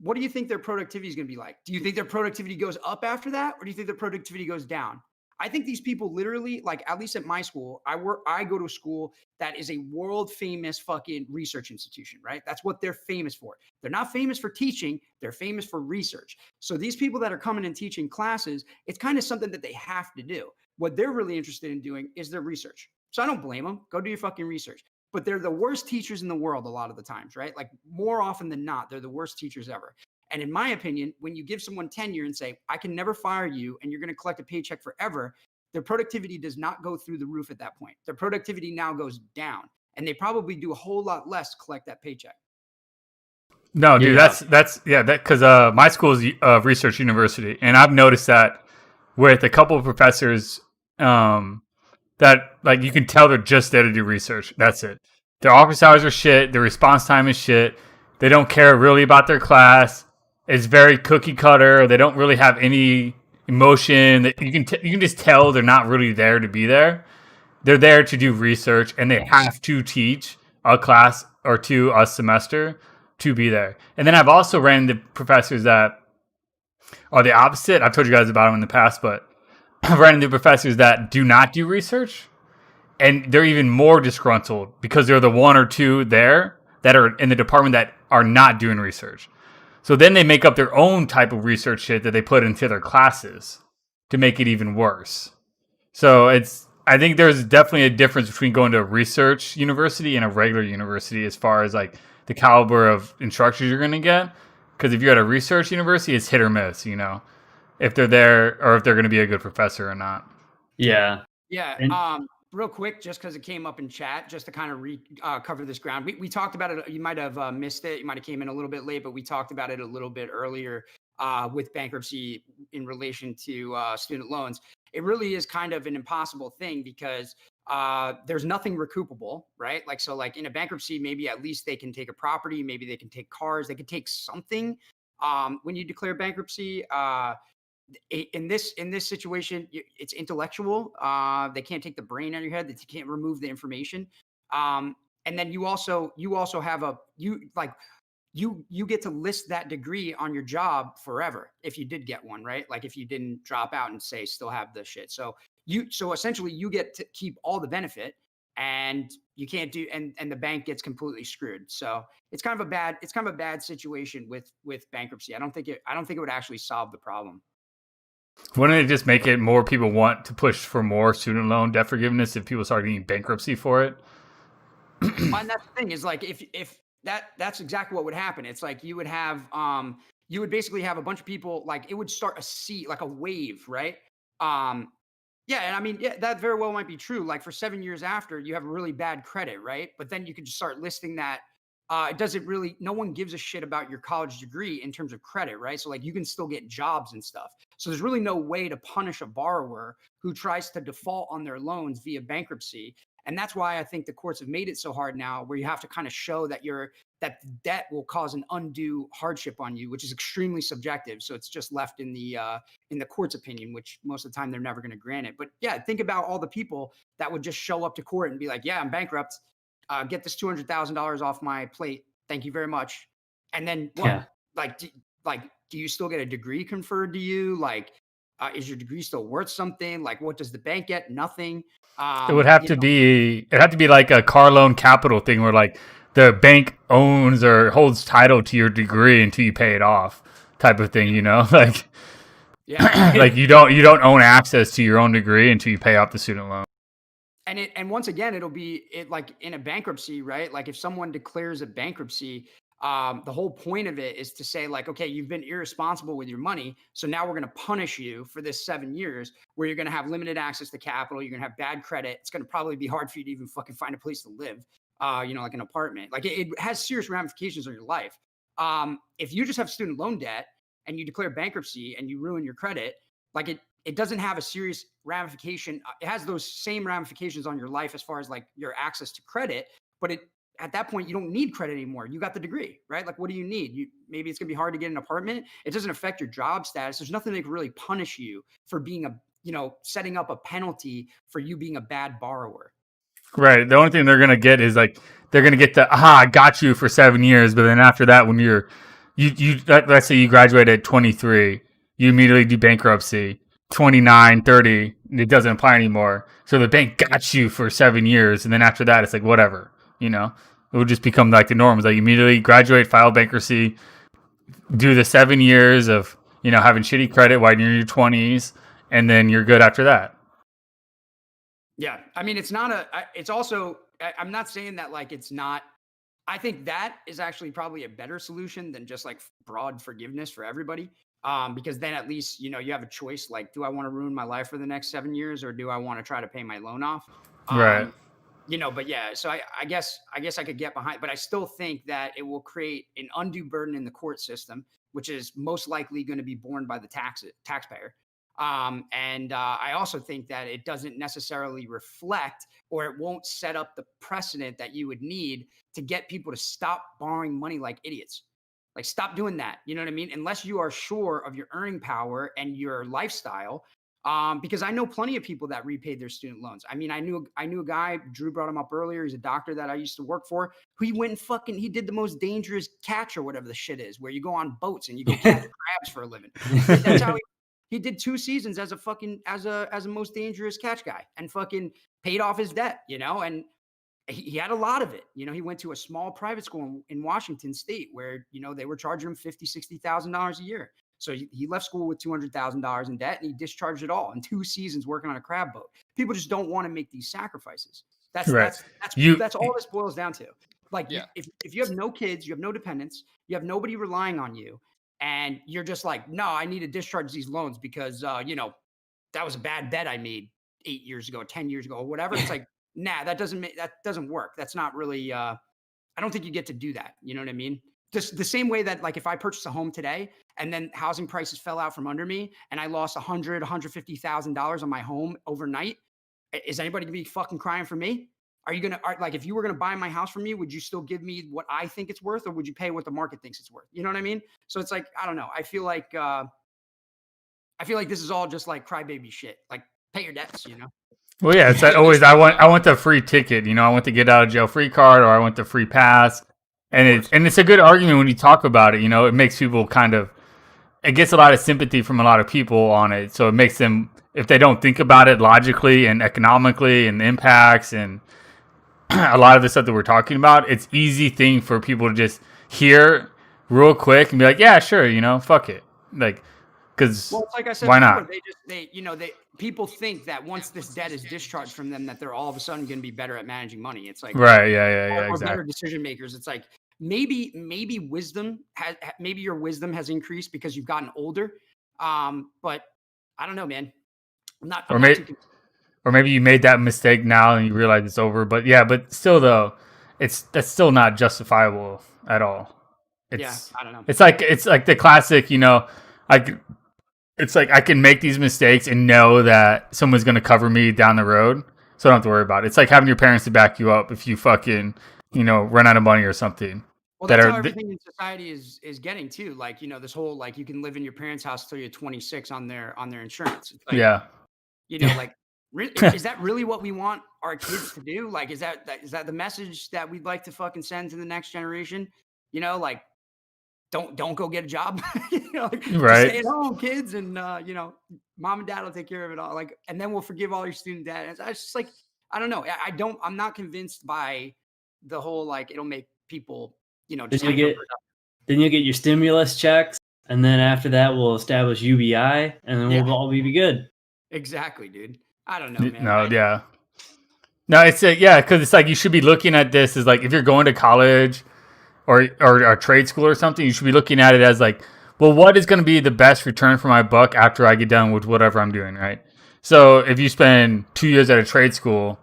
What do you think their productivity is going to be like? Do you think their productivity goes up after that, or do you think their productivity goes down? I think these people literally, like, at least at my school, I go to a school that is a world famous fucking research institution, right? That's what they're famous for. They're not famous for teaching, they're famous for research. So these people that are coming and teaching classes, it's kind of something that they have to do. What they're really interested in doing is their research. So I don't blame them. Go do your fucking research. But they're the worst teachers in the world a lot of the times, right? Like, more often than not, they're the worst teachers ever. And in my opinion, when you give someone tenure and say, I can never fire you and you're going to collect a paycheck forever, their productivity does not go through the roof at that point. Their productivity now goes down, and they probably do a whole lot less to collect that paycheck. No, dude, Yeah. that's that because my school is a research university, and I've noticed that with a couple of professors, that like you can tell they're just there to do research. That's it. Their office hours are shit. Their response time is shit. They don't care really about their class. It's very cookie cutter. They don't really have any emotion. You can just tell they're not really there to be there. They're there to do research, and they have to teach a class or two a semester to be there. And then I've also ran into professors that are the opposite. I've told you guys about them in the past, but I've ran into professors that do not do research, and they're even more disgruntled because they're the one or two there that are in the department that are not doing research. So then they make up their own type of research shit that they put into their classes to make it even worse. So I think there's definitely a difference between going to a research university and a regular university as far as like the caliber of instructors you're going to get. Because if you're at a research university, it's hit or miss, if they're there or if they're going to be a good professor or not. Yeah. Yeah. And- Real quick, just because it came up in chat, just to kind of cover this ground. We talked about it. You might have missed it. You might have came in a little bit late, but we talked about it a little bit earlier with bankruptcy in relation to student loans. It really is kind of an impossible thing because there's nothing recoupable, right? Like, so like in a bankruptcy, maybe at least they can take a property, maybe they can take cars, they can take something. When you declare bankruptcy, in this situation, it's intellectual. They can't take the brain out of your head. They can't remove the information. And then you also have you get to list that degree on your job forever if you did get one, right? Like if you didn't drop out and say still have the shit. So essentially you get to keep all the benefit, and you can't do, and the bank gets completely screwed. So it's kind of a bad situation with bankruptcy. I don't think it would actually solve the problem. Wouldn't it just make it more people want to push for more student loan debt forgiveness if people start getting bankruptcy for it? And that's the thing is, like, if that's exactly what would happen. It's like you would basically have a bunch of people, like it would start like a wave, right? Yeah, and I mean, yeah, that very well might be true. Like for 7 years after, you have a really bad credit, right? But then you could just start listing that. It doesn't really. No one gives a shit about your college degree in terms of credit, right? So like you can still get jobs and stuff. So there's really no way to punish a borrower who tries to default on their loans via bankruptcy. And that's why I think the courts have made it so hard now, where you have to kind of show that that the debt will cause an undue hardship on you, which is extremely subjective. So it's just left in the court's opinion, which most of the time they're never going to grant it. But yeah, think about all the people that would just show up to court and be like, "Yeah, I'm bankrupt. Get this $200,000 off my plate. Thank you very much." And then what? Yeah. Do you still get a degree conferred to you? Like, is your degree still worth something? Like, what does the bank get? Nothing. It would have to be like a car loan capital thing where like the bank owns or holds title to your degree until you pay it off, type of thing, like Yeah. like you don't own access to your own degree until you pay off the student loan. And once again, it'll be like in a bankruptcy, right? Like if someone declares a bankruptcy, the whole point of it is to say like, okay, you've been irresponsible with your money, so now we're going to punish you for this 7 years where you're going to have limited access to capital, you're going to have bad credit, it's going to probably be hard for you to even fucking find a place to live, like an apartment. Like it has serious ramifications on your life. If you just have student loan debt and you declare bankruptcy and you ruin your credit, like it doesn't have a serious ramification. It has those same ramifications on your life as far as like your access to credit, but at that point, you don't need credit anymore. You got the degree, right? Like, what do you need? Maybe it's gonna be hard to get an apartment. It doesn't affect your job status. There's nothing that can really punish you for being setting up a penalty for you being a bad borrower. Right. The only thing they're gonna get is like they're gonna get the I got you for 7 years, but then after that, when you let's say you graduate at 23, you immediately do bankruptcy. 29, 30, it doesn't apply anymore. So the bank got you for 7 years, and then after that, it's like whatever, you know. It would just become like the norm. It's like immediately graduate, file bankruptcy, do the 7 years of having shitty credit while you're in your 20s, and then you're good after that. Yeah, I mean, it's not a. It's also. I'm not saying that like it's not. I think that is actually probably a better solution than just like broad forgiveness for everybody. Because then at least you have a choice. Like, do I want to ruin my life for the next 7 years, or do I want to try to pay my loan off? Right. But yeah. So I guess I could get behind, but I still think that it will create an undue burden in the court system, which is most likely going to be borne by the taxpayer. And I also think that it doesn't necessarily reflect, or it won't set up the precedent that you would need to get people to stop borrowing money like idiots. Like, stop doing that. You know what I mean? Unless you are sure of your earning power and your lifestyle. Because I know plenty of people that repaid their student loans. I mean, I knew a guy, Drew brought him up earlier. He's a doctor that I used to work for. He went and he did the most dangerous catch or whatever the shit is, where you go on boats and you go catch crabs for a living. That's how he did 2 seasons as a most dangerous catch guy, and fucking paid off his debt, and he had a lot of it. He went to a small private school in Washington State where, they were charging him $50,000, $60,000 a year. So he left school with $200,000 in debt, and he discharged it all in 2 seasons working on a crab boat. People just don't want to make these sacrifices. That's all this boils down to. Like, if you have no kids, you have no dependents, you have nobody relying on you, and you're just like, no, I need to discharge these loans because, that was a bad bet I made 8 years ago, 10 years ago, or whatever. It's like, nah, that doesn't work. That's not really, I don't think you get to do that. You know what I mean? Just the same way that, like, if I purchase a home today and then housing prices fell out from under me and I lost $150,000 on my home overnight, is anybody gonna be fucking crying for me? Are you gonna like, if you were gonna buy my house from me, would you still give me what I think it's worth, or would you pay what the market thinks it's worth? You know what I mean? So it's like, I don't know. I feel like this is all just like crybaby shit. Like, pay your debts, Well, yeah, it's that always. I want the free ticket. I want the get out of jail free card, or I want the free pass. And it's a good argument when you talk about it. It makes people it gets a lot of sympathy from a lot of people on it. So it makes them, if they don't think about it logically and economically and the impacts and a lot of the stuff that we're talking about, it's easy thing for people to just hear real quick and be like, yeah, sure, fuck it. Like, because like I said, why not? People think that once this debt is discharged from them, that they're all of a sudden going to be better at managing money. It's like, right, yeah, or exactly. better decision makers. It's like, maybe your wisdom has increased because you've gotten older. But I don't know, man. Or maybe you made that mistake now and you realize it's over. But yeah, but still though, that's still not justifiable at all. I don't know. It's like the classic, it's like I can make these mistakes and know that someone's going to cover me down the road, so I don't have to worry about it. It's like having your parents to back you up if you fucking, run out of money or something. Well, that's how everything in society is getting too. Like, this whole, like, you can live in your parents' house till you're 26 on their insurance. It's like, yeah. Like, is that really what we want our kids to do? Like, is that the message that we'd like to fucking send to the next generation? Like, don't go get a job, right? Just stay at home, kids, and mom and dad will take care of it all. Like, and then we'll forgive all your student debt. It's just like, I don't know. I'm not convinced by the whole, like, it'll make people, just then you'll get your stimulus checks, and then after that we'll establish UBI, and then we'll all be good. Exactly, dude. I don't know, man. No, it's because it's like you should be looking at this as like, if you're going to college or a trade school or something, you should be looking at it as like, well, what is going to be the best return for my buck after I get done with whatever I'm doing, right? So if you spend 2 years at a trade school,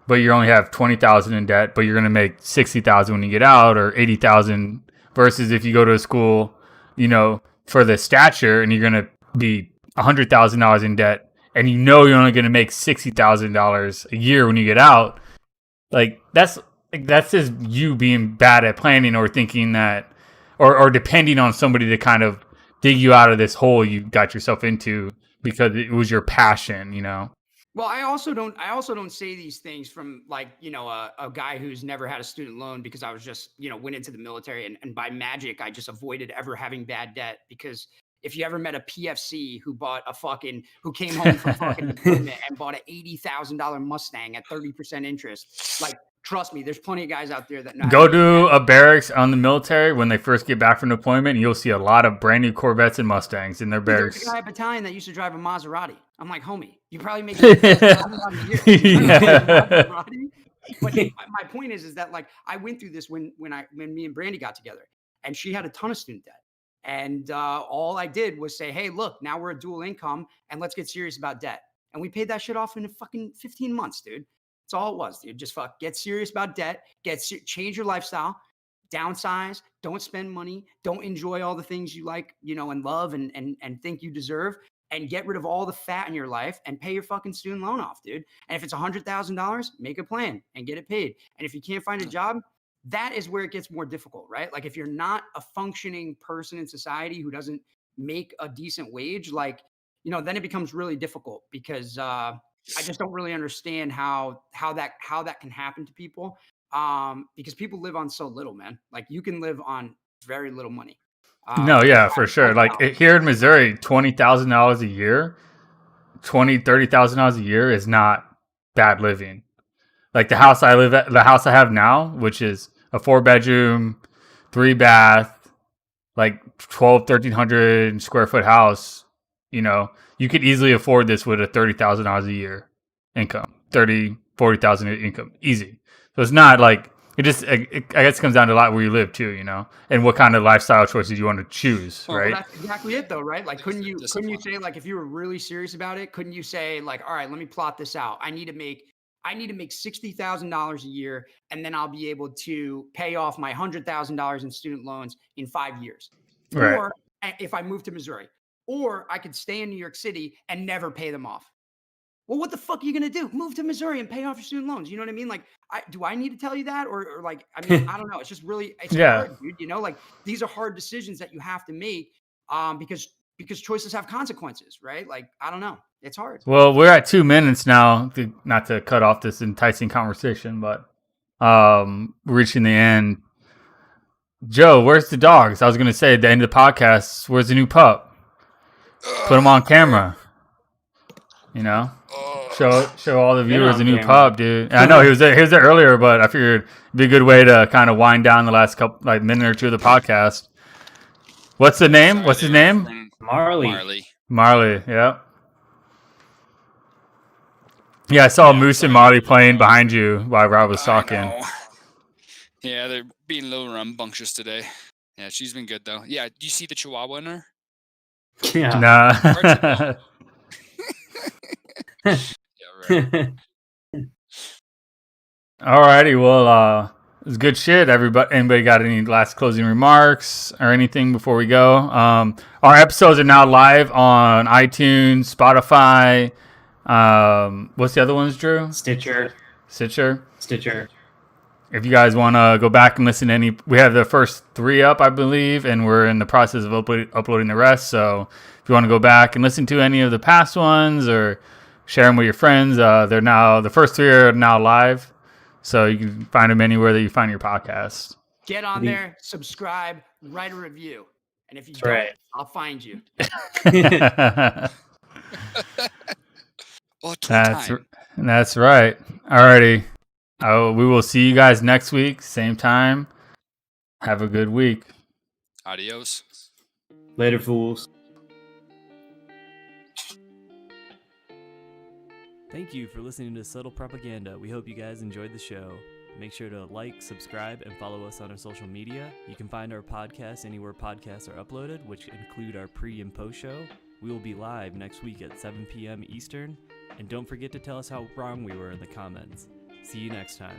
but you only have $20,000 in debt, but you're going to make $60,000 when you get out, or $80,000, versus if you go to a school, for the stature, and you're going to be $100,000 in debt, and you're only going to make $60,000 a year when you get out. Like, that's just you being bad at planning, or thinking that, or depending on somebody to kind of dig you out of this hole you got yourself into because it was your passion, Well, I also don't say these things from like, a guy who's never had a student loan because I was just, went into the military and by magic, I just avoided ever having bad debt because if you ever met a PFC who came home from fucking deployment and bought an $80,000 Mustang at 30% interest, like, trust me, there's plenty of guys out there that know how Go to make to that. a barracks on the military when they first get back from deployment, and you'll see a lot of brand new Corvettes and Mustangs in their Dude, there was barracks. a guy at battalion that used to drive a Maserati. I'm like, homie, you probably make $8,000 a year. You drive a Maserati? But my point is that like I went through this when me and Brandy got together, and she had a ton of student debt, and all I did was say, hey, look, now we're a dual income, and let's get serious about debt, and we paid that shit off in fucking 15 months, dude. That's all it was, dude. Just get serious about debt, change your lifestyle, downsize, don't spend money, don't enjoy all the things you like, and love and think you deserve, and get rid of all the fat in your life and pay your fucking student loan off, dude. And if it's $100,000, make a plan and get it paid. And if you can't find a job, that is where it gets more difficult, right? Like if you're not a functioning person in society who doesn't make a decent wage, like, then it becomes really difficult because I just don't really understand how that can happen to people. Because people live on so little, man. Like you can live on very little money. No, Just yeah, for sure. Like here in Missouri, $20,000 a year, $30,000 a year is not bad living. Like the house I have now, which is a 4-bedroom, 3-bath, like 1,300 square foot house, you could easily afford this with a $30,000 a year income, 40,000 income, easy. So it's not like I guess it comes down to a lot where you live too, and what kind of lifestyle choices you want to choose, right? Well, that's exactly it though, right? Like couldn't you say like if you were really serious about it, couldn't you say like, all right, let me plot this out. I need to make $60,000 a year, and then I'll be able to pay off my $100,000 in student loans in 5 years. Right. Or if I move to Missouri, or I could stay in New York City and never pay them off. Well, what the fuck are you gonna do? Move to Missouri and pay off your student loans? You know what I mean? Like, do I need to tell you that, or like, I mean, I don't know. It's just really, it's hard, dude. Like these are hard decisions that you have to make, because choices have consequences, right? Like, I don't know. It's hard. Well, we're at 2 minutes now. Not to cut off this enticing conversation, but reaching the end. Joe, where's the dogs? I was gonna say at the end of the podcast, where's the new pup? Put him on camera. Show all the viewers the new pup, dude. And I know he was there earlier, but I figured it'd be a good way to kind of wind down the last minute or two of the podcast. What's the name? Sorry, What's his name? Marley. Marley. Yeah. Yeah, I saw Moose and Marley playing behind you while Rob was talking. Yeah, they're being a little rambunctious today. Yeah, she's been good though. Yeah, do you see the Chihuahua in her? Yeah. Nah. Yeah, right. Alrighty, well, it's good shit. Anybody got any last closing remarks or anything before we go? Our episodes are now live on iTunes, Spotify. What's the other ones, Drew? Stitcher. If you guys want to go back and listen to we have the first 3 up, I believe, and we're in the process of uploading the rest. So if you want to go back and listen to any of the past ones or share them with your friends, the first 3 are now live. So you can find them anywhere that you find your podcast. Get on there, subscribe, write a review. And if you don't, I'll find you. That's right. Alrighty. We will see you guys next week, same time. Have a good week. Adios. Later, fools. Thank you for listening to Subtle Propaganda. We hope you guys enjoyed the show. Make sure to like, subscribe, and follow us on our social media. You can find our podcast anywhere podcasts are uploaded, which include our pre and post show. We will be live next week at 7 p.m. Eastern. And don't forget to tell us how wrong we were in the comments. See you next time.